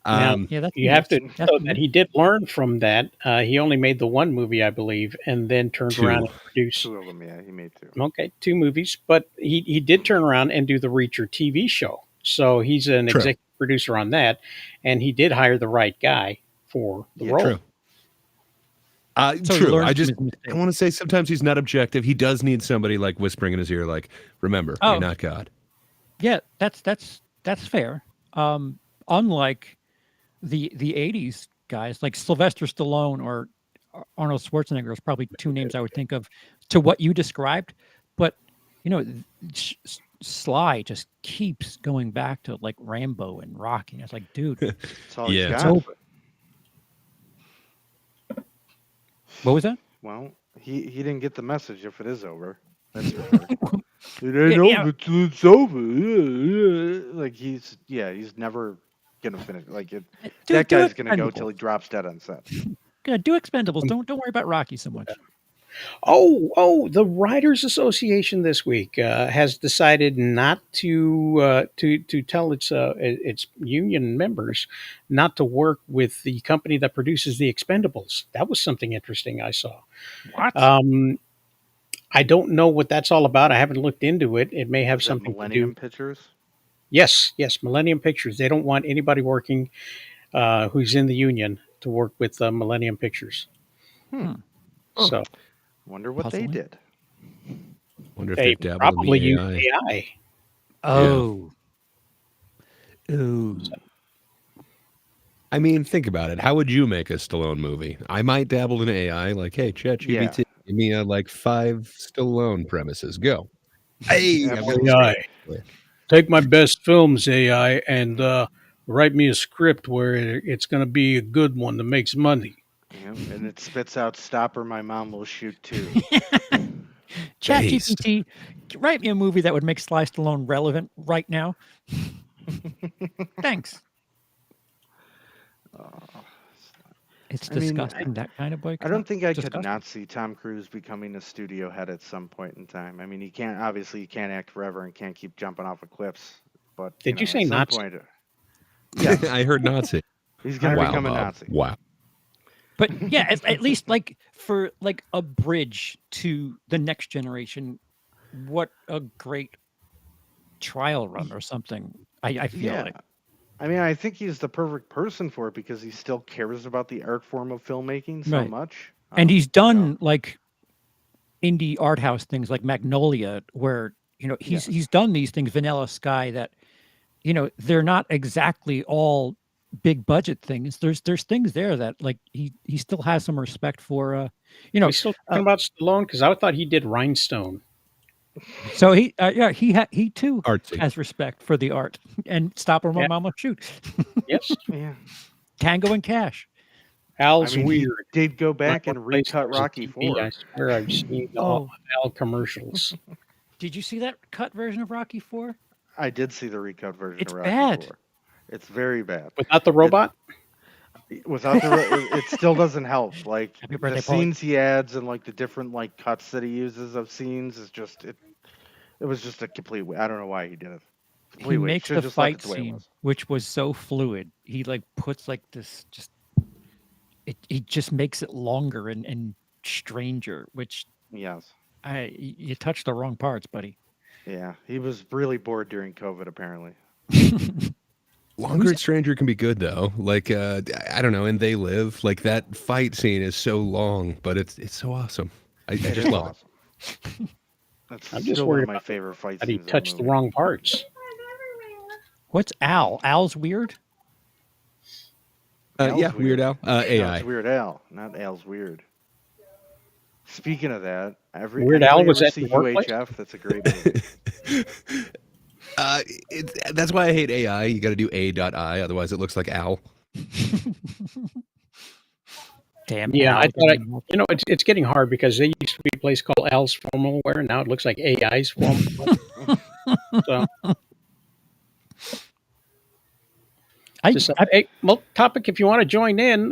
Now, Yeah, that's you have to that's know that he did learn from that. He only made the one movie, I believe, and then turned Two. around and produced. Two of them, yeah, he made two. Okay, 2 movies, but he did turn around and do the Reacher TV show. So he's an True. executive producer on that, and he did hire the right guy for the Yeah, role. True. So he True. learns I from just his mistakes. want to say sometimes he's not objective. He does need somebody like whispering in his ear, like, "Remember, Oh. you're not God." Yeah, that's fair. Unlike the 80s guys like Sylvester Stallone or Arnold Schwarzenegger is probably 2 names I would think of to what you described. But Sly just keeps going back to like Rambo and Rocky. It's like, dude, That's all Yeah. he's it's got. over. What was that? Well, he didn't get the message if it is over. That's for sure. It ain't Yeah. over till it's over. Like he's never gonna finish. Like Do- that do guy's gonna go Expendables. till he drops dead on set. Yeah, do Expendables. Don't worry about Rocky so much. The Writers Association this week has decided not to tell its union members not to work with the company that produces the Expendables. That was something interesting I saw. What? I don't know what that's all about. I haven't looked into it. It may have Is it something to Millennium do. Pictures? Yes, Millennium Pictures. They don't want anybody working who's in the union to work with Millennium Pictures. Hmm. So Wonder what Puzzling. they did. Wonder if they they've dabbled in probably the use AI. AI. Oh. Ooh. I mean, think about it. How would you make a Stallone movie? I might dabble in AI, like, hey, ChatGPT, give me like 5 Stallone premises. Go. Hey, I've got this Absolutely. AI. great- Take my best films, AI, and write me a script where it's going to be a good one that makes money. Yeah, and it spits out "Stop or my mom will shoot too." ChatGPT, write me a movie that would make Sly Stallone relevant right now. Thanks. It's I mean, disgusting, that kind of boy. I don't think I could disgusting. not see Tom Cruise becoming a studio head at some point in time. I mean, he can't act forever and can't keep jumping off of cliffs. But Did you say at some Nazi? point, yes, I heard Nazi. he's gonna Wow, become a Bob. Nazi. Wow. But yeah, at least like for like a bridge to the next generation, what a great trial run or something. I feel Yeah. like. I mean, I think he's the perfect person for it because he still cares about the art form of filmmaking so Right. much. And he's you done know, like indie art house things like Magnolia, where Yes. he's done these things, Vanilla Sky, that they're not exactly all big budget things. There's things there that like he still has some respect for. Are we still talking about Stallone? Because I thought he did Rhinestone. So he too Artsy. has respect for the art and Stop or My Yeah. Mama Shoot, Yes, Yeah. Tango and Cash. Al's I mean, weird. he did go My back and workplace, recut there's a Rocky TV. 4. I swear I've seen all Al commercials. Did you see that cut version of Rocky 4? I did see the recut version It's of Rocky bad. 4. It's very bad. Without the robot? Without it still doesn't help. Like Happy the birthday, Paulie. scenes he adds and like the different like cuts that he uses of scenes is just it was just a complete I don't know why he did it. Complete He waste. makes Should've the just left fight it the way it scene, was. which was so fluid. He like puts like this just it just makes it longer and stranger, which Yes. you touched the wrong parts, buddy. Yeah. He was really bored during COVID apparently. Longer and Stranger can be good though. Like I don't know, and They Live. Like that fight scene is so long, but it's so awesome. I It just is love awesome. That's I'm just still one worried of my about favorite fight That he scenes. in a touched the movie. wrong parts. What's Al? Al's weird? it. Al's Yeah, Weird Al. No, AI. it's Weird Al, not Al's weird. Speaking of that, Weird Al anybody was ever at see the workplace? UHF? That's a great movie. That's why I hate AI. You got to do A.I, otherwise it looks like Al. Damn. Yeah, Al I thought didn't know. it's getting hard because there used to be a place called Al's Formal Wear, and now it looks like AI's Formal Wear. So, just, hey, topic, if you want to join in,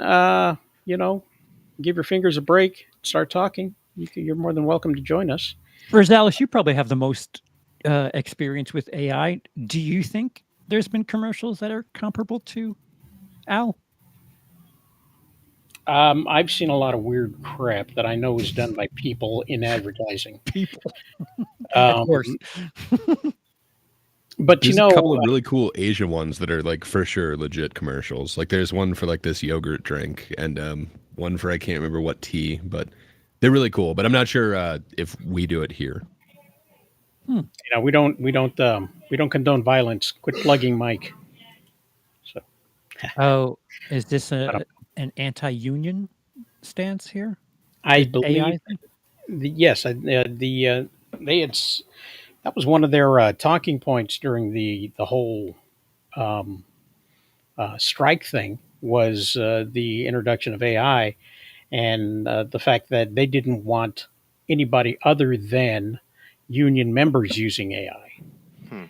give your fingers a break, start talking. You're more than welcome to join us. Rosales, you probably have the most experience with AI. Do you think there's been commercials that are comparable to Al? I've seen a lot of weird crap that I know is done by people in advertising. People. Of course. But There's a couple of really cool Asian ones that are like for sure legit commercials. Like there's one for like this yogurt drink and one for I can't remember what tea, but they're really cool. But I'm not sure if we do it here. we don't condone violence. Quit plugging Mike. So. Oh, is this an anti-union stance here? I The believe AI thing? yes. That was one of their talking points during the whole strike thing was the introduction of AI and the fact that they didn't want anybody other than union members using AI.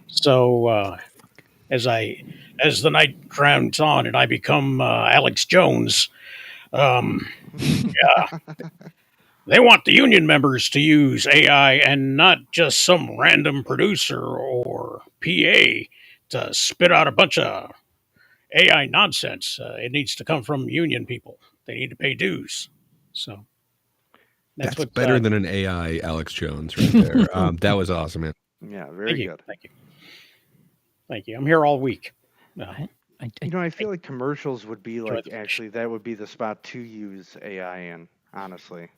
So as the night crowns on and I become Alex Jones, yeah, They want the union members to use AI and not just some random producer or PA to spit out a bunch of AI nonsense. It needs to come from union people. They need to pay dues. So that's That's what. better than an AI Alex Jones right there. That was awesome, man. Yeah, very Thank you. good. Thank you. I'm here all week. I feel like commercials would be Enjoy like the fish. actually that would be the spot to use AI in. Honestly,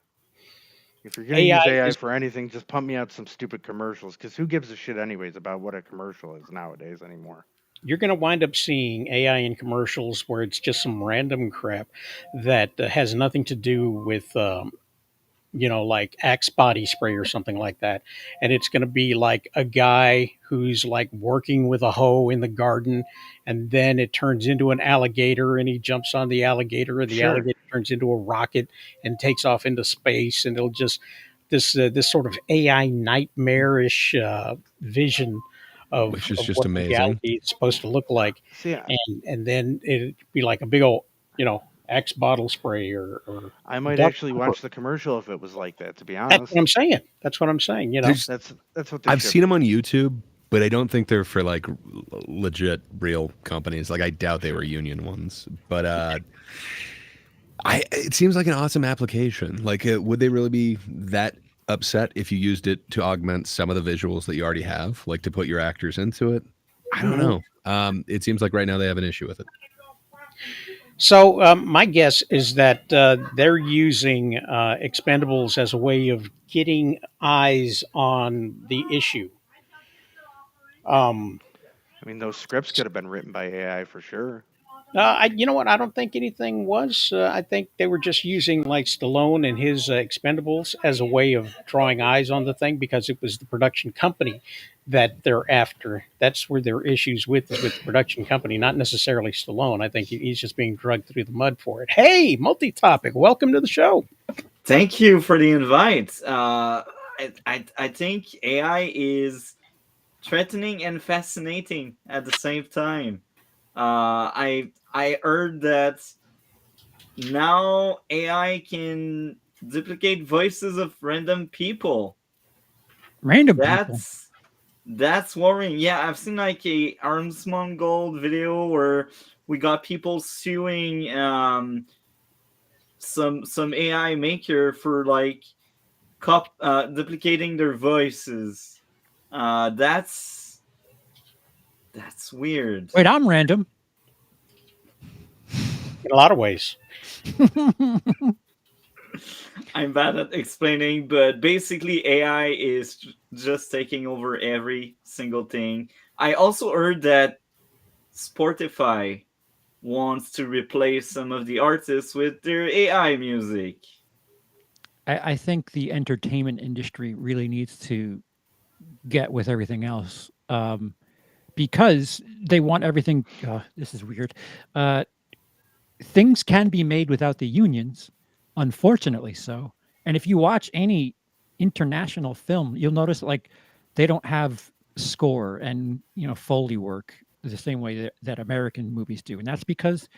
if you're gonna AI use AI is for anything, just pump me out some stupid commercials. Because who gives a shit anyways about what a commercial is nowadays anymore? you're going to wind up seeing AI in commercials where it's just some random crap that has nothing to do with, like Axe body spray or something like that. And it's going to be like a guy who's like working with a hoe in the garden, and then it turns into an alligator, and he jumps on the alligator, and the Sure. alligator turns into a rocket and takes off into space, and it'll just this sort of AI nightmarish vision Which is of just what amazing. reality is supposed to look like, See, and then it'd be like a big old Axe bottle spray or I might duck actually pepper. watch the commercial if it was like that. To be That's honest, what I'm saying. That's what I'm saying. There's, that's what they I've should. seen them on YouTube, but I don't think they're for like legit real companies. Like I doubt they were union ones. But it seems like an awesome application. Like, would they really be that upset if you used it to augment some of the visuals that you already have, like to put your actors into it? I don't know. It seems like right now they have an issue with it. So my guess is that they're using Expendables as a way of getting eyes on the issue. Um, I mean, those scripts could have been written by AI for sure. you know what? I don't think anything was. I think they were just using like Stallone and his Expendables as a way of drawing eyes on the thing because it was the production company that they're after. That's where their issues with is with the production company, not necessarily Stallone. I think he's just being dragged through the mud for it. Hey, multi-topic, welcome to the show. Thank you for the invite. I think AI is threatening and fascinating at the same time. I heard that now AI can duplicate voices of random people. Random people. That's worrying. Yeah, I've seen like a Armsmong Gold video where we got people suing some AI maker for like duplicating their voices. That's weird. Wait, I'm random. In a lot of ways. I'm bad at explaining, but basically AI is just taking over every single thing. I also heard that Spotify wants to replace some of the artists with their AI music. I think the entertainment industry really needs to get with everything else because they want everything. This is weird. Things can be made without the unions, unfortunately so. And if you watch any international film, you'll notice like they don't have score and Foley work the same way that American movies do, and that's because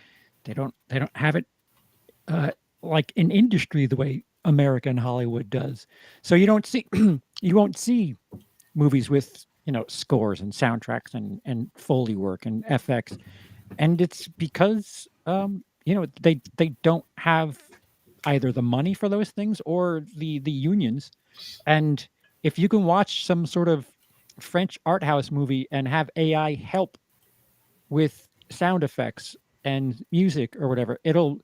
they don't have it like in industry the way American Hollywood does. So you don't see you won't see movies with scores and soundtracks and Foley work and FX, and it's because they don't have either the money for those things or the unions. And if you can watch some sort of French art house movie and have AI help with sound effects and music or whatever, it'll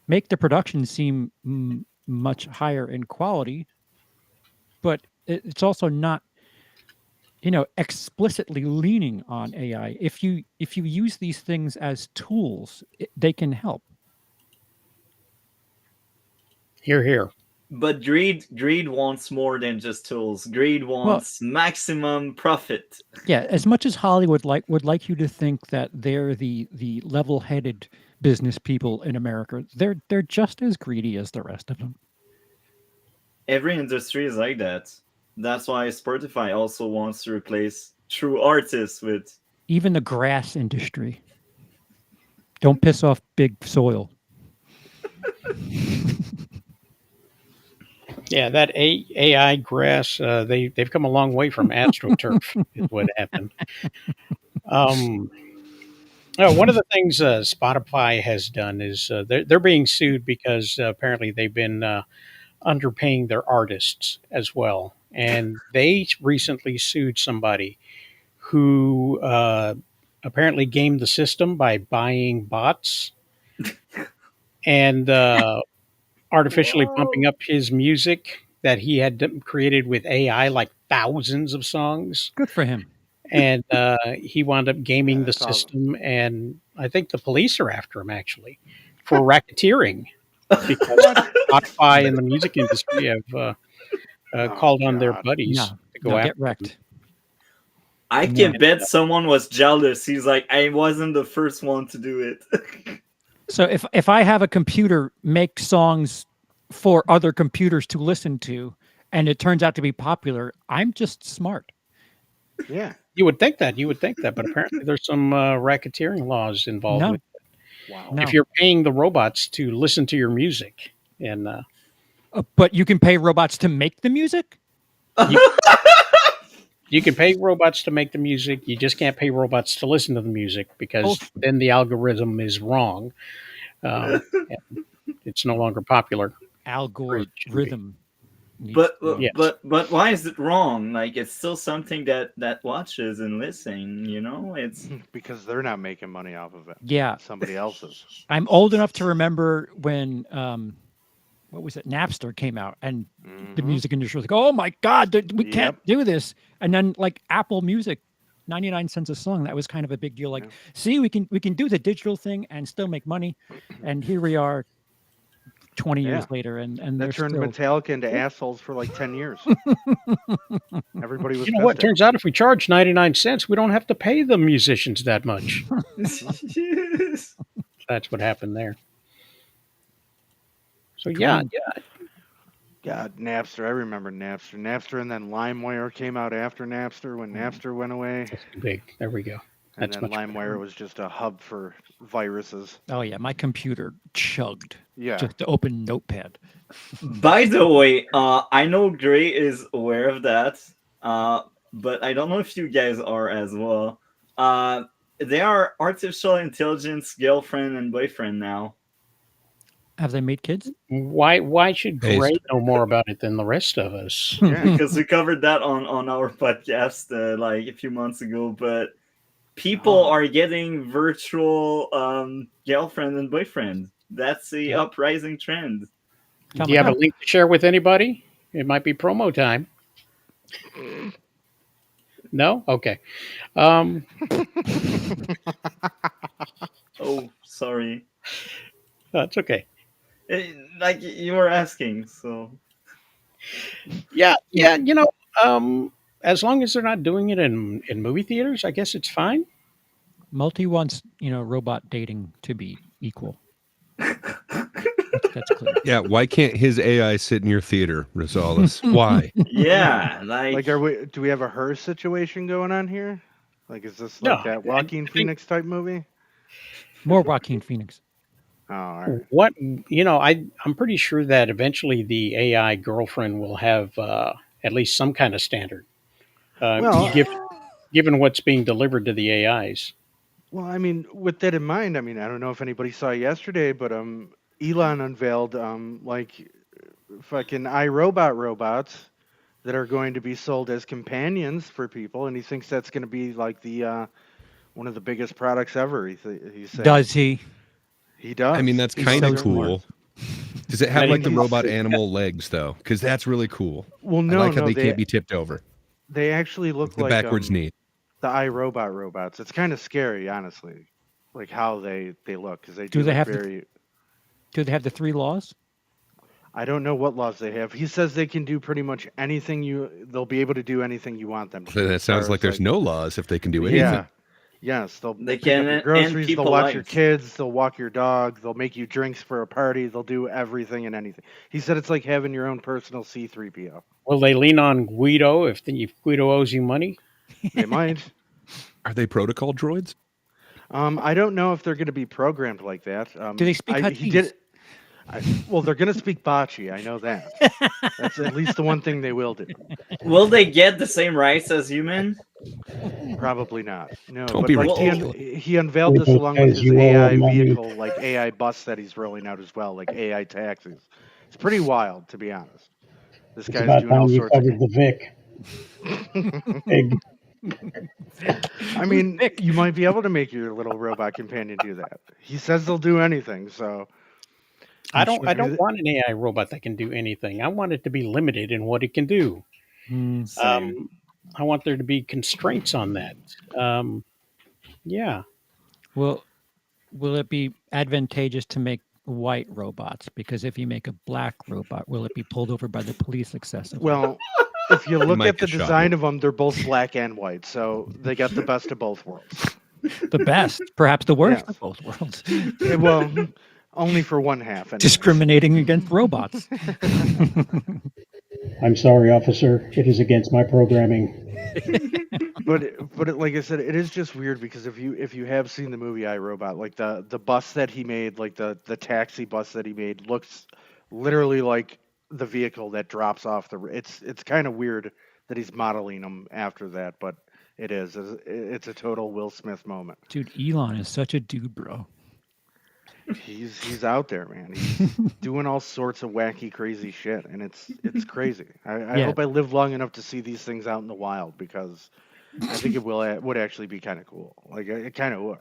make the production seem much higher in quality, but it's also not explicitly leaning on AI. If you use these things as tools, they can help. Hear, hear. But greed wants more than just tools. Greed wants maximum profit. Yeah, as much as Hollywood would like you to think that they're the level-headed business people in America, they're just as greedy as the rest of them. Every industry is like that. That's why Spotify also wants to replace true artists with even the grass industry. Don't piss off big soil. Yeah, that AI grass, they've come a long way from AstroTurf, is what happened. Um, one of the things Spotify has done is they're being sued because apparently they've been underpaying their artists as well, and they recently sued somebody who apparently gamed the system by buying bots and artificially pumping Whoa. up his music that he had created with AI, like thousands of songs. Good for him. And he wound up gaming the That's awesome. system. And I think the police are after him actually for racketeering because Spotify and the music industry have called on their God. buddies No, to go no, after get wrecked. I No. can bet someone was jealous. He's like, I wasn't the first one to do it. So if I have a computer make songs for other computers to listen to, and it turns out to be popular, I'm just smart. Yeah. You would think that. But apparently there's some racketeering laws involved No. with Wow. No. if you're paying the robots to listen to your music. And But you can pay robots to make the music? you can pay robots to make the music. You just can't pay robots to listen to the music because then the algorithm is wrong. And it's no longer popular. Algorithm. But Yes. but why is it wrong? Like it's still something that watches and listen. You know, it's Because they're not making money off of it. Yeah. Somebody else is. I'm old enough to remember when what was it? Napster came out, and the Mhm. music industry was like, "Oh my God, we can't Yep. do this." And then like Apple Music, 99 cents a song. That was kind of a big deal. Like, Yeah. see, we can do the digital thing and still make money. And here we are, 20 years Yeah. later, and That they're turned still. Metallica into assholes for like 10 years. Everybody was You know what? pissed at Turns out if we charge 99 cents, we don't have to pay the musicians that much. That's what happened there. So yeah, God, Napster. I remember Napster. Napster and then LimeWire came out after Napster when Napster went away. that's big. There we go. And That's then much better. LimeWire was just a hub for viruses. Oh yeah, my computer chugged Yeah. just to open Notepad. By the way, I know Gray is aware of that, but I don't know if you guys are as well. They are artificial intelligence girlfriend and boyfriend now. Have they made kids? Why should Based. Gray know more about it than the rest of us? Yeah. Because we covered that on our podcast like a few months ago. But people are getting virtual girlfriend and boyfriend. That's a uprising trend. Do you have a link to share with anybody? It might be promo time. No? Okay. Oh, sorry. That's okay. Like you were asking, so Yeah. You know, as long as they're not doing it in movie theaters, I guess it's fine. Multi wants, robot dating to be equal. That's clear. Yeah, why can't his AI sit in your theater, Rosales? Why? yeah, Like, do we have a Her situation going on here? Like, is this No, like that Joaquin Phoenix type movie? More Joaquin Phoenix. Oh, all right. What I'm pretty sure that eventually the AI girlfriend will have at least some kind of standard, Well, given what's being delivered to the AIs. Well, I mean, with that in mind, I mean, I don't know if anybody saw yesterday, but Elon unveiled like fucking iRobot robots that are going to be sold as companions for people, and he thinks that's going to be like the one of the biggest products ever. He's saying. Does he? He does. I mean, that's He's kind of so cool. Does it have Yeah, like the he's- robot animal legs though? Because that's really cool. Well, I no, like how no, they can't be tipped over. They actually look The like backwards knee. the iRobot robots. It's kind of scary, honestly, like how they look because they Do they look have the- very. Do they have the 3 laws? I don't know what laws they have. He says they can do pretty much anything they'll be able to do anything you want them to. So do, that as sounds far like as, there's no laws if they can do anything. Yeah. Yes, they'll They pick up can your end groceries, they'll people watch your lives. kids, they'll walk your dog, they'll make you drinks for a party, they'll do everything and anything. He said it's like having your own personal C-3PO. Will they lean on Guido if Guido owes you money? They might. Are they protocol droids? I don't know if they're going to be programmed like that. Do they speak he Huttese? did. Well, they're gonna speak Bocce. I know that. That's at least the one thing they will do. Will they get the same rights as human? Probably not. No, Don't but be like ridiculous. he unveiled this along with his AI vehicle, like AI bus that he's rolling out as well, like AI taxis. It's pretty wild, to be honest. This It's guy's about doing all time you sorts of. covered the Vic. Big. I mean, you might be able to make your little robot companion do that. He says they'll do anything, so I don't want an AI robot that can do anything. I want it to be limited in what it can do. Hmm. Same. I want there to be constraints on that. Yeah. Will it be advantageous to make white robots? Because if you make a black robot, will it be pulled over by the police excessively? well, if you look might at the get shot. design of them, they're both black and white, so they got the best of both worlds. The best, perhaps the worst Yes. of both worlds. Well, only for one half. Anyways. Discriminating against robots. I'm sorry, officer. It is against my programming. But like I said, it is just weird because if you have seen the movie iRobot, like the bus that he made, like the taxi bus that he made, looks literally like the vehicle that drops off the. It's kind of weird that he's modeling them after that, but it is. It's a total Will Smith moment. Dude, Elon is such a dude, bro. He's out there, man. He's doing all sorts of wacky, crazy shit, and it's crazy. I Yeah. hope I live long enough to see these things out in the wild because I think it would actually be kind of cool. Like it kind of would.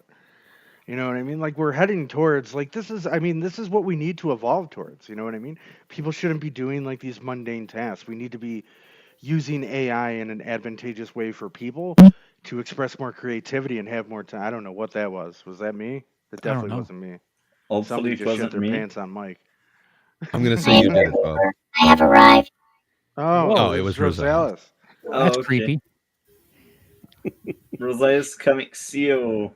You know what I mean? Like we're heading towards like this is what we need to evolve towards. You know what I mean? People shouldn't be doing like these mundane tasks. We need to be using AI in an advantageous way for people to express more creativity and have more time. I don't know what that was. Was that me? It I don't definitely know. wasn't me. Hopefully Somebody it just shit wasn't their me. pants on Mike. I'm gonna say you did it, Bob. I have arrived. Oh, Oh, it was Rosales. Oh, That's okay. creepy. Rosales comic CEO.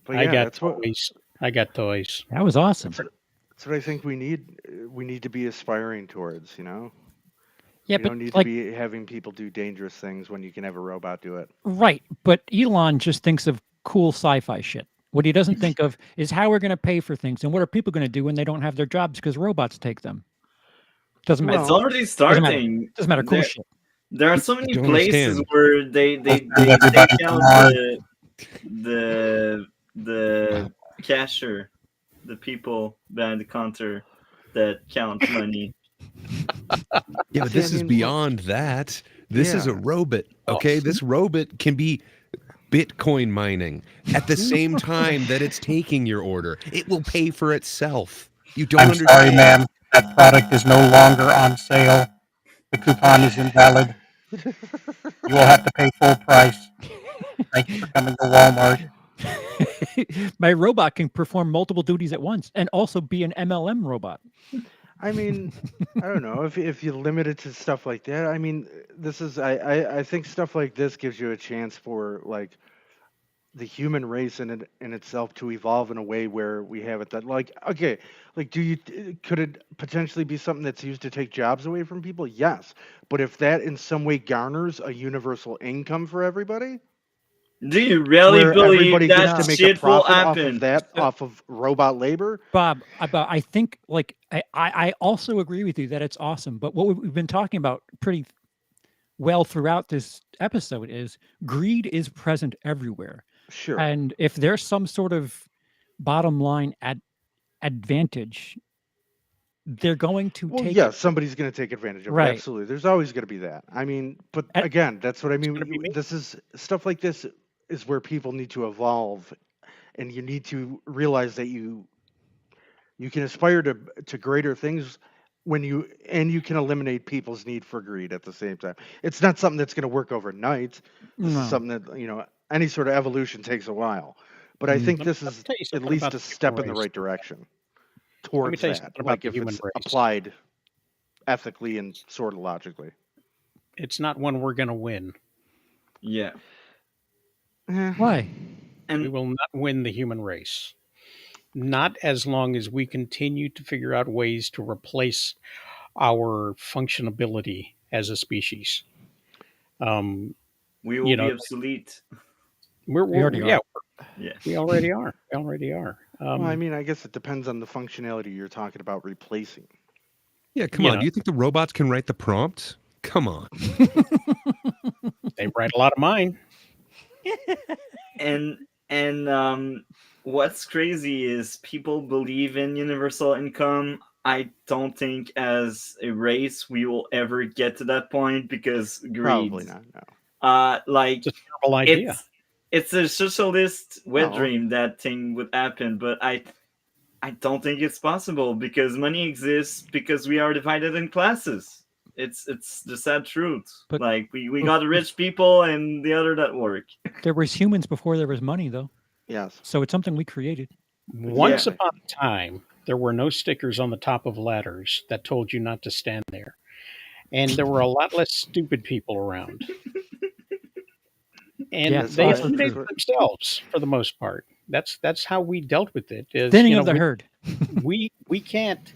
But I yeah, got that's what toys. I got toys. That was awesome. that's what I think we need. We need to be aspiring towards. You know, Yeah, we but don't need like, to be having people do dangerous things when you can have a robot do it. right. But Elon just thinks of cool sci-fi shit. What he doesn't think of is how we're going to pay for things and what are people going to do when they don't have their jobs because robots take them. Doesn't matter. It's already starting. Doesn't matter. Cool There, shit. there are so many don't places understand. where they take everybody out tomorrow. the cashier, the people behind the counter that count money. Yeah, but See, this I is mean, beyond that. This is a Yeah. robot. Okay, this robot can be Bitcoin mining at the same time that it's taking your order. It will pay for itself. You don't I'm understand. sorry, ma'am. That product is no longer on sale. The coupon is invalid. You will have to pay full price. Thank you for coming to Walmart. My robot can perform multiple duties at once and also be an MLM robot. I mean, I don't know if you limit it to stuff like that. I mean, this is I think stuff like this gives you a chance for like the human race in itself to evolve in a way where we haven't done. Like, okay, like could it potentially be something that's used to take jobs away from people? Yes, but if that in some way garners a universal income for everybody, Do you really where believe everybody gets that to make a shit will profit off happen? of that, off of robot labor, Bob, I think like I also agree with you that it's awesome. But what we've been talking about pretty well throughout this episode is greed is present everywhere. sure. And if there's some sort of bottom line advantage, they're going to Well, take yeah, it. somebody's going to take advantage of it. Right. Absolutely. There's always going to be that. I mean, but And- again, that's what I mean. gonna be me. This is stuff like this is where people need to evolve, and you need to realize that you can aspire to greater things when you can eliminate people's need for greed at the same time. It's not something that's going to work overnight. This No. is something that any sort of evolution takes a while. But I Mhm. think Let me- this let me is tell you at something least about a the step in human the race. right direction towards tell you that. something about Like the if human it's race. applied ethically and sort of logically. It's not one we're going to win. Yeah. Why? We And will not win the human race. Not as long as we continue to figure out ways to replace our functionability as a species. we will you be know, obsolete. We're already yeah, are. Yeah. We already are. We already are. Well, I mean, I guess it depends on the functionality you're talking about replacing. Yeah, come You on. know. Do you think the robots can write the prompts? Come on. They write a lot of mine. And what's crazy is people believe in universal income. I don't think as a race we will ever get to that point because greed. Probably not. No. Like It's a terrible idea. it's a socialist wet No. dream that thing would happen, but I don't think it's possible because money exists because we are divided in classes. It's the sad truth. But- like we got the rich people and the other that work. There was humans before there was money, though. Yes. So it's something we created. Once Yeah. upon a time, there were no stickers on the top of ladders that told you not to stand there. And there were a lot less stupid people around. And Yeah, they that's eliminated true. themselves for the most part. That's how we dealt with it. Is, Thinning you of know, the herd. we can't,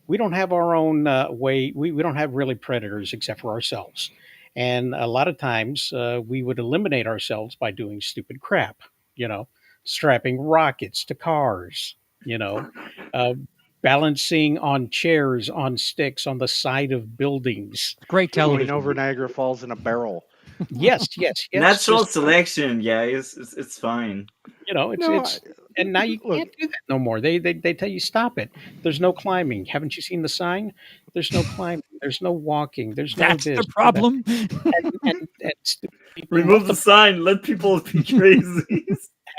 we don't have our own way. We don't have really predators except for ourselves. And a lot of times we would eliminate ourselves by doing stupid crap, strapping rockets to cars, balancing on chairs, on sticks, on the side of buildings. Great Going television. over Niagara Falls in a barrel. Yes, yes, yes. Natural just, selection, guys. It's fine. it's and now you can't do that no more. They tell you stop it. There's no climbing. Haven't you seen the sign? There's no climbing. There's no walking. There's no That's this. the problem. And stupid people- Remove the sign. Let people be crazy.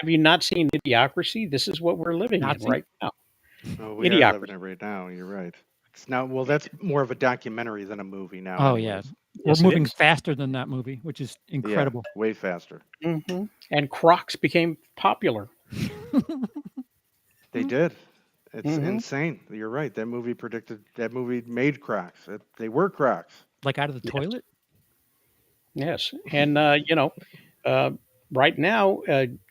Have you not seen Idiocracy? This is what we're living Not in seen- right now. Oh, we are Idiocracy. living it right now. You're right. It's now. Well, that's more of a documentary than a movie now. Oh, yeah. anyways. We're Yes, it moving is. faster than that movie, which is Yeah, incredible. way faster. Mhm. And Crocs became popular. They did. It's Mhm. insane. You're right. That movie made Crocs. They were Crocs. Like out of the Yes. toilet? Yes, and right now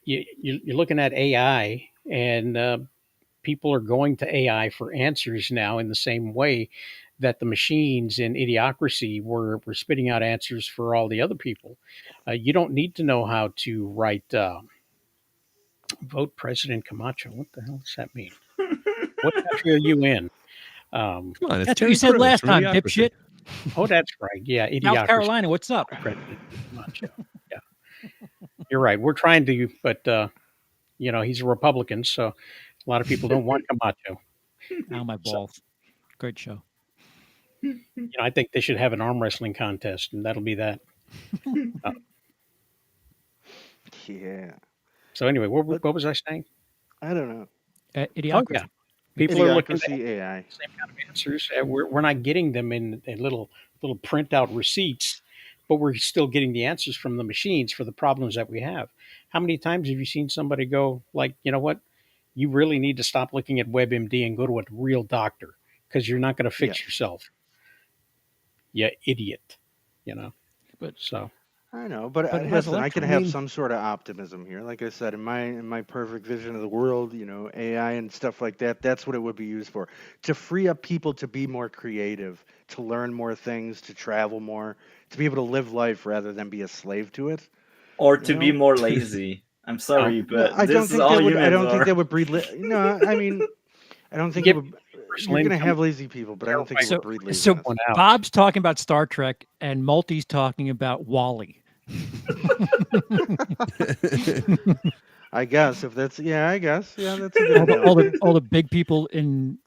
you're looking at AI, and people are going to AI for answers now in the same way that the machines in Idiocracy were spitting out answers for all the other people. You don't need to know how to write vote President Camacho. What the hell does that mean? What country are you in? Come on. It's That's what Terry you said Crews last from time, Idiocracy. dipshit. Oh, that's right. Yeah, South Idiocracy. Carolina, what's up? President Camacho. Yeah, you're right. We're trying to, but he's a Republican, so a lot of people don't want Camacho. Ow, my balls. Great show. I think they should have an arm wrestling contest, and that'll be that. Yeah. So anyway, what was I saying? I don't know. Oh Idiocracy. yeah, people are looking at the Idiocracy AI. same kind of answers. We're not getting them in little printout receipts, but we're still getting the answers from the machines for the problems that we have. How many times have you seen somebody go like, you know what, you really need to stop looking at WebMD and go to a real doctor because you're not going to fix yourself. You idiot. But So I know, but listen, I Resurrection, can I have mean- some sort of optimism here. Like I said, in my perfect vision of the world, AI and stuff like that, that's what it would be used for. To free up people to be more creative, to learn more things, to travel more, to be able to live life rather than be a slave to it. Or to You be know? more lazy. I'm sorry, but I don't this is think all that would. I humans don't think are. that would breed. No, I mean, I don't think Give it would. personal You're gonna income. have lazy people, but I don't think it So- would breed laziness. so one out. Bob's talking about Star Trek and Multi's talking about Wally. I guess if that's I guess that's a good all, the, all, analogy. the, all the big people in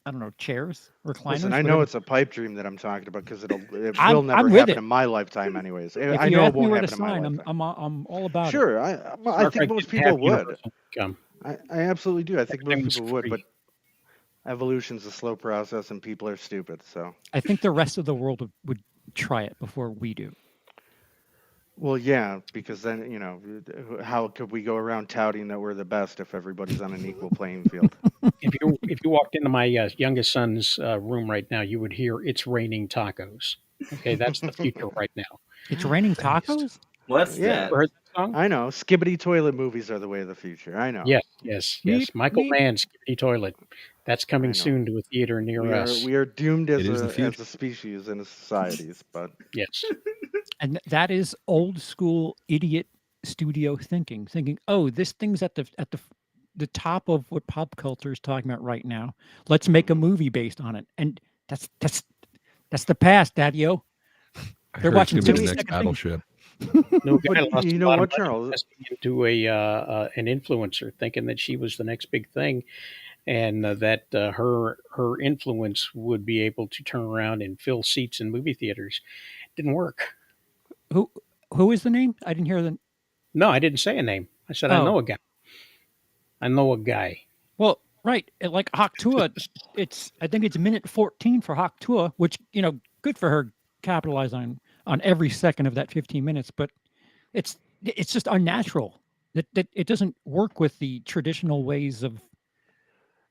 I don't know, chairs, recliners. Listen, I know whatever. it's a pipe dream that I'm talking about because it I'm- will never I'm with happen it. in my lifetime, anyways. If I you know ask it me won't where to happen in my sign, lifetime. I'm all about it. Sure, I Star think Trek most didn't have people would. universal income. I absolutely do. I think Everything most was people would, but free. evolution's a slow process and people are stupid. So, I think the rest of the world would try it before we do. well, yeah, because then how could we go around touting that we're the best if everybody's on an equal playing field? If you walked into my youngest son's room right now, you would hear "It's raining tacos." Okay, that's the future right now. It's raining tacos? What's Yeah. that? Ever heard that song? I know skibbity toilet movies are the way of the future. I know. Yes. Meep, Michael meep. Mann's Skibbity Toilet. That's I coming know. soon to a theater near We us. are doomed as It is the as future. a species and as societies, but Yes. And that is old school idiot studio thinking, oh, this thing's at the top of what pop culture is talking about right now. Let's make a movie based on it. And that's the past, Daddy-O. I They're heard it's watching gonna be the 60 next second things. Battleship. No guy But lost you a know lot what, of money Charles? investing into an influencer, thinking that she was the next big thing, and that her influence would be able to turn around and fill seats in movie theaters. Didn't work. Who is the name? I didn't hear the. No, I didn't say a name. I said I Oh. know a guy. I know a guy. Well, right. Like Haktua, I think it's minute 14 for Haktua, which, good for her, capitalize on every second of that 15 minutes, but it's just unnatural. That it doesn't work with the traditional ways of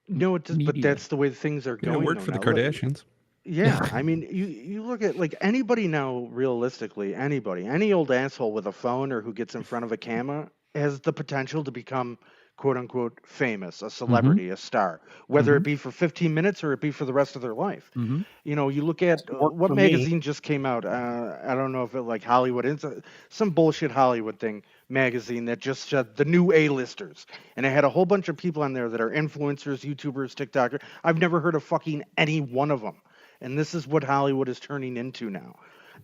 No, it does, but media. that's the way things are Yeah, it going. worked though for the now. Look, Kardashians. yeah, I mean, you look at like anybody now, realistically, anybody, any old asshole with a phone or who gets in front of a camera has the potential to become quote unquote famous, a celebrity, a star, whether it be for 15 minutes or it be for the rest of their life. Mm-hmm. You know, you look at Doesn't work what for me. magazine just came out. I don't know if it like Hollywood, some bullshit Hollywood thing magazine that just said the new A-listers, and it had a whole bunch of people on there that are influencers, YouTubers, TikTokers. I've never heard of fucking any one of them, and this is what Hollywood is turning into now.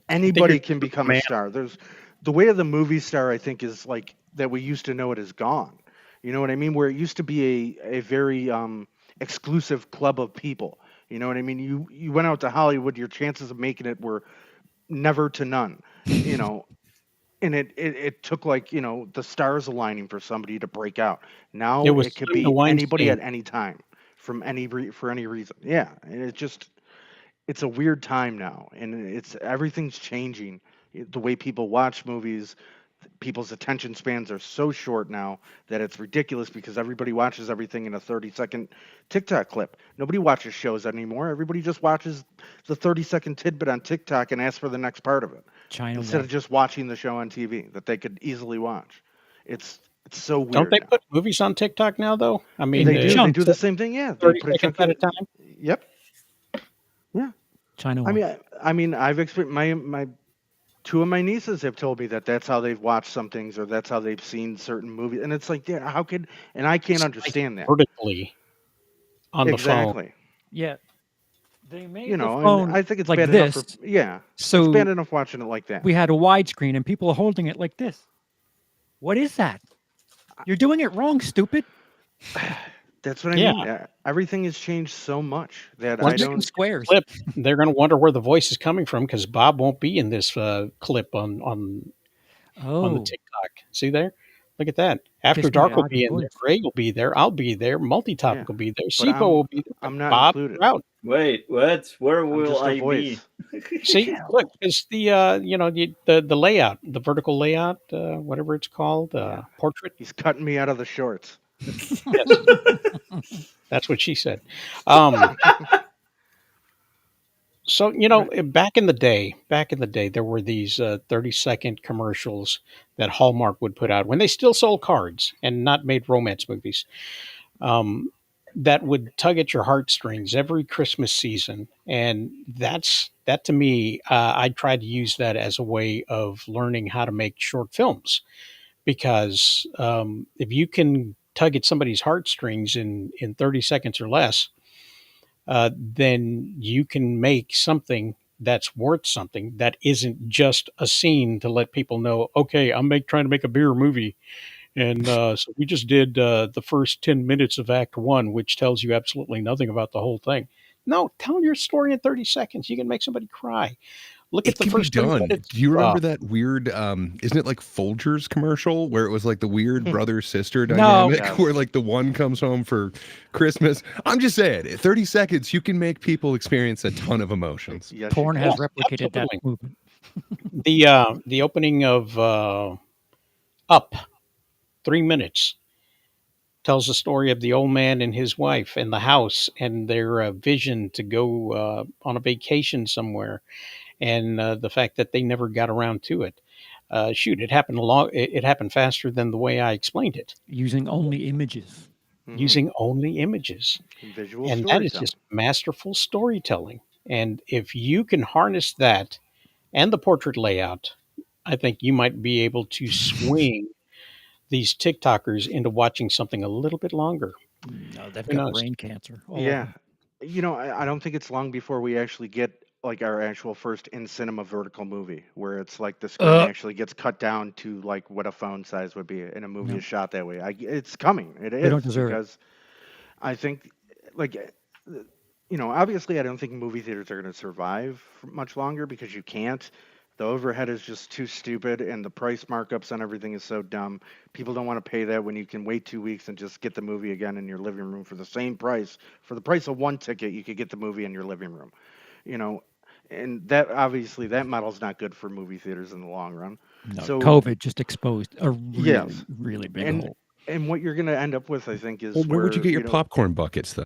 Anybody can become a man. star. There's the way of the movie star. I think is like that we used to know it is gone. You know what I mean? Where it used to be a very exclusive club of people. You know what I mean? You went out to Hollywood, your chances of making it were never to none. You know, and it took like the stars aligning for somebody to break out. Now It was it could Linda be anybody Weinstein. at any time from for any reason. Yeah, and it's a weird time now, and everything's changing. The way people watch movies, people's attention spans are so short now that it's ridiculous because everybody watches everything in a 30-second TikTok clip. Nobody watches shows anymore. Everybody just watches the 30-second tidbit on TikTok and asks for the next part of it China instead Wall. of just watching the show on TV that they could easily watch. It's so weird. Don't they now. put movies on TikTok now, though? I mean, They do. They chunks do the of same thing. Yeah, they 30 put a seconds chunk at a in. time. Yep. China I Wall. mean, I've experienced my two of my nieces have told me that that's how they've watched some things or that's how they've seen certain movies, and it's like, yeah, how could? And I can't It's understand that. vertically on the phone. Exactly. Yeah. They made You the know, and phone I think it's like bad this. enough for it's So bad enough watching it like that. we had a widescreen and people are holding it like this. What is that? You're doing it wrong, stupid. That's what I Yeah. mean. Everything has changed so much that Once I you Making don't. squares. Clip, they're going to wonder where the voice is coming from because Bob won't be in this clip on the Oh, TikTok. See there? Look at that. After Just Dark my will be in audio there. voice. Gray will be there. I'll be there. Multi-topic Yeah, will be there. but Sipo will be there. I'm not Bob, included. you're out. Wait, what? Where I'm will just a I be? voice. See, look, it's the the layout, the vertical layout, whatever it's called, Yeah. portrait. He's cutting me out of the shorts. Yes, that's what she said. Um, so back in the day, there were these 30-second commercials that Hallmark would put out when they still sold cards and not made romance movies. That would tug at your heartstrings every Christmas season, and that to me. I tried to use that as a way of learning how to make short films because if you can tug at somebody's heartstrings in 30 seconds or less, then you can make something that's worth something that isn't just a scene to let people know, okay, trying to make a beer movie. And so we just did the first 10 minutes of Act One, which tells you absolutely nothing about the whole thing. No, tell your story in 30 seconds. You can make somebody cry. Look It at the can be first 30 done. minutes. Do you remember that weird isn't it like Folgers commercial where it was like the weird brother sister No. dynamic Yes. where like the one comes home for Christmas? I'm just saying, in 30 seconds you can make people experience a ton of emotions. Yes, Porn you has can. replicated that absolutely. movement. The opening of Up, 3 minutes, tells the story of the old man and his wife and the house and their vision to go on a vacation somewhere, and the fact that they never got around to it. Shoot, it happened It happened faster than the way I explained it, Using only images. Mhm. using only images. Visual And that is storytelling. just masterful storytelling. And if you can harness that and the portrait layout, I think you might be able to swing these TikTokers into watching something a little bit longer. No, they've Who got knows? brain cancer. All of Yeah. them. You know, I don't think it's long before we actually get like our actual first in cinema vertical movie where it's like the screen actually gets cut down to like what a phone size would be and a movie No. is shot that way. It's coming. It We don't is deserve it. because I think like you know, obviously I don't think movie theaters are going to survive for much longer because you can't. The overhead is just too stupid and the price markups on everything is so dumb. People don't want to pay that when you can wait 2 weeks and just get the movie again in your living room for the same price. For the price of one ticket, you could get the movie in your living room. You know, and that obviously that model's not good for movie theaters in the long run. No, So COVID just exposed a really, yes, really big and hole. and what you're going to end up with, I think, is Well, where would you where, get your you know, popcorn buckets though?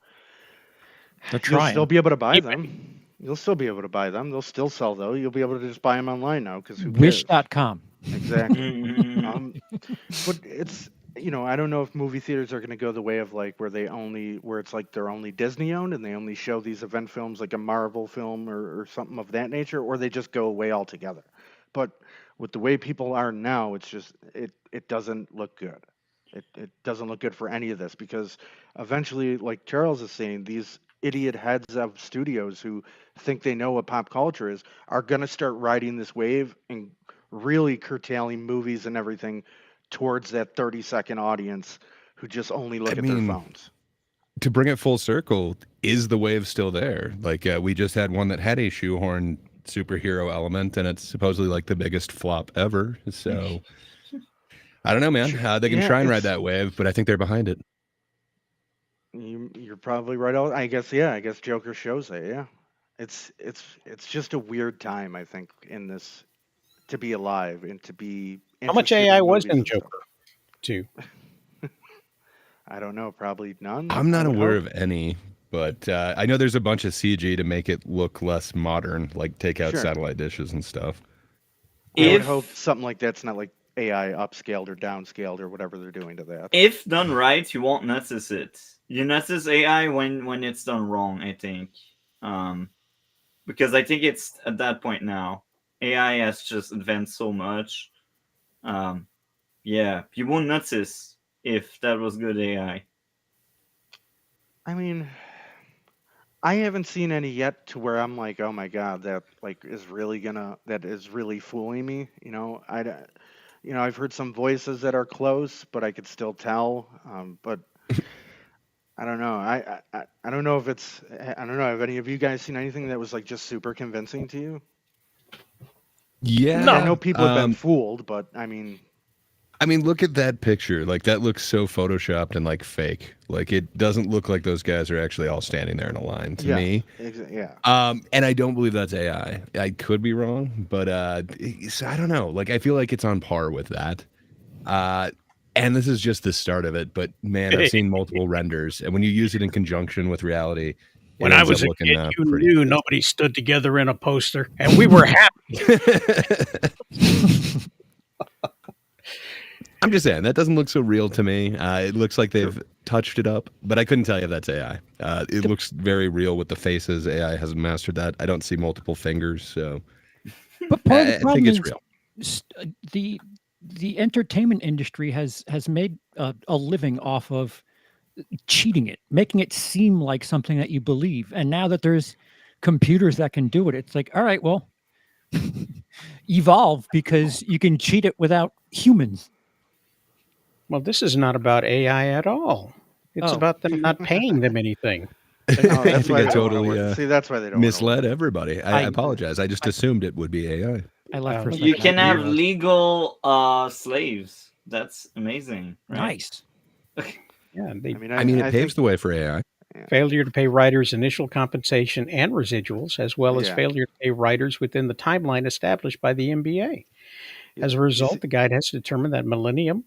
They're you'll still trying. be able to buy Keep them. You'll still be able to buy them. They'll still sell though. You'll be able to just buy them online now because who cares? Wish.com. Exactly. Mhm. But it's you know I don't know if movie theaters are going to go the way of like where it's like they're only Disney owned and they only show these event films like a Marvel film or something of that nature, or they just go away altogether. But with the way people are now, it's just it doesn't look good. It doesn't look good for any of this because eventually, like Charles is saying, these idiot heads of studios who think they know what pop culture is are going to start riding this wave and really curtailing movies and everything towards that 30-second audience who just only look I at their mean, phones. to bring it full circle, is the wave still there? Like we just had one that had a shoehorn superhero element, and it's supposedly like the biggest flop ever. So I don't know, man. They can Yeah, try and ride it's that wave, but I think they're behind it. you're probably right. I guess yeah. I guess Joker shows it. Yeah, it's just a weird time. I think in this to be alive and to be How much interested AI in was movies in and stuff. Joker too? I don't know. Probably none. I'm I not would aware hope. of any, but I know there's a bunch of CG to make it look less modern, like take out Sure. satellite dishes and stuff. I would If hope something like that's not like AI upscaled or downscaled or whatever they're doing to that. if done right, you won't notice it. You notice AI when it's done wrong, I think. Because I think it's at that point now. AI has just advanced so much. Yeah, you won't notice if that was good AI. I mean, I haven't seen any yet to where I'm like, oh my god, that is really fooling me. You know, I've heard some voices that are close, but I could still tell. But I don't know. I don't know if it's. I don't know. Have any of you guys seen anything that was like just super convincing to you? Yeah. Like, I know No. people have been fooled, but I mean, Look at that picture. Like that looks so photoshopped and like fake. Like it doesn't look like those guys are actually all standing there in a line to yeah, me. yeah. And I don't believe that's AI. I could be wrong, but so I don't know. Like I feel like it's on par with that. And this is just the start of it, but man, I've seen multiple renders, and when you use it in conjunction with reality, When it I ends was up a looking kid, you pretty. knew nobody stood together in a poster, and we were happy. I'm just saying that doesn't look so real to me. It looks like they've touched it up, but I couldn't tell you if that's AI. It looks very real with the faces. AI hasn't mastered that. I don't see multiple fingers, so But part of the I think problem it's is real. the entertainment industry has made a living off of cheating it, making it seem like something that you believe. And now that there's computers that can do it, it's like, all right, well, evolve because you can cheat it without humans. Well, this is not about AI at all. It's Oh. about them not paying them anything. Oh, I that's think why I they don't wanna totally work. See, that's why they don't wanna misled work. everybody. I I- apologize. I just assumed it would be AI. I left for a You second. can I have realized. legal slaves. That's amazing, right? Nice. Yeah, they I mean, it paves the way for AI. failure to pay writers initial compensation and residuals, as well as Yeah. failure to pay writers within the timeline established by the NBA. As a You result, see- the guide has determined that Millennium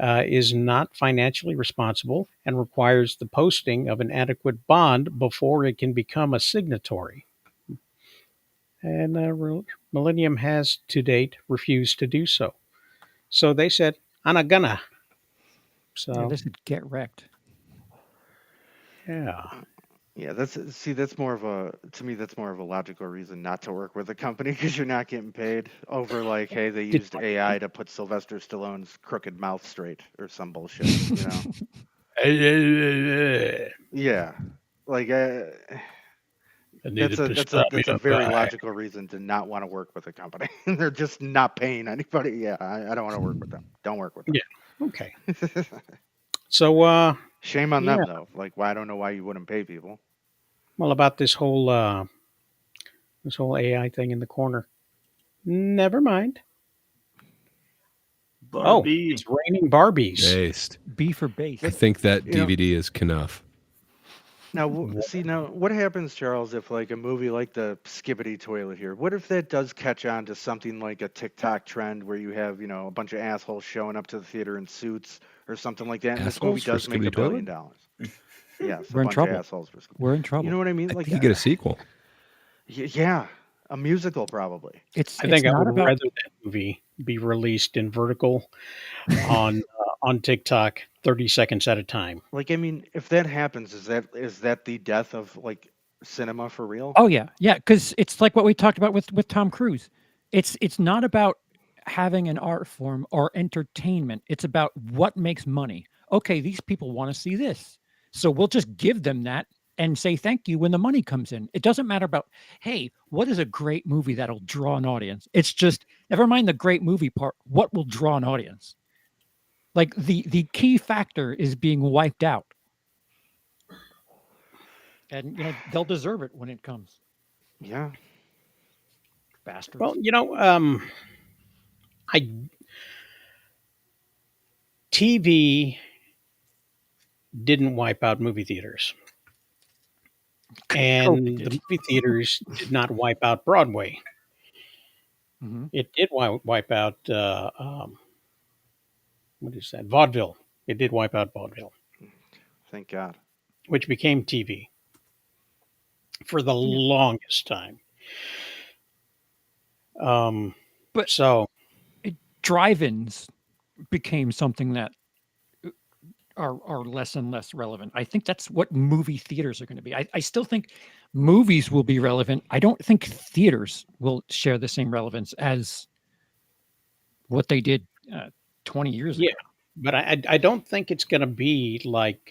is not financially responsible and requires the posting of an adequate bond before it can become a signatory. And Millennium has to date refused to do so. So they said, "I'm not gonna." Yeah, So this would get wrecked. yeah, Yeah, that's more of a to me that's more of a logical reason not to work with a company because you're not getting paid over like, hey, they Did- used AI to put Sylvester Stallone's crooked mouth straight or some bullshit, you know? I Yeah, like need to that's a very logical reason to not want to work with a company. They're just not paying anybody. Yeah, I don't want to work with them. Don't work with them. Yeah. Okay. So, Shame on yeah. them though. Like, I don't know why you wouldn't pay people. Well, about this whole AI thing in the corner. Never mind. Oh, Barbie. it's raining Barbies. Based. B for base. I think that You know- DVD is Knuff. Now, now, what happens, Charles, if like a movie like the Skibbity Toilet here? What if that does catch on to something like a TikTok trend where you have, a bunch of assholes showing up to the theater in suits or something like that, and this movie Assholes for does make Skibbity $1 billion? Toilet? Yes, We're a in bunch trouble. of assholes for Skibbity. We're in trouble. You know what I mean? I Like, think you get a sequel. yeah, a musical probably. It's I think I not would about rather that movie be released in vertical on TikTok 30 seconds at a time. Like, I mean, if that happens, is that the death of like cinema for real? Oh yeah, yeah, because it's like what we talked about with Tom Cruise. It's not about having an art form or entertainment. It's about what makes money. Okay, these people want to see this, so we'll just give them that and say thank you when the money comes in. It doesn't matter about, hey, what is a great movie that'll draw an audience? It's just, never mind the great movie part. What will draw an audience? Like the key factor is being wiped out, and they'll deserve it when it comes. Yeah. Bastards. Well, I TV didn't wipe out movie theaters, and COVID the did. movie theaters did not wipe out Broadway. Mhm. It did wipe out what is that? Vaudeville. It did wipe out vaudeville, Thank God. which became TV for the longest time. But- so Drive-ins became something that are less and less relevant. I think that's what movie theaters are going to be. I still think movies will be relevant. I don't think theaters will share the same relevance as what they did 20 years ago. Yeah. but I don't think it's going to be like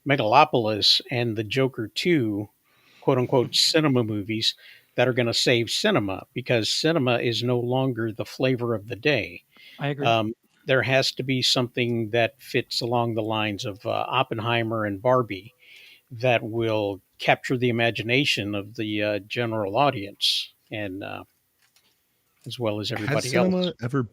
Megalopolis and the Joker 2, quote unquote, cinema movies that are going to save cinema, because cinema is no longer the flavor of the day. I agree. There has to be something that fits along the lines of Oppenheimer and Barbie that will capture the imagination of the general audience, and as well as Has everybody cinema else. ever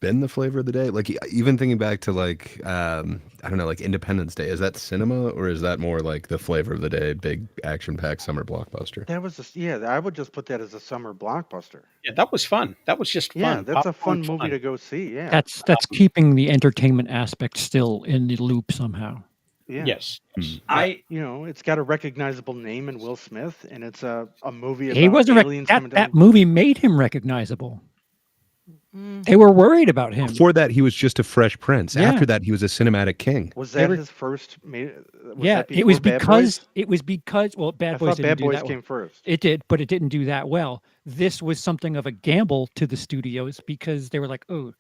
been the flavor of the day? Like, even thinking back to like I don't know, like Independence Day, is that cinema or is that more like the flavor of the day, big action-packed summer blockbuster? That was I would just put that as a summer blockbuster. Yeah, that was fun. That was just fun. Yeah, that's a fun Popcorn movie to go see. Yeah. That's keeping the entertainment aspect still in the loop somehow. Yeah. Yes. It's got a recognizable name in Will Smith, and it's a movie about He wasn't aliens coming that down. movie made him recognizable. They were worried about him. Before that, he was just a Fresh Prince. Yeah. After that, he was a cinematic king. Was They that were- his first? Yeah, it was because well, Bad I Boys thought didn't Bad do Boys that well. came first. It did, but it didn't do that well. This was something of a gamble to the studios because they were like, "Oh,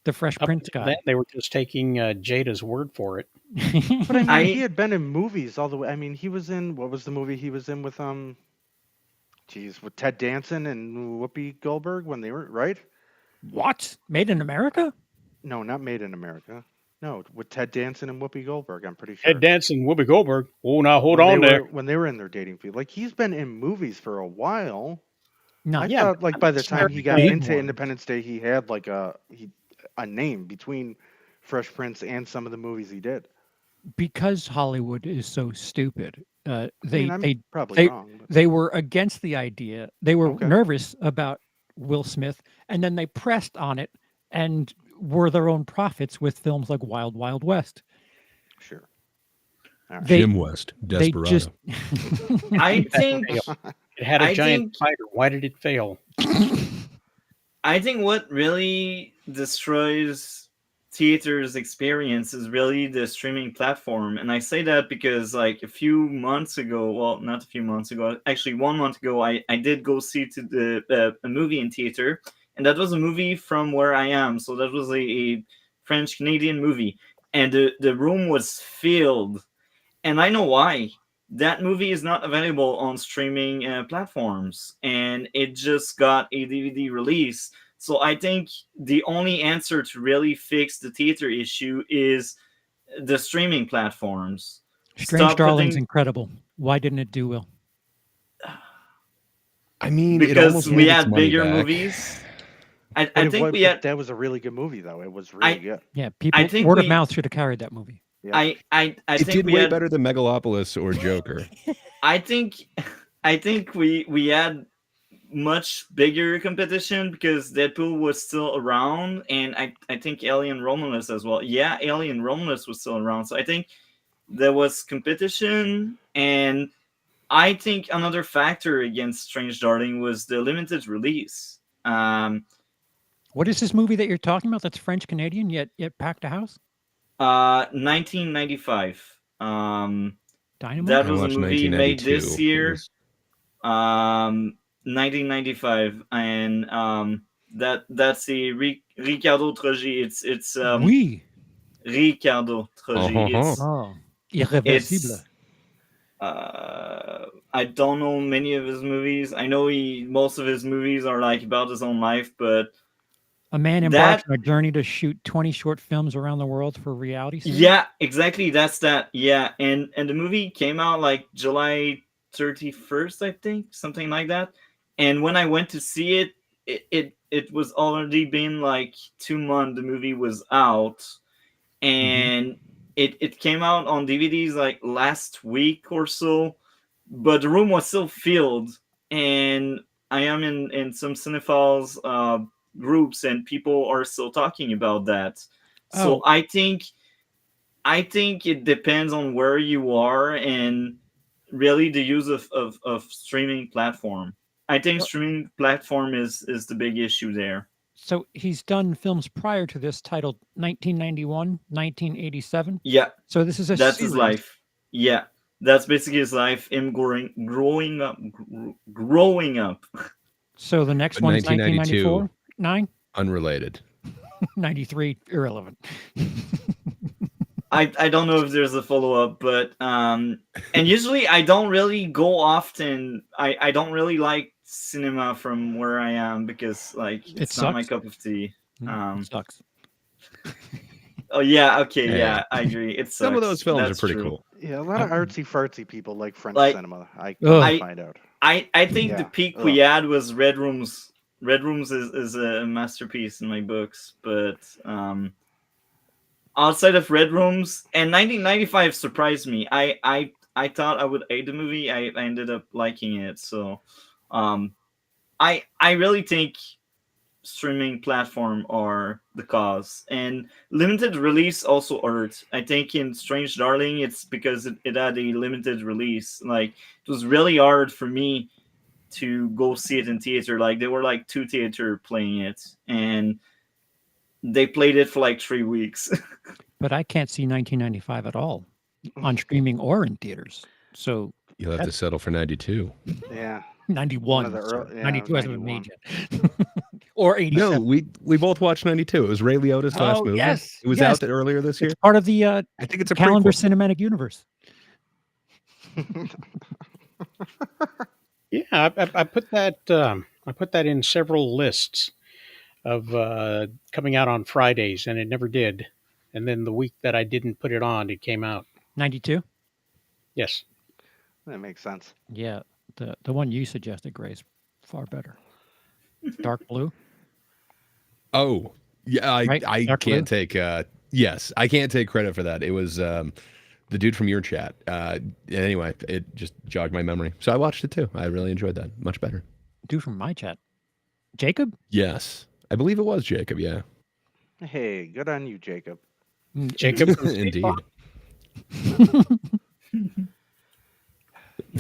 the Fresh Up Prince until guy." then, they were just taking Jada's word for it. But I mean, I- he had been in movies all the way. I mean, he was in what was the movie he was in with with Ted Danson and Whoopi Goldberg when they were right? What? Made in America? No, not Made in America. No, with Ted Danson and Whoopi Goldberg. I'm pretty sure. Ted Danson, Whoopi Goldberg. Oh, now hold When on they there. when they were in their dating field. Like he's been in movies for a while. No, I yeah, thought like by the time he got big into ones. Independence Day, he had like a name between Fresh Prince and some of the movies he did. because Hollywood is so stupid. I mean, I'm They probably wrong. But they were against the idea. They were Okay. nervous about Will Smith, and then they pressed on it and were their own prophets with films like Wild Wild West. sure. All right. They Jim West, they Desperado. just I think It had a I giant think- spider. Why did it fail? I think what really destroys theaters experience is really the streaming platform. And I say that because like a few months ago, well, not a few months ago, actually 1 month ago, I did go see a movie in theater, and that was a movie from where I am. So that was a French Canadian movie, and the room was filled. And I know why. That movie is not available on streaming platforms, and it just got a DVD release. So I think the only answer to really fix the theater issue is the streaming platforms. Strange Stop Darling's putting- incredible. Why didn't it do well? I mean, it because almost we made its had money bigger back. movies. I But it think was- we but had. that was a really good movie, though. It was really good. Yeah, people think word of we- mouth should have carried that movie. Yeah. I It think did we way had. better than Megalopolis or Joker. I think we had much bigger competition because Deadpool was still around, and I think Alien Romulus as well. Yeah, Alien Romulus was still around, so I think there was competition. And I think another factor against Strange Darling was the limited release. What is this movie that you're talking about that's French Canadian yet packed a house? 1995. Dynamite? That I was a watched movie made 1992. this year. It was- 1995, and that's a Ricardo Trogi. It's Oui. Ricardo Trogi. It's Oh, irréversible. I don't know many of his movies. I know most of his movies are like about his own life, but A man embarks on a journey to shoot 20 short films around the world for a reality series? yeah, exactly. That's that. Yeah, and the movie came out like July 31st, I think, something like that. And when I went to see it, it was already been like 2 months. The movie was out, and it came out on DVDs like last week or so, but the room was still filled. And I am in some cinephiles groups, and people are still talking about that. So Oh. I think it depends on where you are and really the use of streaming platform. I think streaming platform is the big issue there. So he's done films prior to this titled 1991, 1987. Yeah, So this is a that's series. his life. Yeah, that's basically his life. Him growing up. So the next But one's 1992. 1994, 9, Unrelated. 93, irrelevant. I don't know if there's a follow up, but and usually I don't really go often. I don't really like cinema from where I am because like it's not my sucks. cup of tea. It sucks. Oh yeah, okay, Yeah. yeah, I agree. It's Some of those films That's are pretty true. cool. Yeah, a lot of artsy fartsy people like French Like- cinema. I Ugh. can find out. I think the Yeah. peak we had was Red Rooms. Red Rooms is a masterpiece in my books, but outside of Red Rooms, and 1995 surprised me. I thought I would hate the movie. I ended up liking it. So I really think streaming platform are the cause, and limited release also hurt. I think in Strange Darling it's because it had a limited release. Like it was really hard for me to go see it in theater. Like there were like 2 theater playing it, and they played it for like 3 weeks. But I can't see 1995 at all on streaming or in theaters. So You'll have to settle for 92. Yeah. 91. of the sorry. early- yeah, 92 hasn't been 91. made yet. Or 87. No, we both watched 92. It was Ray Liotta's last Oh, movie. yes, It was yes. out earlier this year. It's part of the I think it's a calendar prequel. cinematic universe. Yeah, I put that in several lists of coming out on Fridays, and it never did. And then the week that I didn't put it on, it came out. 92? Yes. That makes sense. Yeah. The one you suggested, Grace, far better. Dark blue. Oh, yeah. Right? I Dark can't take. Yes, I can't take credit for that. It was the dude from your chat. Anyway, it just jogged my memory, so I watched it too. I really enjoyed that. Much better. Dude from my chat. Jacob? Yes, I believe it was Jacob. Yeah, Hey, good on you, Jacob. Jacob from State indeed. Farm.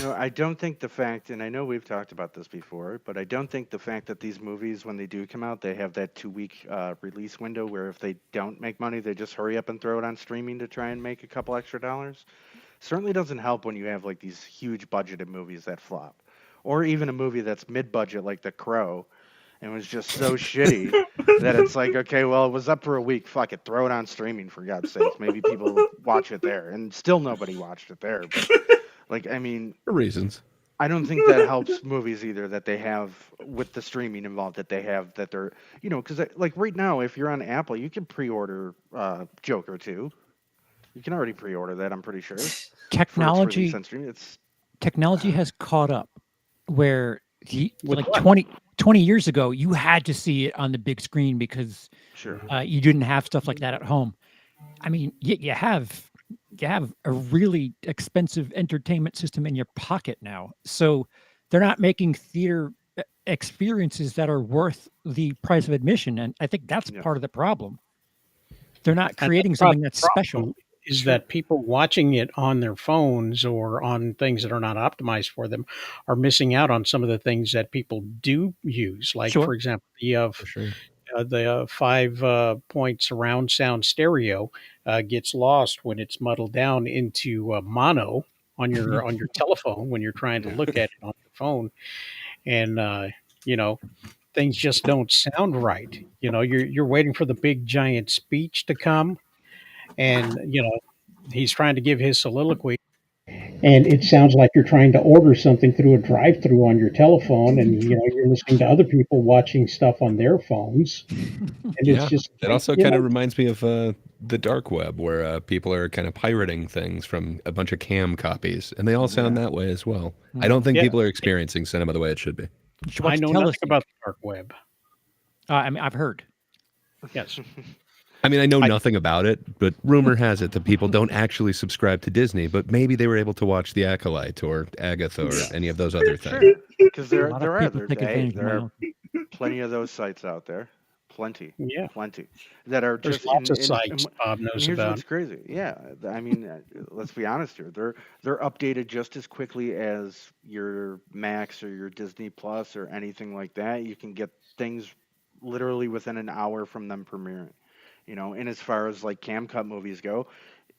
I don't think the fact, and I know we've talked about this before, but I don't think the fact that these movies, when they do come out, they have that 2 week release window where if they don't make money, they just hurry up and throw it on streaming to try and make a couple extra dollars. Certainly doesn't help when you have like these huge budgeted movies that flop, or even a movie that's mid-budget like The Crow, and was just so shitty that it's like, okay, well, it was up for a week. Fuck it, throw it on streaming for God's sakes. Maybe people will watch it there, and still nobody watched it there. But like, I mean, For reasons. I don't think that helps movies either that they have with the streaming involved that they have that they're because like right now if you're on Apple you can pre-order Joker 2. You can already pre-order that, I'm pretty sure. For its Technology release on streaming. technology has caught up where With like what? 20 years ago, you had to see it on the big screen because Sure. you didn't have stuff like that at home. I mean, you have a really expensive entertainment system in your pocket now. So they're not making theater experiences that are worth the price of admission. And I think that's Yeah. part of the problem. They're not And creating the something that's special. problem is that people watching it on their phones or on things that are not optimized for them are missing out on some of the things that people do use. Like, Sure. for example, For sure. the 5 point surround sound stereo gets lost when it's muddled down into mono on your telephone when you're trying to look at it on your phone, and you know things just don't sound right. You're waiting for the big giant speech to come, and he's trying to give his soliloquy, and it sounds like you're trying to order something through a drive-through on your telephone, and you're listening to other people watching stuff on their phones, and it's Yeah. just It also kind of reminds me of the dark web, where people are kind of pirating things from a bunch of cam copies, and they all sound that way as well. I don't think Yeah. people are experiencing cinema the way it should be. You should I watch know nothing Telesync. about the dark web. I mean, I've heard. Yes. I mean, I know nothing about it, but rumor has it that people don't actually subscribe to Disney, but maybe they were able to watch The Acolyte or Agatha or any of those other things. Because A there lot there of are people take there, advantage of there my are own. plenty of those sites out there. Plenty Yeah. that are There's just lots of and sites Bob and knows here's about. what's crazy. Yeah, I mean, let's be honest here. They're updated just as quickly as your Max or your Disney Plus or anything like that. You can get things literally within an hour from them premiering. And as far as like CamCut movies go,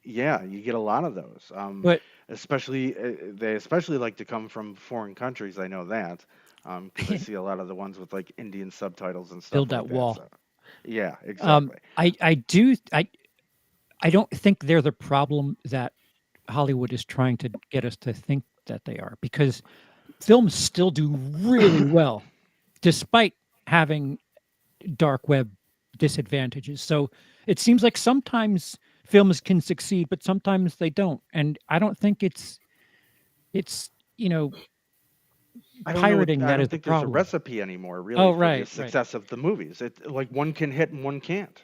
yeah, you get a lot of those. But Especially they especially like to come from foreign countries. I know that because I see a lot of the ones with like Indian subtitles and stuff build like that that. wall. So, yeah, exactly. I don't think they're the problem that Hollywood is trying to get us to think that they are, because films still do really well despite having dark web disadvantages. So it seems like sometimes films can succeed, but sometimes they don't. And I don't think it's I don't know. pirating I that don't is the think there's a problem. recipe anymore, really, Oh, for the right, right. success of the movies. It like one can hit and one can't.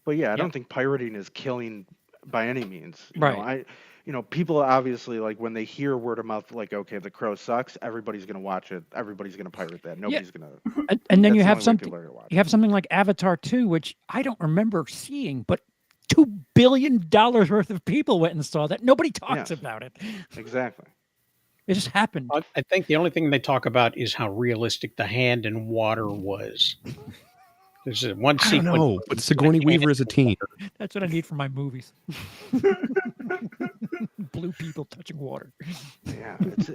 But yeah, I Yep. don't think pirating is killing by any means. Right. People obviously like when they hear word of mouth, like, okay, The Crow sucks. Everybody's gonna watch it. Everybody's gonna pirate that. Nobody's gonna. And then That's you the have only way something people are gonna watch you have something like Avatar 2, which I don't remember seeing, but $2 billion worth of people went and saw that. Nobody talks Yes. about it. it. Exactly. It just happened. I think the only thing they talk about is how realistic the hand in water was. There's one I don't sequence. know, but Sigourney Weaver is a teen. That's what I need for my movies. Blue people touching water. Yeah, it's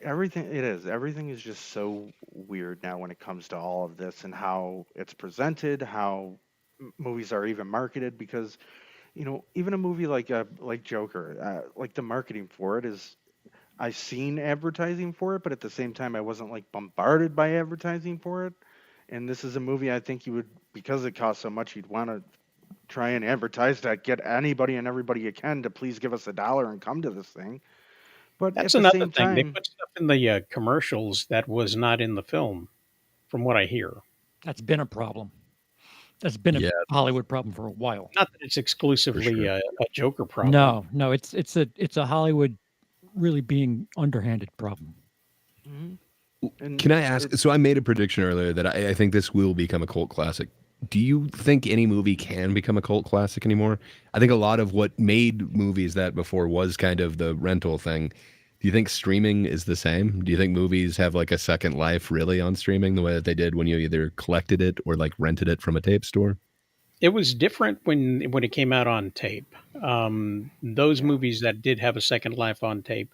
everything. It is. Everything is just so weird now when it comes to all of this and how it's presented, how movies are even marketed. Because even a movie like Joker, like the marketing for it is. I've seen advertising for it, but at the same time, I wasn't like bombarded by advertising for it. And this is a movie I think you would, because it costs so much, you'd want to try and advertise that, get anybody and everybody you can to please give us $1 and come to this thing. But That's at the another same thing. They time, put stuff in the commercials that was not in the film, from what I hear. That's been a problem. That's been a Yeah. Hollywood problem for a while. Not that it's exclusively sure. a Joker problem. No, it's a Hollywood really being underhanded problem. Mhm. And Can I ask? So I made a prediction earlier that I think this will become a cult classic do you think any movie can become a cult classic anymore? I think a lot of what made movies that before was kind of the rental thing. Do you think streaming is the same? Do you think movies have like a second life really on streaming the way that they did when you either collected it or like rented it from a tape store? It was different when it came out on tape. Those movies that did have a second life on tape,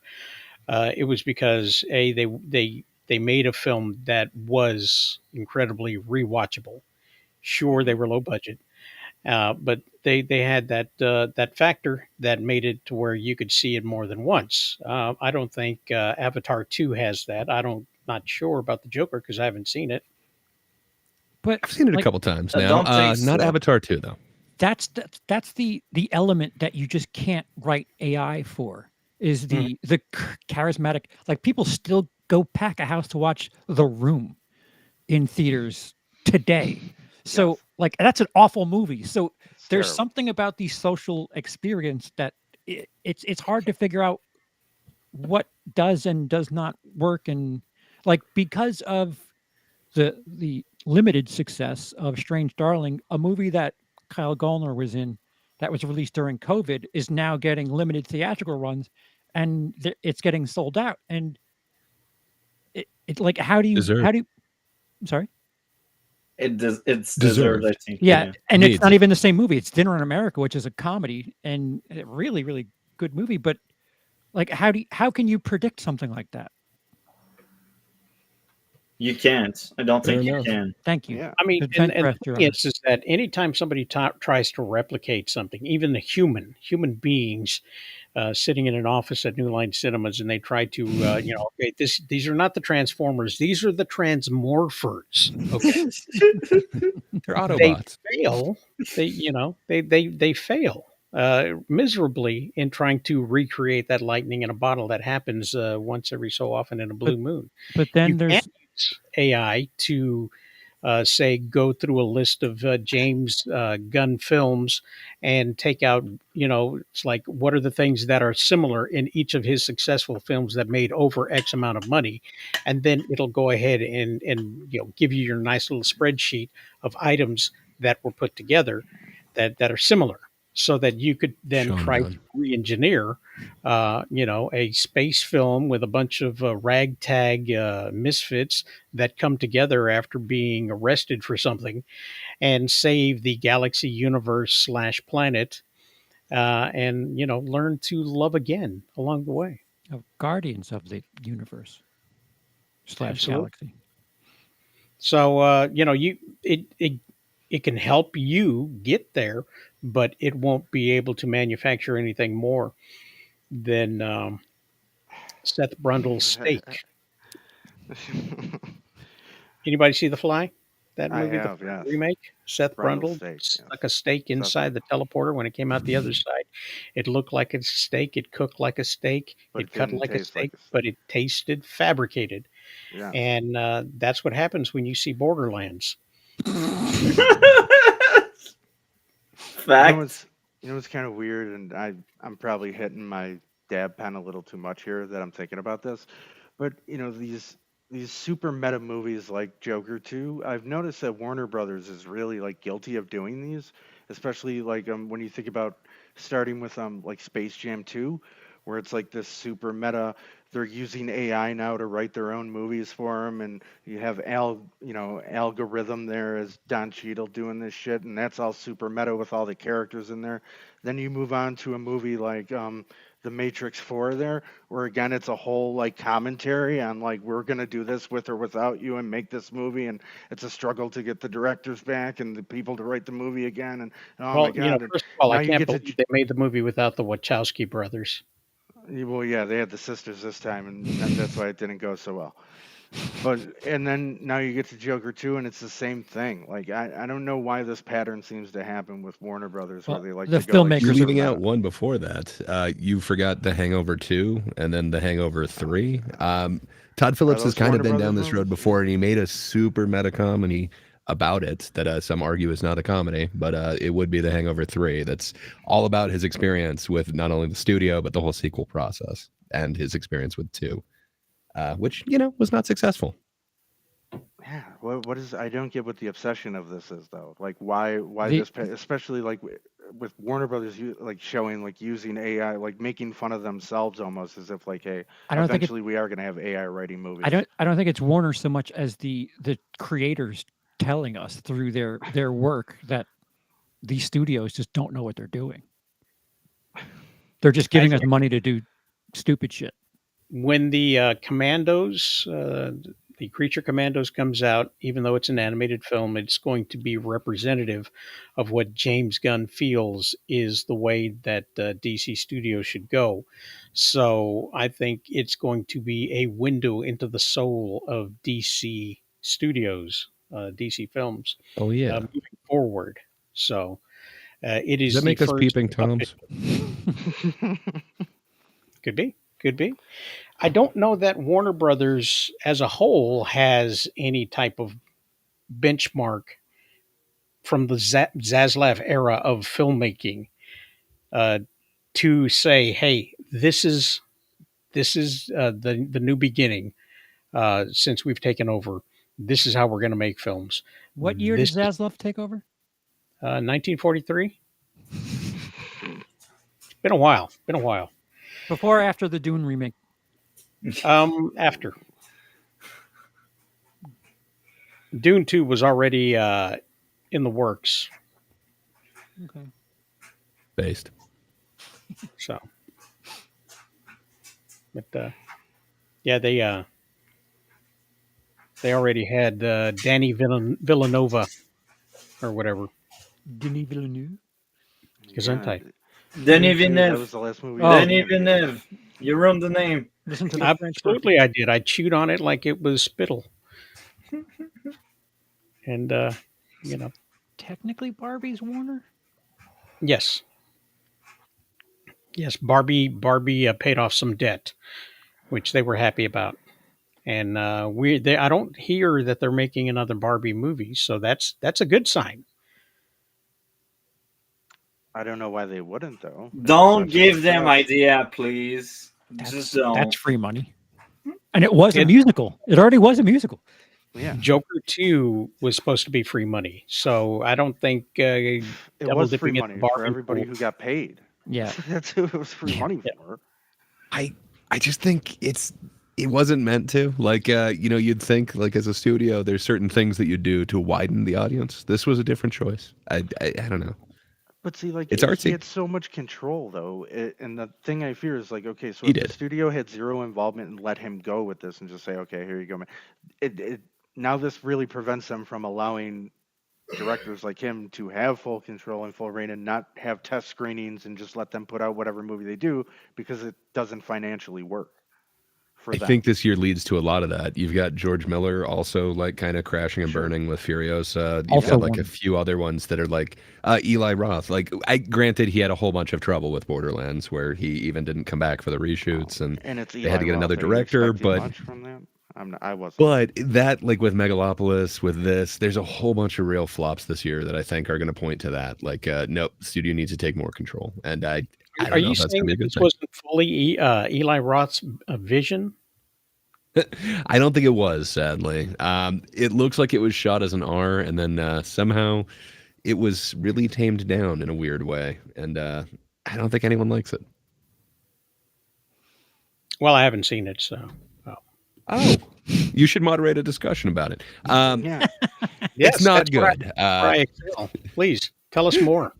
it was because they made a film that was incredibly rewatchable. Sure, they were low budget, but they had that factor that made it to where you could see it more than once. I don't think Avatar 2 has that. Not sure about the Joker because I haven't seen it. But I've seen it a like, couple times I now. don't think Not so. Avatar 2 though. that's the element that you just can't write AI for is the charismatic. Like people still go pack a house to watch The Room in theaters today. So Yes. like that's an awful movie. So It's there's terrible. something about the social experience that it's hard to figure out what does and does not work, and like because of the limited success of Strange Darling, a movie that Kyle Gallner was in that was released during COVID is now getting limited theatrical runs, and it's getting sold out. And it like how do you Deserved. I'm sorry. It's Deserved. deserved, I think. Yeah, and it's Needs not it. even the same movie. It's Dinner in America, which is a comedy and a really, really good movie. But like, how can you predict something like that? You can't. I don't Fair think you enough. can. Thank you. Yeah. I mean, Good and press, the Your thing Honor. is that anytime somebody tries to replicate something, even the human beings sitting in an office at New Line Cinemas, and they try to, okay, these are not the Transformers; these are the Transmorphers. Okay, They're they Autobots. fail. They fail miserably in trying to recreate that lightning in a bottle that happens once every so often in a blue moon. But You then can't there's use AI to say go through a list of James Gunn films and take out, it's like what are the things that are similar in each of his successful films that made over X amount of money, and then it'll go ahead and give you your nice little spreadsheet of items that were put together that are similar, so that you could then Sean try Gunn. to re-engineer, a space film with a bunch of ragtag misfits that come together after being arrested for something and save the galaxy universe slash planet, and learn to love again along the way. Guardians of the Universe / Absolutely. Galaxy. So it can help you get there, but it won't be able to manufacture anything more than Seth Brundle's steak. Anybody see The Fly? That I movie, have, the yes. remake. Seth Brundle Brundle steak, stuck a steak inside the teleporter. When it came out the other side, it looked like a steak. It cooked like a steak. But It it cut didn't like a taste like steak, a steak. but it tasted fabricated. Yeah. And that's what happens when you see Borderlands. Fact. It's kind of weird, and I'm probably hitting my dab pen a little too much here that I'm thinking about this, but these super meta movies like Joker 2, I've noticed that Warner Brothers is really like guilty of doing these, especially like when you think about starting with like Space Jam 2, where it's like this super meta. They're using AI now to write their own movies for them, and you have algorithm there as Don Cheadle doing this shit, and that's all super meta with all the characters in there. Then you move on to a movie like The Matrix 4 there, where again it's a whole like commentary on like we're gonna do this with or without you and make this movie, and it's a struggle to get the directors back and the people to write the movie again, and oh Well, my god. first of all, now I you can't get to believe they made the movie without the Wachowski brothers. Well, yeah, they had the sisters this time, and that's why it didn't go so well. And then now you get to Joker 2, and it's the same thing. Like I don't know why this pattern seems to happen with Warner Brothers, Well, where they like the to go like, filmmakers You're are- leaving super out meta. one before that. You forgot The Hangover 2 and then The Hangover 3. Todd Phillips has those kind of Warner been down Brothers this road movies? before, and he made a super meta comedy about it that some argue is not a comedy, but it would be The Hangover 3. That's all about his experience with not only the studio, but the whole sequel process and his experience with 2, which, was not successful. Yeah, what is? I don't get what the obsession of this is though. Like why The- this, especially like with Warner Brothers, like showing like using AI, like making fun of themselves almost as if like, hey, I don't think it, eventually we are going to have AI writing movies. I don't think it's Warner so much as the creators telling us through their work that these studios just don't know what they're doing. They're just giving us money to do stupid shit. When the Commandos, the Creature Commandos comes out, even though it's an animated film, it's going to be representative of what James Gunn feels is the way that DC Studios should go. So I think it's going to be a window into the soul of DC Studios, DC Films, Oh yeah. moving forward. So it Does is that the make us first peeping toms? Could be. Could be. I don't know that Warner Brothers as a whole has any type of benchmark from the Zaslav era of filmmaking uh, to say, "Hey, this is the new beginning since we've taken over. This is how we're going to make films." What year did This is Zaslav take over? 1943. Been a while. Been a while. Before or after the Dune remake? After Dune 2 was already in the works. Okay. Based. So, but yeah, they already had Danny Villanova or whatever. Denis Villeneuve. Gesundheit. Denis Dune 2, that was Villeneuve. the last movie. Oh. I Denis seen. Villeneuve. You ruined the name. Listen to the French version. Absolutely, I did. I chewed on it like it was spittle, and you know, Technically, Barbie's Warner. yes, yes. Barbie paid off some debt, which they were happy about. And I don't hear that they're making another Barbie movie, so that's a good sign. I don't know why they wouldn't though. If it's Don't such a give them success. idea, please. Just That's don't. free money. And it was a It- musical. It already was a musical. Yeah, Joker 2 was supposed to be free money, so I don't think it double was free dipping at money the for Barbie everybody pool. who got paid. Yeah. That's who it was free money for. I just think it wasn't meant to. Like you'd think like as a studio, there's certain things that you do to widen the audience. This was a different choice. I don't know. But see, like It's he artsy. had so much control, though, and the thing I fear is like, okay, so He if the did. studio had zero involvement and let him go with this and just say, okay, here you go, man. It now this really prevents them from allowing directors like him to have full control and full reign and not have test screenings and just let them put out whatever movie they do because it doesn't financially work for I them. think this year leads to a lot of that. You've got George Miller also like kind of crashing and Sure. burning with Furiosa. You've Also got like one. a few other ones that are like Eli Roth. Like granted he had a whole bunch of trouble with Borderlands where he even didn't come back for the reshoots and And it's they had to get Eli another Roth. Are you director, expecting but much from that? I wasn't. but that like with Megalopolis, with this, there's a whole bunch of real flops this year that I think are going to point to that. Like nope, studio needs to take more control. And I don't Are know you if that's saying going to be that a good this thing. wasn't fully Eli Roth's vision? I don't think it was, sadly. It looks like it was shot as an R, and then somehow it was really tamed down in a weird way. And I don't think anyone likes it. Well, I haven't seen it, so. Oh, you should moderate a discussion about it. Yeah. Yes, it's not that's where good. I excel. Please tell us more.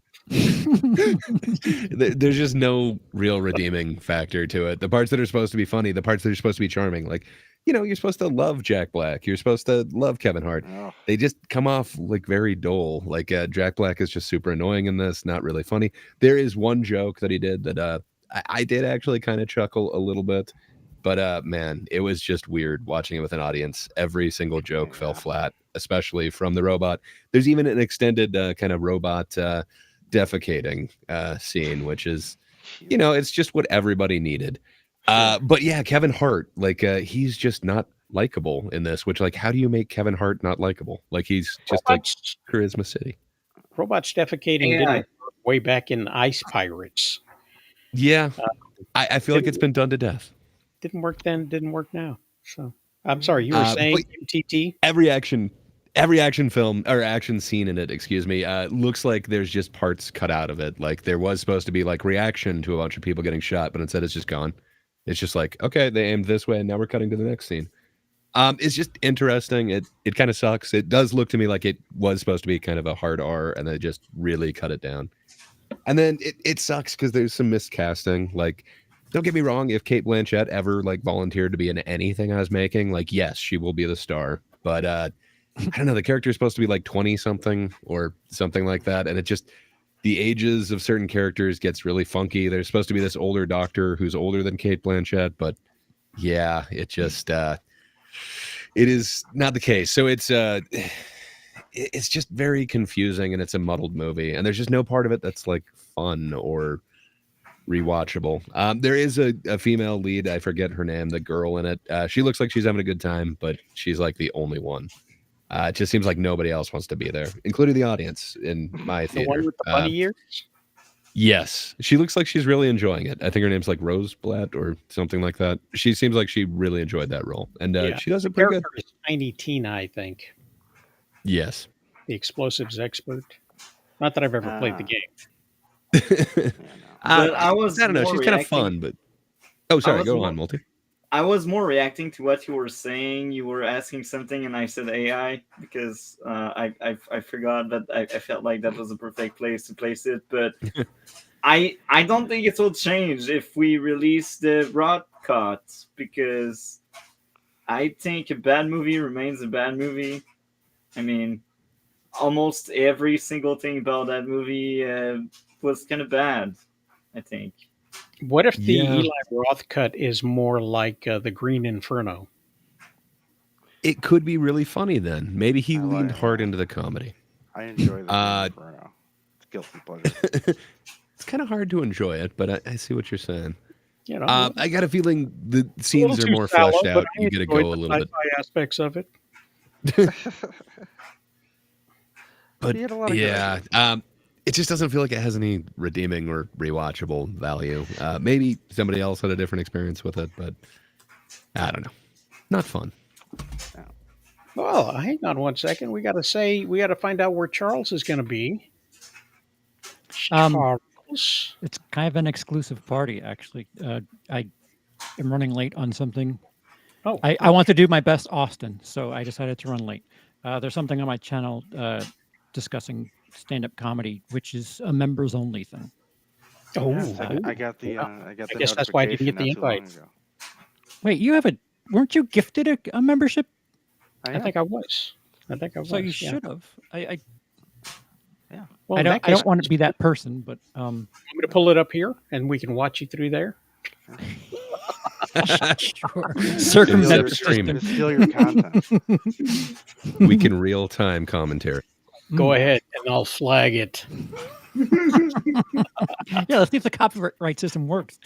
There's just no real redeeming factor to it. The parts that are supposed to be funny, the parts that are supposed to be charming, like, you're supposed to love Jack Black. You're supposed to love Kevin Hart. Ugh. They just come off like very dull. Like Jack Black is just super annoying in this, not really funny. There is one joke that he did that I did actually kind of chuckle a little bit. But man, it was just weird watching it with an audience. Every single joke fell flat, especially from the robot. There's even an extended kind of robot defecating scene, which is, it's just what everybody needed. But yeah, Kevin Hart, like he's just not likable in this, which like, how do you make Kevin Hart not likable? Like he's just Robots, like Charisma City. robots defecating AI. didn't work way back in Ice Pirates. Yeah. I feel like it's been done to death. Didn't work then, didn't work now. So I'm sorry, you were saying but MTT? every action film or action scene in it, excuse me, looks like there's just parts cut out of it. Like there was supposed to be like reaction to a bunch of people getting shot, but instead it's just gone. It's just like, okay, they aimed this way and now we're cutting to the next scene. It's just interesting. It kind of sucks. It does look to me like it was supposed to be kind of a hard R and they just really cut it down. And then it sucks because there's some miscasting. Like, don't get me wrong, if Cate Blanchett ever like volunteered to be in anything I was making, like yes, she will be the star. But I don't know, the character is supposed to be like 20 something or something like that, and it just the ages of certain characters gets really funky. There's supposed to be this older doctor who's older than Cate Blanchett, but yeah, it just it is not the case. So it's just very confusing and it's a muddled movie, and there's just no part of it that's like fun or rewatchable. There is a female lead, I forget her name, the girl in it. She looks like she's having a good time, but she's like the only one. It just seems like nobody else wants to be there, including the audience in my The theater. one with the bunny ears? Yes, she looks like she's really enjoying it. I think her name's like Roseblatt or something like that. She seems like she really enjoyed that role, and Yeah. she does it The pretty good. character is Tiny Tina, I think. Yes. The explosives expert. Not that I've ever played the game. But I was I don't know. more She's kind of reacting- fun, but oh, sorry. was Go more- on, Multi. I was more reacting to what you were saying. You were asking something, and I said AI because I forgot that I felt like that was the perfect place to place it. But I don't think it will change if we release the rod cut, because I think a bad movie remains a bad movie. I mean, almost every single thing about that movie was kind of bad, I think. What if the Yeah. Eli Roth cut is more like the Green Inferno? It could be really funny then. Maybe he I like leaned it. hard into the comedy. I enjoy the Inferno. It's guilty pleasure. It's kind of hard to enjoy it, but I see what you're saying. You know, I got a feeling the a little scenes are too more shallow, fleshed but out. I You get to enjoyed go a the little bit. sci-fi aspects of it. But He had a lot of good yeah, it just doesn't feel like it has any redeeming or rewatchable value. Maybe somebody else had a different experience with it, but I don't know. Not fun. Well, hang on one second. We got to find out where Charles is going to be. Charles. It's kind of an exclusive party, actually. I am running late on something. Oh. I want to do my best Austin, so I decided to run late. There's something on my channel discussing stand-up comedy, which is a members-only thing. Oh, I got the. I got the. I guess that's why I didn't get the notification not too long invite. ago. Wait, weren't you gifted a membership? I think I was. So you yeah. should have. Well, I in that don't case, want to be that person, but I'm going to pull it up here, and we can watch you through there. sure. Circumvent the stream. system. To steal your content. We can real-time commentary. Go ahead, and I'll flag it. Yeah, let's see if the copyright system works.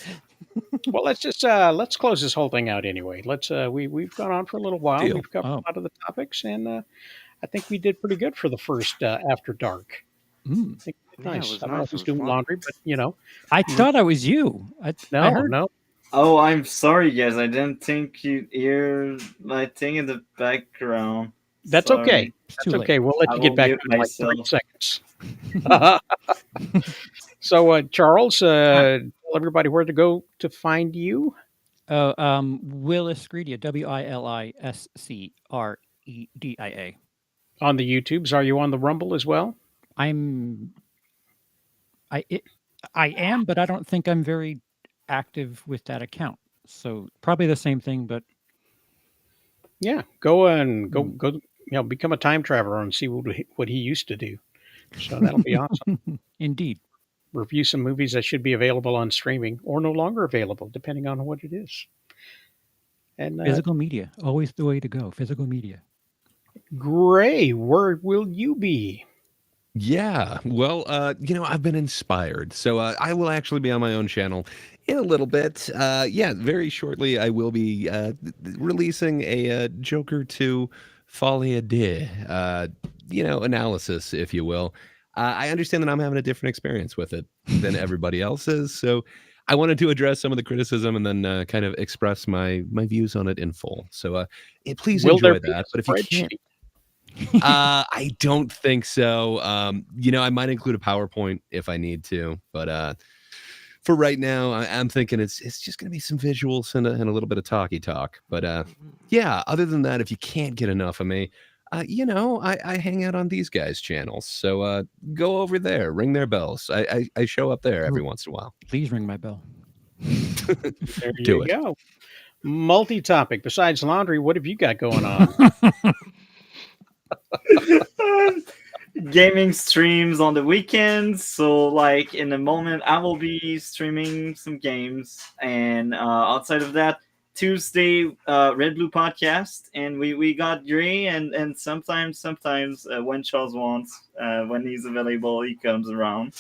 Well, let's close this whole thing out anyway. We've gone on for a little while. Deal. We've covered Oh. a lot of the topics, and I think we did pretty good for the first After Dark. Mm. I think we did Yeah, it nice. was I don't know nice. if he's It was doing fun. laundry, but you know, I thought I was you. I no, heard. no. Oh, I'm sorry, guys. I didn't think you'd hear my thing in the background. That's Sorry. okay. It's That's too late. okay. We'll let I you get will back mute in like 3 myself. seconds. So, Charles, tell everybody where to go to find you. Willis Greedia, WILISCREDIA. On the YouTubes. Are you on the Rumble as well? I am, but I don't think I'm very active with that account. So probably the same thing, but Yeah, go you know, become a time traveler and see what he used to do. So that'll be awesome. indeed. Review some movies that should be available on streaming or no longer available, depending on what it is. And Physical media, always the way to go. Physical media. Gray, where will you be? Yeah, well, I've been inspired, so I will actually be on my own channel in a little bit. Yeah, very shortly I will be releasing a Joker 2 Folie à Deux, analysis, if you will. I understand that I'm having a different experience with it than everybody else is, so I wanted to address some of the criticism and then kind of express my views on it in full. So please Will there enjoy be a that. But if you can't, spreadsheet? I don't think so. I might include a PowerPoint if I need to, but for right now, I'm thinking it's just going to be some visuals and a little bit of talky talk. But yeah, other than that, if you can't get enough of me, I hang out on these guys' channels. So go over there, ring their bells. I show up there every Ooh. once in a while. Please ring my bell. There Do you it. go. Multi-topic. Besides laundry, what have you got going on? Gaming streams on the weekends. So, like in the moment, I will be streaming some games, and outside of that, Tuesday, Red Blue podcast, and we got Dre, and sometimes when Charles wants, when he's available, he comes around.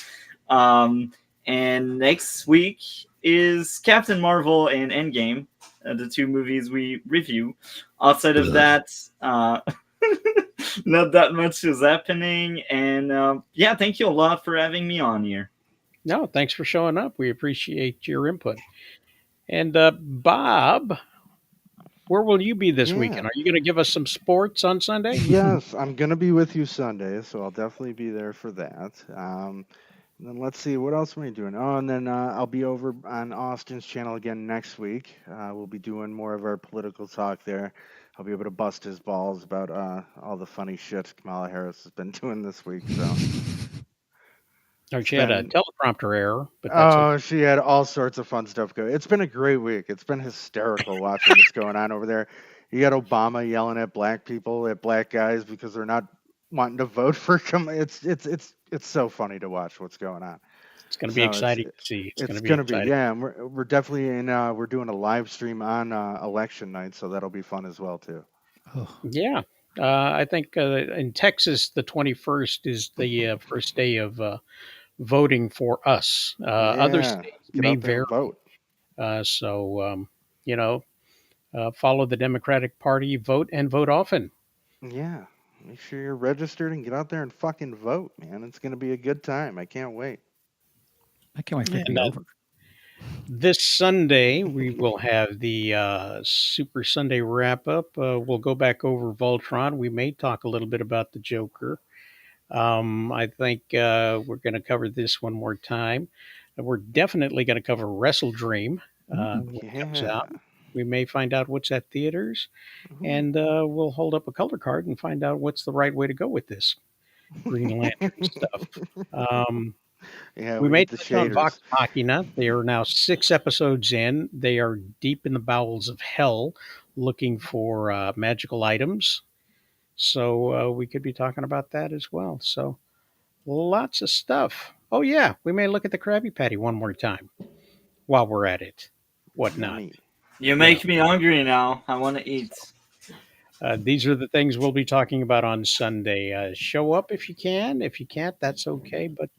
And next week is Captain Marvel and Endgame, the two movies we review. Outside of Ugh. that, not that much is happening. And yeah, thank you a lot for having me on here. No, thanks for showing up. We appreciate your input. And Bob, where will you be this Yeah. weekend? Are you going to give us some sports on Sunday? Yes, I'm gonna be with you Sunday, so I'll definitely be there for that. And then let's see what else am I doing. Oh, and then I'll be over on Austin's channel again next week. We'll be doing more of our political talk there. I'll be able to bust his balls about all the funny shit Kamala Harris has been doing this week. So. Or she had a been- teleprompter error, but that's okay. Oh, she had all sorts of fun stuff going. It's been a great week. It's been hysterical watching what's going on over there. You got Obama yelling at black people, at black guys because they're not wanting to vote for him. It's so funny to watch what's going on. It's going to be So it's- exciting to see. It's gonna be, yeah. And we're definitely we're doing a live stream on election night, so that'll be fun as well too. Oh, Yeah. I think in Texas, the 21st is the first day of voting for us. Other Yeah, states get may out there vary. and vote. Follow the Democratic Party, vote and vote often. Yeah, make sure you're registered and get out there and fucking vote, man. It's gonna be a good time. I can't wait. I can't wait for it to And, be over. This Sunday, we will have the Super Sunday wrap up. We'll go back over Voltron. We may talk a little bit about the Joker. I think we're going to cover this one more time. We're definitely going to cover Wrestle Dream when it comes Yeah. out. We may find out what's at theaters, Ooh. and we'll hold up a color card and find out what's the right way to go with this Green Lantern stuff. Yeah, We made the touch on shaders. Vox Machina. They are now 6 episodes in. They are deep in the bowels of hell looking for magical items. So we could be talking about that as well. So lots of stuff. Oh, yeah. We may look at the Krabby Patty one more time while we're at it. Whatnot. Yummy. You make me hungry now. I want to eat. These are the things we'll be talking about on Sunday. Show up if you can. If you can't, that's okay. But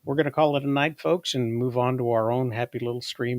we're going to call it a night, folks, and move on to our own happy little streams.